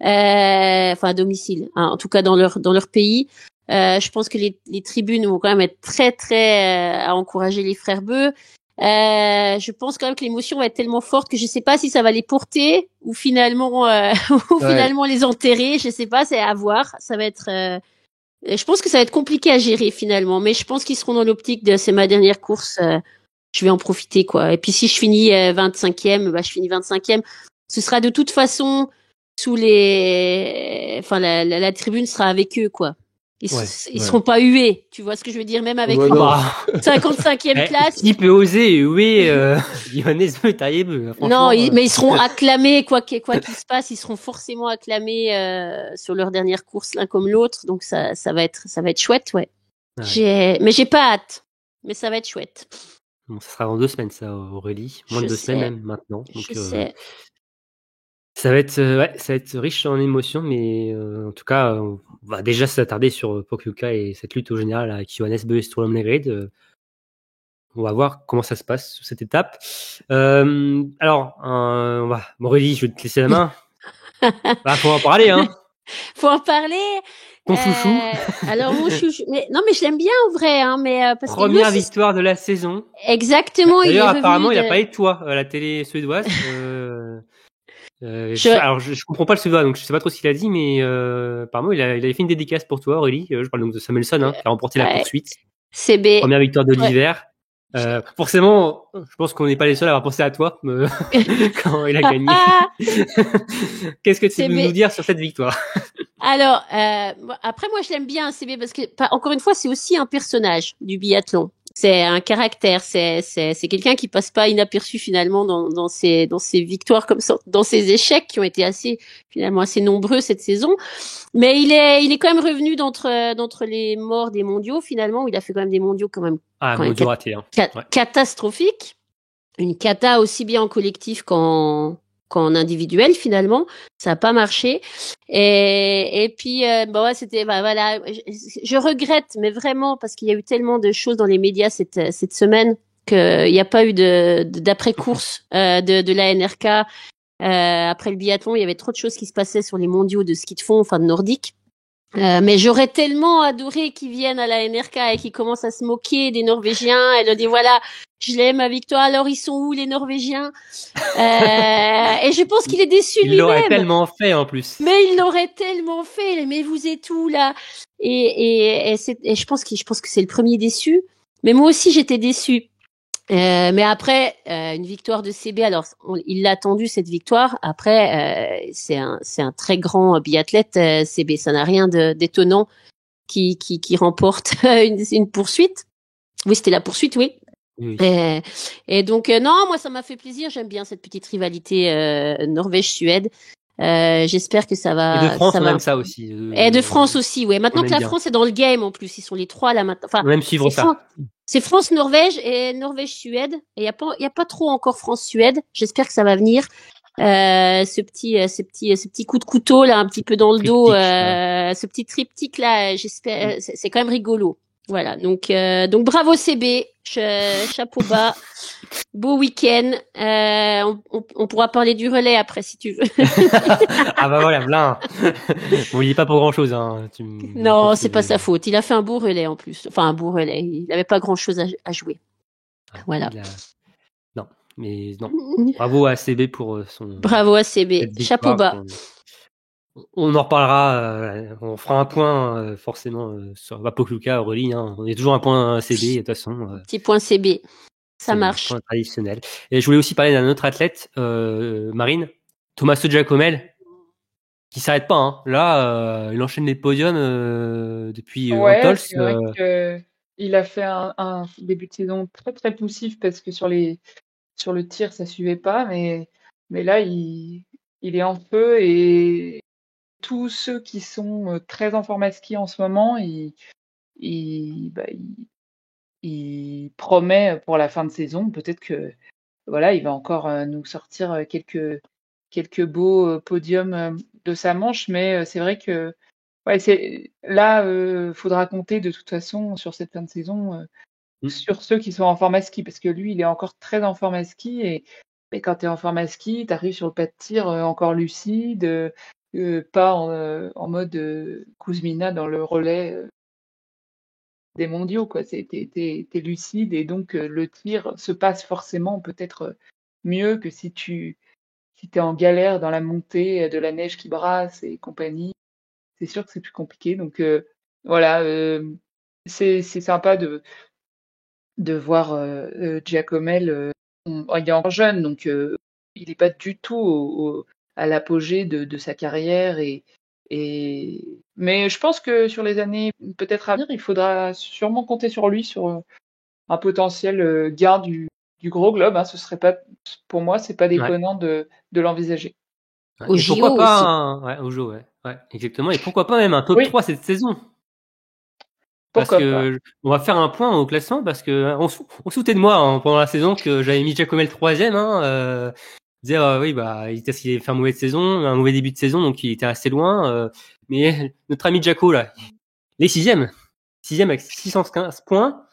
Speaker 7: Enfin à domicile, en tout cas dans leur pays. Je pense que les tribunes vont quand même être très très à encourager les frères Beu. Je pense quand même que l'émotion va être tellement forte que je sais pas si ça va les porter ou finalement finalement les enterrer. Je sais pas, c'est à voir. Ça va être. Je pense que ça va être compliqué à gérer finalement, mais je pense qu'ils seront dans l'optique de c'est ma dernière course. Je vais en profiter quoi. Et puis si je finis 25e, je finis 25e. Ce sera de toute façon sous la tribune sera avec eux, quoi. Ils seront pas hués. Tu vois ce que je veux dire? Même avec 55e place.
Speaker 5: Qui peut oser huer, Johannes Beu, Tarjei Beu,
Speaker 7: non, mais ils seront acclamés, quoi qu'il se passe, ils seront forcément acclamés, sur leur dernière course, l'un comme l'autre. Donc ça va être chouette, ouais. Mais j'ai pas hâte. Mais ça va être chouette.
Speaker 5: Bon, ça sera dans 2 semaines, ça, Aurélie. Moins de 2 semaines, même, maintenant. Donc,
Speaker 7: je sais.
Speaker 5: Ça va être riche en émotions, mais en tout cas, on va déjà s'attarder sur Pokljuka et cette lutte au général avec Johannes Beu et Sturla Mlered. On va voir comment ça se passe sur cette étape. Alors, Aurélie, je vais te laisser la main. Faut en parler, hein.
Speaker 7: Faut en parler.
Speaker 5: Ton chouchou.
Speaker 7: Alors mon chouchou, mais je l'aime bien en vrai, hein, mais parce que
Speaker 5: première victoire de la saison.
Speaker 7: Exactement.
Speaker 5: D'ailleurs, apparemment, il a parlé de toi à la télé suédoise. Alors, je comprends pas le suédois, donc je sais pas trop ce qu'il a dit, mais apparemment, il avait fait une dédicace pour toi, Aurélie. Je parle donc de Samuelsson, qui a remporté la poursuite.
Speaker 7: CB.
Speaker 5: Première victoire de l'hiver. Forcément, je pense qu'on n'est pas les seuls à avoir pensé à toi quand il a gagné. Qu'est-ce que tu peux nous dire sur cette victoire?
Speaker 7: Alors, après, moi, je l'aime bien, CB, parce que, encore une fois, c'est aussi un personnage du biathlon. C'est un caractère, c'est quelqu'un qui passe pas inaperçu finalement dans ses victoires comme ça, dans ses échecs qui ont été finalement assez nombreux cette saison. Mais il est quand même revenu d'entre les morts des mondiaux finalement, où il a fait quand même des mondiaux quand même catastrophiques. Une cata aussi bien en collectif qu'en individuel finalement, ça a pas marché. Et puis voilà, je regrette, mais vraiment, parce qu'il y a eu tellement de choses dans les médias cette semaine qu'il n'y a pas eu d'après course de la NRK après le biathlon. Il y avait trop de choses qui se passaient sur les mondiaux de ski de fond, enfin de nordique. Mais j'aurais tellement adoré qu'ils viennent à la NRK et qu'ils commencent à se moquer des Norvégiens et leur dire voilà, je l'aime ma victoire, alors ils sont où les Norvégiens? Et je pense qu'il est déçu lui-même.
Speaker 5: Il l'aurait tellement fait en plus.
Speaker 7: Mais il l'aurait tellement fait. Mais vous êtes où là? Et je pense que c'est le premier déçu. Mais moi aussi j'étais déçue. Mais après une victoire de CB, alors il l'a attendu cette victoire. Après c'est un très grand biathlète CB, ça n'a rien d'étonnant qui remporte une poursuite. Oui, c'était la poursuite, oui. Oui. Et donc non, moi ça m'a fait plaisir, j'aime bien cette petite rivalité Norvège-Suède. J'espère que ça va.
Speaker 5: Et de France, on aime ça aussi.
Speaker 7: Et de France aussi, ouais. Maintenant que la France est dans le game, en plus, ils sont les trois là maintenant. Enfin,
Speaker 5: on aime suivre ça.
Speaker 7: C'est France-Norvège et Norvège-Suède. Et y a pas trop encore France-Suède. J'espère que ça va venir. Ce petit coup de couteau là, un petit peu dans le dos, ce petit triptyque là. J'espère, c'est quand même rigolo. Voilà. Donc bravo CB. Chapeau bas. Beau week-end. On pourra parler du relais après si tu veux.
Speaker 5: Ah bah voilà, plein. Bon, il est pas pour grand-chose. Hein.
Speaker 7: Non, c'est pas sa faute. Il a fait un beau relais en plus. Enfin, un beau relais. Il n'avait pas grand-chose à jouer. Voilà.
Speaker 5: Non, mais non. Bravo à CB pour son.
Speaker 7: Bravo à CB. Chapeau bas.
Speaker 5: On en reparlera. On fera un point forcément sur Pokljuka, Aurélie. Hein. On est toujours un point CB de toute façon.
Speaker 7: Petit point CB. Ça marche.
Speaker 5: Point traditionnel. Et je voulais aussi parler d'un autre athlète, Marine, Tommaso Giacomel, qui s'arrête pas. Hein. Là, il enchaîne les podiums depuis Antols.
Speaker 8: C'est vrai qu'il a fait un début de saison très très poussif parce que sur le tir ça suivait pas, mais là il est en feu et tous ceux qui sont très en format ski en ce moment, il promet pour la fin de saison, peut-être que voilà, il va encore nous sortir quelques beaux podiums de sa manche, mais c'est vrai que faudra compter de toute façon sur cette fin de saison sur ceux qui sont en format ski, parce que lui, il est encore très en format ski et quand tu es en format ski, tu arrives sur le pas de tir encore lucide, pas en mode Kuzmina dans le relais des mondiaux, quoi. T'es lucide et donc le tir se passe forcément peut-être mieux que si t'es en galère dans la montée de la neige qui brasse et compagnie. C'est sûr que c'est plus compliqué. Donc voilà, c'est sympa de voir Giacomel. Il est encore jeune, donc il n'est pas du tout à l'apogée de sa carrière mais je pense que sur les années peut-être à venir, il faudra sûrement compter sur lui sur un potentiel gain du gros globe. Hein. Ce serait pas, pour moi, c'est pas déconnant de l'envisager.
Speaker 5: Ouais. Au JO pourquoi pas au JO, ouais, exactement. Et pourquoi pas même un top 3 cette saison? Parce que on va faire un point au classement parce que on se foutait de moi pendant la saison que j'avais mis Giacomel 3e. Dire oui il avait fait un mauvais début de saison, donc il était assez loin. Mais notre ami Giaco là, il est 6e avec 615 points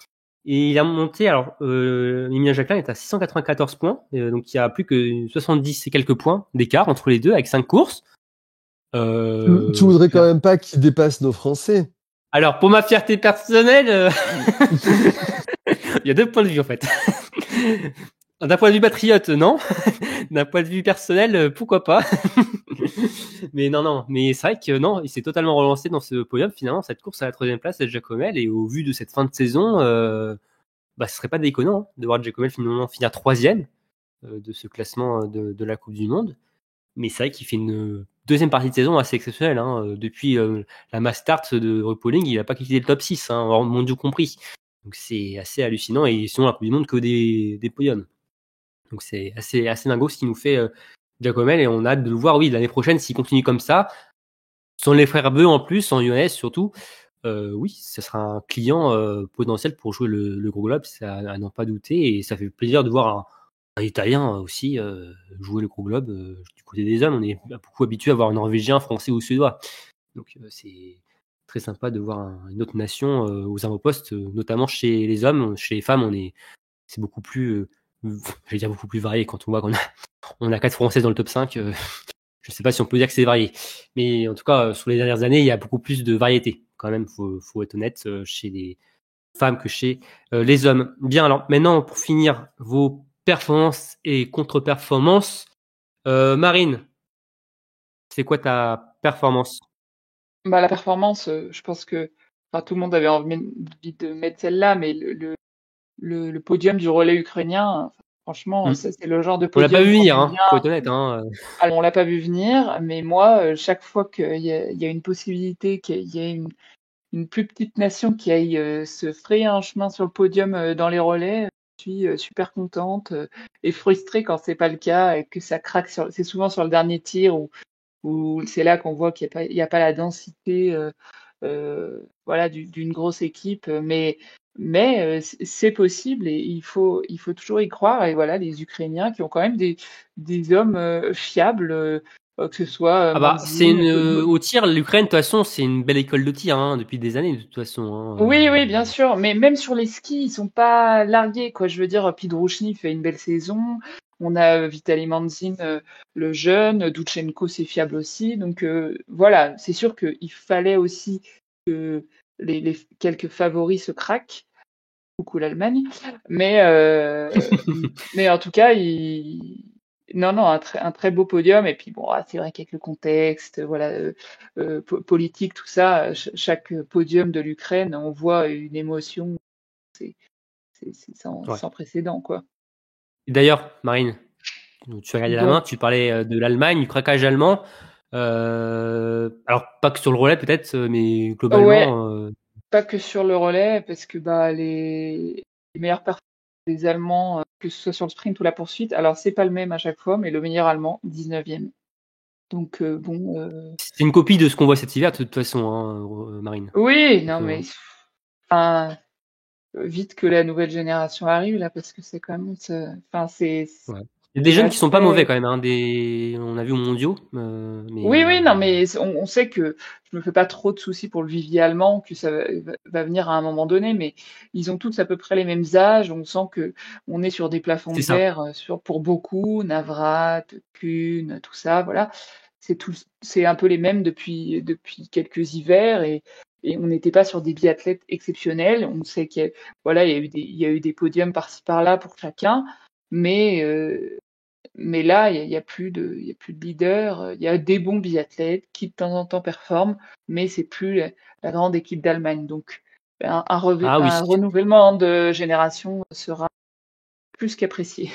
Speaker 5: et il a monté. Alors Emilien Jacquelin est à 694 points, donc il y a plus que 70 et quelques points d'écart entre les deux avec 5 courses.
Speaker 6: Tu voudrais quand même pas qu'ils dépassent nos Français.
Speaker 5: Alors, pour ma fierté personnelle, il y a 2 points de vue en fait. D'un point de vue patriote, non. D'un point de vue personnel, pourquoi pas. Mais non. Mais c'est vrai que non, il s'est totalement relancé dans ce podium. Finalement, cette course à la 3e place, c'est Jacomel. Et au vu de cette fin de saison, ce serait pas déconnant de voir Jacomel finalement finir 3e de ce classement de la Coupe du Monde. Mais c'est vrai qu'il fait une 2e partie de saison assez exceptionnelle. Depuis la mass start de RuPauling, il a pas quitté le top 6, hors mondiaux compris. Donc c'est assez hallucinant. Et sinon, la Coupe du Monde que des podiums. Donc c'est assez dingo ce qui nous fait Jacomel, et on a hâte de le voir, oui, l'année prochaine, s'il continue comme ça, sans les frères Beu en plus, en UNS surtout, oui, ce sera un client potentiel pour jouer le Gros Globe, à n'en pas douter, et ça fait plaisir de voir un Italien aussi jouer le Gros Globe. Du côté des hommes, on est beaucoup habitué à voir un Norvégien, Français ou Suédois. Donc c'est très sympa de voir une autre nation aux avant-postes, notamment chez les hommes. Chez les femmes, c'est beaucoup plus j'allais dire beaucoup plus varié quand on voit qu'on a 4 Françaises dans le top 5. Je sais pas si on peut dire que c'est varié. Mais en tout cas, sur les dernières années, il y a beaucoup plus de variété. Quand même, faut être honnête, chez les femmes que chez les hommes. Bien, alors maintenant, pour finir, vos performances et contre-performances. Marine, c'est quoi ta performance?
Speaker 8: La performance, je pense que tout le monde avait envie de mettre celle-là, mais le podium du relais ukrainien, franchement, ça, c'est le genre de
Speaker 5: On l'a
Speaker 8: podium
Speaker 5: pas vu venir,
Speaker 8: qu'on aime bien.
Speaker 5: faut être honnête.
Speaker 8: Alors, on l'a pas vu venir, mais moi, chaque fois qu'il y a une possibilité qu'il y ait une plus petite nation qui aille se frayer un chemin sur le podium dans les relais, je suis super contente et frustrée quand c'est pas le cas et que ça craque. C'est souvent sur le dernier tir où c'est là qu'on voit qu'il y a pas la densité voilà, d'une grosse équipe, mais c'est possible et il faut toujours y croire. Et voilà, les Ukrainiens qui ont quand même des hommes fiables, que ce soit
Speaker 5: au tir, l'Ukraine, de toute façon, c'est une belle école de tir depuis des années, de toute façon.
Speaker 8: Oui, bien sûr, mais même sur les skis, ils sont pas largués, quoi. Je veux dire, Pidrouchny fait une belle saison. On a Vitaly Mandzin, le jeune, Doutchenko, c'est fiable aussi. Donc voilà, c'est sûr qu'il fallait aussi que les quelques favoris se craquent. Coucou l'Allemagne. Mais en tout cas, non, un très beau podium. Et puis bon, c'est vrai qu'avec le contexte, voilà, politique, tout ça, chaque podium de l'Ukraine, on voit une émotion, c'est sans précédent, quoi.
Speaker 5: D'ailleurs, Marine, tu as regardé la main, tu parlais de l'Allemagne, du craquage allemand. Alors pas que sur le relais peut-être, mais globalement.
Speaker 8: Pas que sur le relais, parce que les meilleures performances des Allemands, que ce soit sur le sprint ou la poursuite, alors c'est pas le même à chaque fois, mais le meilleur Allemand, 19e. Donc bon.
Speaker 5: C'est une copie de ce qu'on voit cet hiver de toute façon, Marine.
Speaker 8: Oui, non mais vite que la nouvelle génération arrive là, parce que c'est quand même, c'est.
Speaker 5: Il y a des jeunes qui sont pas mauvais quand même, on a vu aux mondiaux. Mais
Speaker 8: oui, non, mais on sait que je me fais pas trop de soucis pour le vivier allemand, que ça va venir à un moment donné, mais ils ont tous à peu près les mêmes âges. On sent que on est sur des plafonds de verre pour beaucoup, Navrat, Kuhn, tout ça, voilà. C'est un peu les mêmes depuis quelques hivers et on n'était pas sur des biathlètes exceptionnels. On sait qu'il y a eu des podiums par-ci par-là pour chacun, mais là, il y a plus de leaders. Il y a des bons biathlètes qui de temps en temps performent, mais c'est plus la grande équipe d'Allemagne. Donc, un renouvellement de génération sera plus qu'apprécié.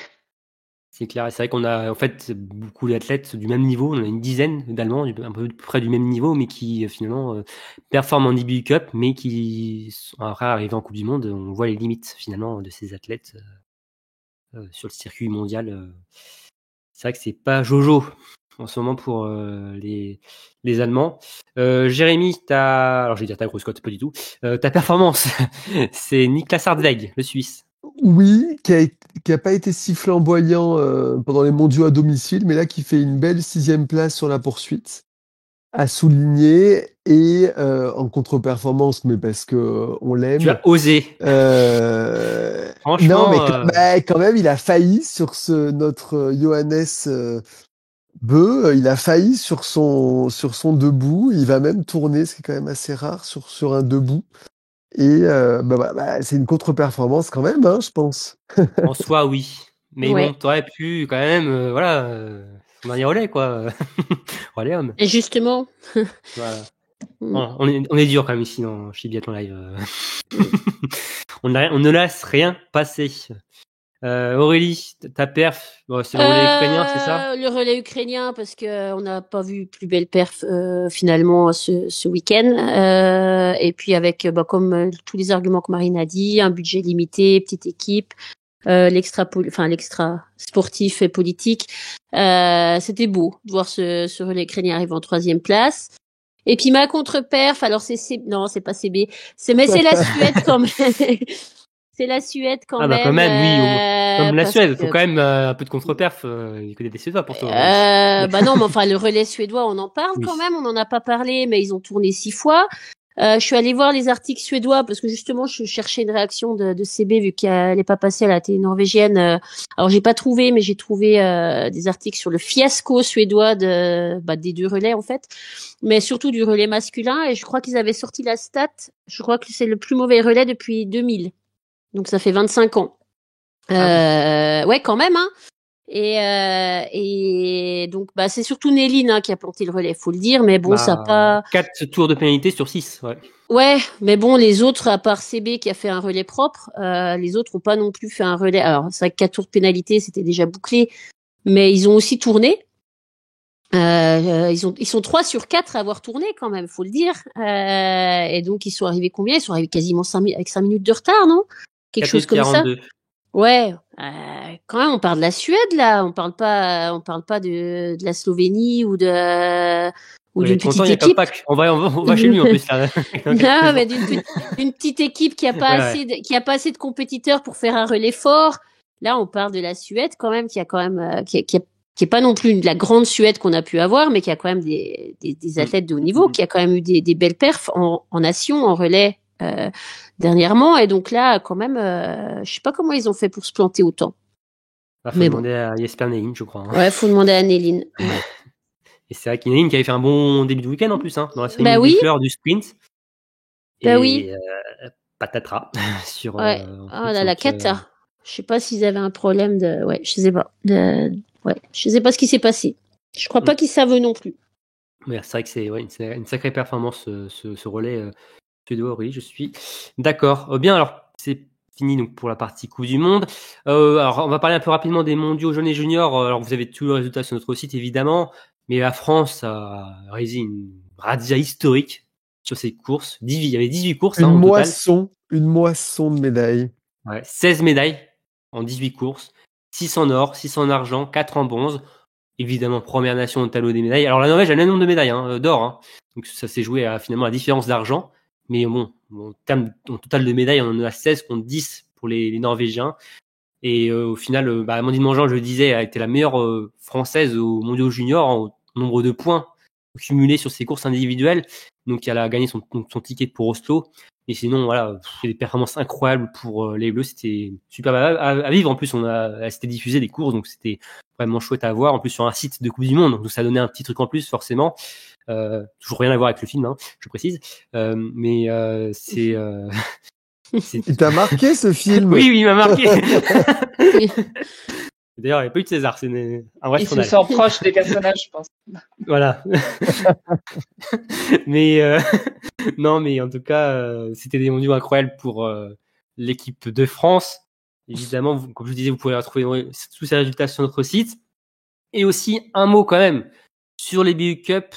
Speaker 5: C'est clair, c'est vrai qu'on a en fait beaucoup d'athlètes du même niveau. On a une dizaine d'Allemands, à peu près du même niveau, mais qui finalement performent en IBU Cup, mais qui sont après arrivés en Coupe du Monde. On voit les limites finalement de ces athlètes sur le circuit mondial. C'est vrai que c'est pas Jojo en ce moment pour les Allemands. Jérémy, alors je vais dire ta grosse cote, pas du tout. Ta performance, c'est Niklas Hartweg, le Suisse.
Speaker 6: Oui, qui a pas été si flamboyant pendant les mondiaux à domicile, mais là qui fait une belle 6e place sur la poursuite, à souligner, et en contre-performance, mais parce que on l'aime.
Speaker 5: Tu as osé.
Speaker 6: Franchement, non, mais quand même, il a failli sur notre Johannes Beu, il a failli sur son debout. Il va même tourner, ce qui est quand même assez rare sur un debout. Et c'est une contre-performance quand même, hein, je pense.
Speaker 5: En soi, oui. Mais bon, t'aurais pu quand même, son dernier relais, quoi. Relais homme.
Speaker 7: Et justement.
Speaker 5: Voilà. On est dur quand même ici chez Biathlon Live. On ne laisse rien passer. Aurélie, ta perf, c'est le relais ukrainien, c'est ça?
Speaker 7: Le relais ukrainien, parce que on n'a pas vu plus belle perf finalement ce week-end. Et puis avec, comme tous les arguments que Marine a dit, un budget limité, petite équipe, l'extra sportif et politique. C'était beau de voir ce relais ukrainien arriver en 3e place. Et puis ma contre-perf, alors non, c'est pas CB, mais c'est la Suède quand même. C'est la Suède quand même.
Speaker 5: Quand même, oui. Comme la Suède, faut quand même un peu de contre-perf. Il connaît des Suédois pour toi.
Speaker 7: Non, mais enfin le relais suédois, on en parle quand même. On en a pas parlé, mais ils ont tourné 6 fois. Je suis allée voir les articles suédois parce que justement je cherchais une réaction de CB vu qu'elle n'est pas passée à la télé norvégienne. Alors j'ai pas trouvé, mais j'ai trouvé des articles sur le fiasco suédois des 2 relais en fait, mais surtout du relais masculin. Et je crois qu'ils avaient sorti la stat. Je crois que c'est le plus mauvais relais depuis 2000. Donc ça fait 25 ans. Ouais, quand même, hein. Et donc c'est surtout Néline qui a planté le relais, faut le dire, mais bon, ça pas
Speaker 5: 4 tours de pénalité sur 6, ouais.
Speaker 7: Ouais, mais bon, les autres, à part CB qui a fait un relais propre, les autres ont pas non plus fait un relais. Alors, c'est vrai que 4 tours de pénalité, c'était déjà bouclé, mais ils ont aussi tourné. Ils sont 3 sur 4 à avoir tourné quand même, faut le dire. Et donc ils sont arrivés combien? Ils sont arrivés quasiment avec 5 minutes de retard, non? Quelque chose comme 42. Ça. Ouais, quand même, on parle de la Suède là, on parle pas de la Slovénie ou d'une petite équipe.
Speaker 5: On va chez lui en plus là.
Speaker 7: Non, mais d'une petite équipe qui a pas assez de compétiteurs pour faire un relais fort. Là, on parle de la Suède quand même, qui a quand même qui est pas non plus la grande Suède qu'on a pu avoir, mais qui a quand même des athlètes de haut niveau, qui a quand même eu des belles perfs en nation, en relais dernièrement. Et donc là, quand même, je sais pas comment ils ont fait pour se planter autant.
Speaker 5: Faut demander à Jesper Néline, je crois. Hein.
Speaker 7: Ouais, faut demander à Néline. Ouais.
Speaker 5: Et c'est vrai qu'Néline qui avait fait un bon début de week-end en plus, hein, dans la série des fleurs du sprint. Patatras sur.
Speaker 7: Ouais. La cata. Je sais pas s'ils avaient un problème de. Ouais, je sais pas. Je sais pas ce qui s'est passé. Je crois pas qu'ils savent non plus.
Speaker 5: Ouais, c'est vrai que c'est une sacrée performance ce relais suédois. Oui, je suis d'accord. Bien, alors c'est fini donc pour la partie Coupe du Monde. Alors on va parler un peu rapidement des mondiaux jeunes et juniors. Alors vous avez tous les résultats sur notre site évidemment, mais la France a réalisé une razzia historique sur ces courses. Il y avait 18 courses.
Speaker 6: Une moisson de médailles.
Speaker 5: Ouais, 16 médailles en 18 courses. 6 en or, 6 en argent, 4 en bronze. Évidemment, première nation au tableau des médailles. Alors la Norvège a le même nombre de médailles d'or. Hein. Donc ça s'est joué à finalement la différence d'argent. Mais bon, en total de médailles, on en a 16 contre 10 pour les Norvégiens. Et au final, Amandine Mangeant, je le disais, a été la meilleure française aux mondiaux juniors en nombre de points cumulés sur ses courses individuelles. Donc elle a gagné son ticket pour Oslo. Et sinon, voilà, des performances incroyables pour les Bleus. C'était super à vivre. En plus, c'était diffusé des courses, donc c'était vraiment chouette à voir. En plus, sur un site de Coupe du Monde, donc ça donnait un petit truc en plus, forcément. Toujours rien à voir avec le film, hein, je précise. Mais c'est.
Speaker 6: Il t'a marqué ce film?
Speaker 5: Oui, il m'a marqué. D'ailleurs, il n'y a pas eu de César. C'est un vrai scandale.
Speaker 8: Il se sent proche des personnages, je pense.
Speaker 5: Voilà. Mais non, mais en tout cas, c'était des mondiaux incroyables pour l'équipe de France. Évidemment, comme je vous disais, vous pouvez retrouver tous ces résultats sur notre site. Et aussi un mot quand même sur les BU Cup,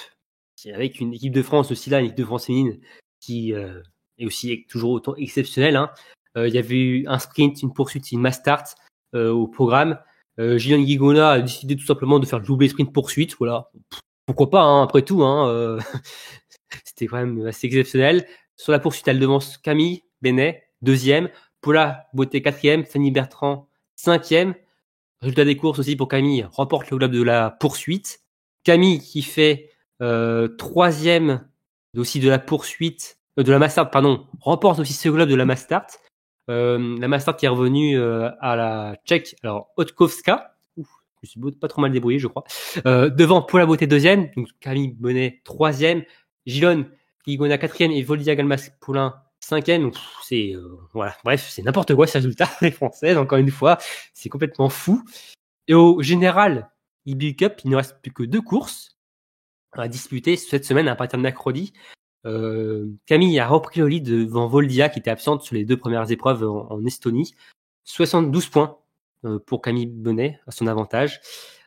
Speaker 5: avec une équipe de France aussi là, une équipe de France féminine qui est aussi toujours autant exceptionnelle. Hein. Il y avait eu un sprint, une poursuite, une mass start au programme. Gillian Guigona a décidé tout simplement de faire le doublé sprint poursuite. Voilà, pourquoi pas, hein, après tout. Hein, c'était quand même assez exceptionnel. Sur la poursuite, elle devance Camille Benet, 2e, Paula Beauté, 4e, Fanny Bertrand, 5e. Résultat des courses aussi pour Camille, remporte le globe de la poursuite. Camille qui fait 3e aussi de la poursuite, de la mass start, pardon, remporte aussi ce globe de la mass start. La mass start qui est revenue à la Tchèque, alors Otkowska, Je me suis pas trop mal débrouillé, je crois. Devant, Paula Beauté 2e, donc Camille Bonnet 3e, Gilonne Guigona 4e et Voldia Galmas-Paulin 5e. Donc c'est voilà, bref, c'est n'importe quoi ce résultat les Françaises. Encore une fois, c'est complètement fou. Et au général, IBU Cup, il ne reste plus que 2 courses à disputer cette semaine à partir de mercredi. Camille a repris le lead devant Voldia qui était absente sur les 2 premières épreuves en Estonie. 72 points pour Camille Bonnet à son avantage.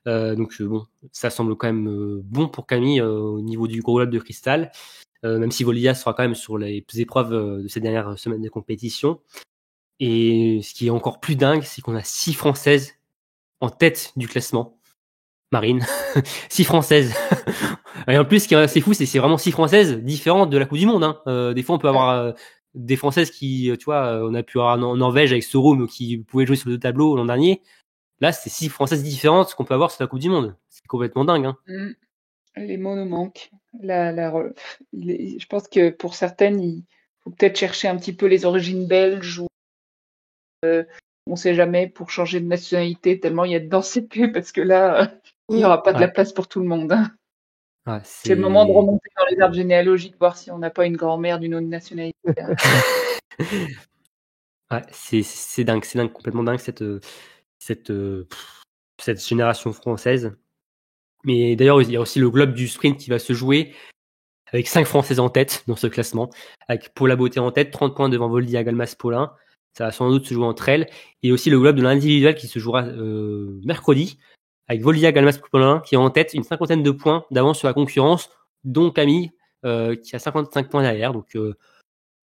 Speaker 5: Donc bon, ça semble quand même bon pour Camille au niveau du gros globe de cristal, même si Voldia sera quand même sur les épreuves de ces dernières semaines de compétition. Et ce qui est encore plus dingue, c'est qu'on a 6 Françaises en tête du classement. Marine, 6 Françaises. Et en plus, ce qui est assez fou, c'est vraiment 6 Françaises différentes de la Coupe du Monde. Hein. Des fois, on peut avoir des Françaises qui, tu vois, on a pu avoir en Norvège avec Sorum qui pouvait jouer sur le tableau l'an dernier. Là, c'est 6 Françaises différentes qu'on peut avoir sur la Coupe du Monde. C'est complètement dingue. Hein.
Speaker 8: Les mots nous manquent. Je pense que pour certaines, il faut peut-être chercher un petit peu les origines belges ou on ne sait jamais pour changer de nationalité tellement il y a de densité parce que là, il n'y aura pas de la place pour tout le monde. Hein.
Speaker 5: Ouais,
Speaker 8: c'est le moment de remonter dans les arbres généalogiques, voir si on n'a pas une grand-mère d'une autre nationalité.
Speaker 5: Ouais, c'est dingue, complètement dingue cette génération française. Mais d'ailleurs, il y a aussi le globe du sprint qui va se jouer avec 5 Françaises en tête dans ce classement, avec Paula Beauté en tête, 30 points devant Voldia Galmas-Paulin. Ça va sans doute se jouer entre elles. Et aussi le globe de l'individuel qui se jouera mercredi, avec Voldia Galmas-Paulin qui est en tête, une 50aine de points d'avance sur la concurrence, dont Camille qui a 55 points derrière. Donc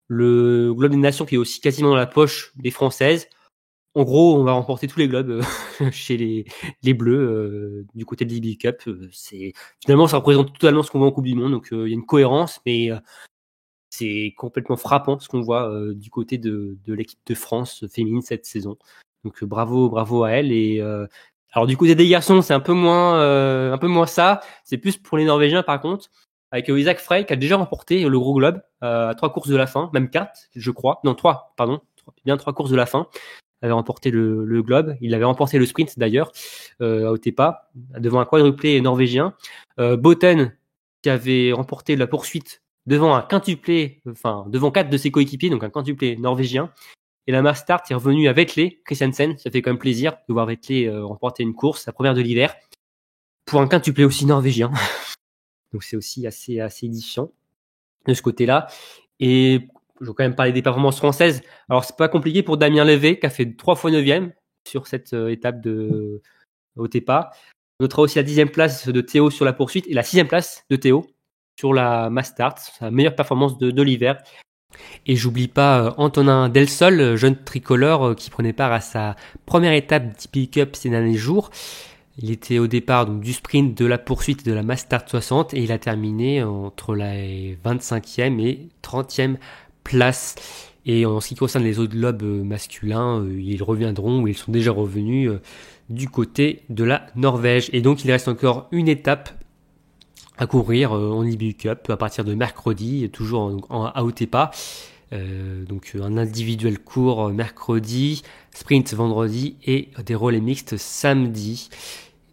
Speaker 5: le globe des nations qui est aussi quasiment dans la poche des Françaises. En gros, on va remporter tous les globes chez les Bleus du côté de l'IBU Cup. Finalement, ça représente totalement ce qu'on voit en Coupe du Monde. Donc il y a une cohérence, mais c'est complètement frappant ce qu'on voit du côté de l'équipe de France féminine cette saison. Donc bravo à elle. Et alors du côté des garçons, c'est un peu moins ça. C'est plus pour les Norvégiens par contre, avec Isaac Frey qui a déjà remporté le gros globe à 3 courses de la fin, même 4, je crois. Non, 3, pardon. Bien 3 courses de la fin. Il avait remporté le globe. Il avait remporté le sprint d'ailleurs à Otepa devant un quadruplé norvégien. Botten qui avait remporté la poursuite devant un quintuplé, devant 4 de ses coéquipiers, donc un quintuplé norvégien. Et la Mastart est revenue à Vetley Christiansen. Ça fait quand même plaisir de voir Vetley remporter une course, la première de l'hiver, pour un quintuplé aussi norvégien. Donc c'est aussi assez édifiant de ce côté-là. Et je vais quand même parler des performances françaises. Alors c'est pas compliqué pour Damien Levé qui a fait 3 fois 9e sur cette étape de Otepa. On notera aussi la 10e place de Théo sur la poursuite et la 6e place de Théo sur la Mastart, sa meilleure performance de l'hiver. Et j'oublie pas Antonin Delsol, jeune tricolore qui prenait part à sa première étape d'IBU Cup ces derniers jours. Il était au départ donc du sprint, de la poursuite de la Mastart 60 et il a terminé entre la 25e et 30e place. Et en ce qui concerne les autres globes masculins, ils reviendront ou ils sont déjà revenus du côté de la Norvège. Et donc il reste encore une étape à courir en IBU Cup à partir de mercredi, toujours à Otepa. Donc un individuel court mercredi, sprint vendredi et des relais mixtes samedi.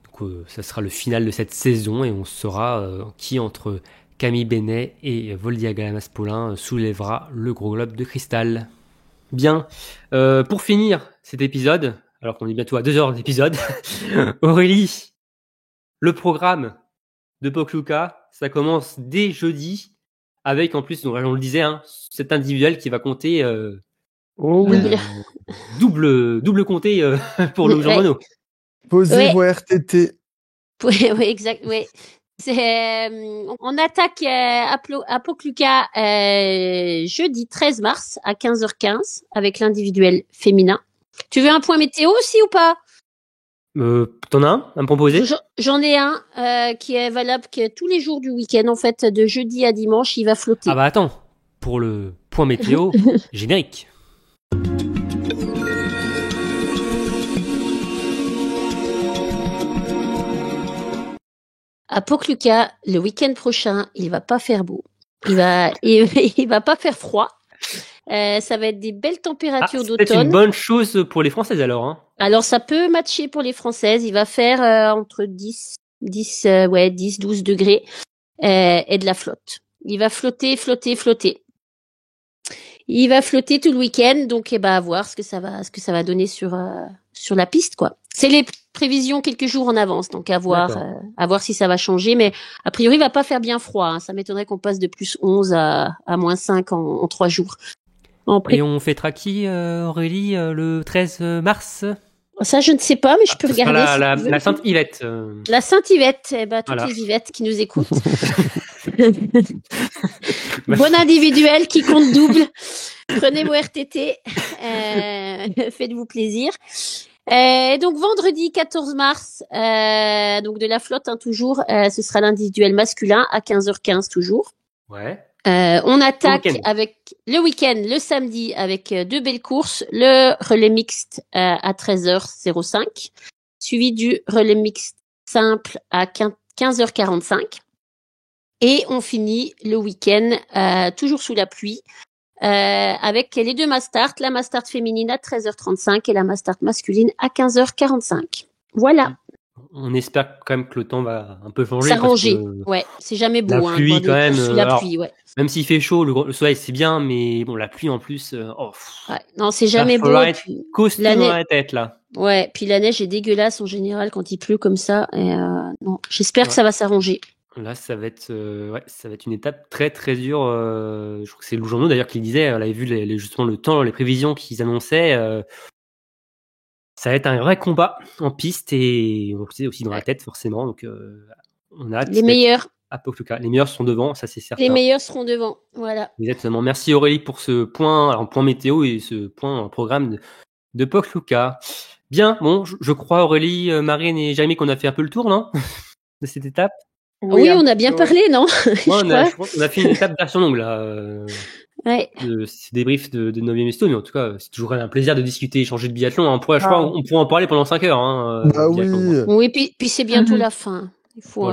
Speaker 5: Donc ça sera le final de cette saison et on saura qui entre Camille Bonnet et Voldia Galmas-Paulin soulèvera le gros globe de cristal. Bien, pour finir cet épisode, alors qu'on est bientôt à 2 heures d'épisode, Aurélie, le programme de Pokljuka, ça commence dès jeudi, avec en plus, on le disait, cet individuel qui va compter double compté pour le Jean Monod.
Speaker 6: Posez vos RTT.
Speaker 7: Oui, exact, oui. On attaque à Pokljuka jeudi 13 mars à 15h15 avec l'individuel féminin. Tu veux un point météo aussi ou pas?
Speaker 5: T'en as un à me proposer?
Speaker 7: J'en ai un qui est valable tous les jours du week-end, en fait, de jeudi à dimanche, il va flotter.
Speaker 5: Ah bah attends, pour le point météo, générique.
Speaker 7: À Pokljuka, le week-end prochain, il va pas faire beau. Il va pas faire froid. Ça va être des belles températures
Speaker 5: d'automne. C'est une bonne chose pour les Françaises alors. Hein.
Speaker 7: Alors ça peut matcher pour les Françaises. Il va faire entre 10, 12 degrés et de la flotte. Il va flotter. Il va flotter tout le week-end, donc à voir ce que ça va donner sur la piste, quoi. C'est les prévisions quelques jours en avance, donc à voir si ça va changer, mais a priori il va pas faire bien froid. Hein. Ça m'étonnerait qu'on passe de plus 11 à moins 5 en 3 jours.
Speaker 5: Et on fêtera qui, Aurélie, le 13 mars?
Speaker 7: Ça, je ne sais pas, mais je peux regarder.
Speaker 5: La Sainte Yvette.
Speaker 7: La Sainte Yvette, toutes les Yvettes qui nous écoutent. Bon individuel qui compte double. Prenez vos RTT. Faites-vous plaisir. Donc vendredi 14 mars, donc de la flotte toujours, ce sera l'individuel masculin à 15h15 toujours.
Speaker 5: Ouais.
Speaker 7: On attaque avec le week-end, le samedi avec 2 belles courses, le relais mixte à 13h05, suivi du relais mixte simple à 15h45. Et on finit le week-end toujours sous la pluie avec les 2 Mastart, la Mastart féminine à 13h35 et la Mastart masculine à 15h45. Voilà.
Speaker 5: On espère quand même que le temps va un peu changer.
Speaker 7: S'arranger, ouais. C'est jamais beau.
Speaker 5: La pluie quand même.
Speaker 7: Sous la pluie, ouais.
Speaker 5: Même s'il fait chaud, le soleil c'est bien, mais bon, la pluie en plus.
Speaker 7: Ouais. Non, c'est jamais beau.
Speaker 5: Costaud dans la tête là.
Speaker 7: Ouais. Puis la neige est dégueulasse en général quand il pleut comme ça. Et non, j'espère que ça va s'arranger.
Speaker 5: Là, ça va être une étape très très dure. Je crois que c'est Lou Journaux d'ailleurs qui le disait. Elle avait vu justement le temps, les prévisions qu'ils annonçaient. Ça va être un vrai combat en piste et on sait aussi dans la tête forcément. Donc on a hâte.
Speaker 7: Les meilleurs.
Speaker 5: Les meilleurs sont devant, ça c'est certain.
Speaker 7: Les meilleurs seront devant, voilà.
Speaker 5: Exactement. Merci Aurélie pour ce point météo et ce point programme de Pokluka. Bien, bon, je crois Aurélie, Marine et Jérémy qu'on a fait un peu le tour, non, de cette étape.
Speaker 7: Oui, on a bien parlé, non?
Speaker 5: On a fait une étape version longue là.
Speaker 7: Ouais.
Speaker 5: Ce débrief de 9e Mesto, mais en tout cas, c'est toujours un plaisir de discuter, échanger de biathlon. On pourrait en parler pendant 5 heures. Hein,
Speaker 7: oui, puis c'est bientôt la fin. Il faut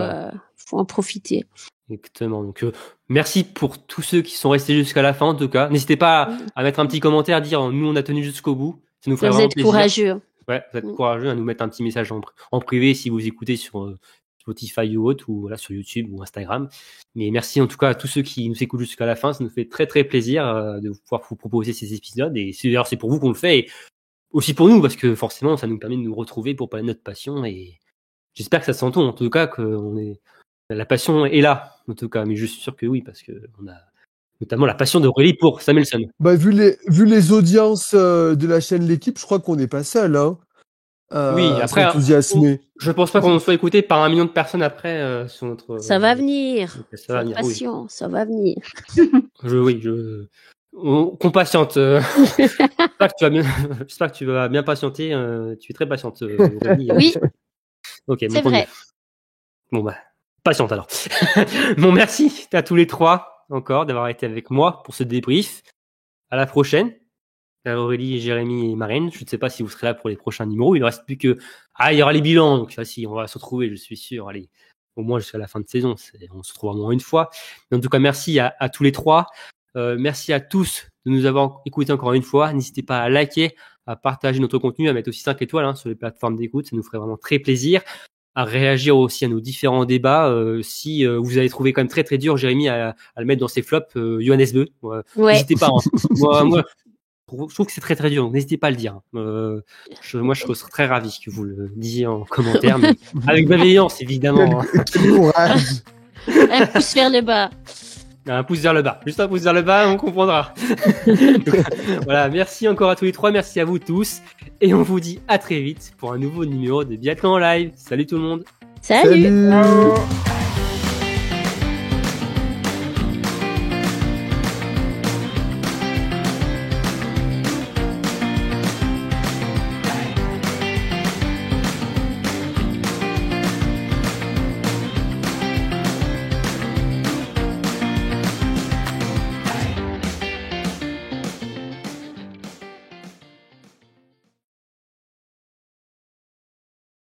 Speaker 7: en profiter.
Speaker 5: Exactement. Donc, merci pour tous ceux qui sont restés jusqu'à la fin, en tout cas. N'hésitez pas à mettre un petit commentaire, dire nous on a tenu jusqu'au bout. Ça nous ferait vraiment plaisir.
Speaker 7: Vous êtes courageux.
Speaker 5: Ouais, vous êtes courageux à nous mettre un petit message en privé si vous écoutez sur Spotify ou autre, ou voilà, sur YouTube ou Instagram. Mais merci en tout cas à tous ceux qui nous écoutent jusqu'à la fin. Ça nous fait très très plaisir de pouvoir vous proposer ces épisodes. Et d'ailleurs, c'est pour vous qu'on le fait. Et aussi pour nous, parce que forcément, ça nous permet de nous retrouver pour parler de notre passion. Et j'espère que ça s'entend, en tout cas, la passion est là, en tout cas. Mais je suis sûr que oui, parce que on a notamment la passion d'Aurélie pour Samuelsson.
Speaker 6: Vu les audiences de la chaîne L'Équipe, je crois qu'on n'est pas seul, hein.
Speaker 5: Oui, après, je pense pas qu'on soit écouté par 1 million de personnes après sur notre.
Speaker 7: Ça va venir.
Speaker 5: Ça va venir.
Speaker 7: Patient, oui. Ça va venir.
Speaker 5: Qu'on patiente. J'espère que tu vas bien patienter. Tu es très patiente.
Speaker 7: Oui.
Speaker 5: Ok.
Speaker 7: C'est vrai.
Speaker 5: Bon patiente alors. Bon, merci à tous les 3 encore d'avoir été avec moi pour ce débrief. À la prochaine. Aurélie, Jérémy et Marine, je ne sais pas si vous serez là pour les prochains numéros. Il ne reste plus que il y aura les bilans, donc ça si on va se retrouver, je suis sûr. Allez, au moins jusqu'à la fin de saison, on se retrouve au moins une fois. Mais en tout cas, merci à tous les 3. Merci à tous de nous avoir écoutés encore une fois. N'hésitez pas à liker, à partager notre contenu, à mettre aussi 5 étoiles sur les plateformes d'écoute, ça nous ferait vraiment très plaisir. À réagir aussi à nos différents débats. Si vous avez trouvé quand même très très dur, Jérémy, à le mettre dans ses flops, Johannes Beu. N'hésitez pas. Moi, je trouve que c'est très très dur, donc n'hésitez pas à le dire. Moi, je serais très ravi que vous le disiez en commentaire, mais avec bienveillance, évidemment.
Speaker 7: Un pouce vers le bas.
Speaker 5: Un pouce vers le bas. Juste un pouce vers le bas, on comprendra. Voilà, merci encore à tous les 3, merci à vous tous, et on vous dit à très vite pour un nouveau numéro de Biathlon en live. Salut tout le monde.
Speaker 7: Salut.
Speaker 6: Salut.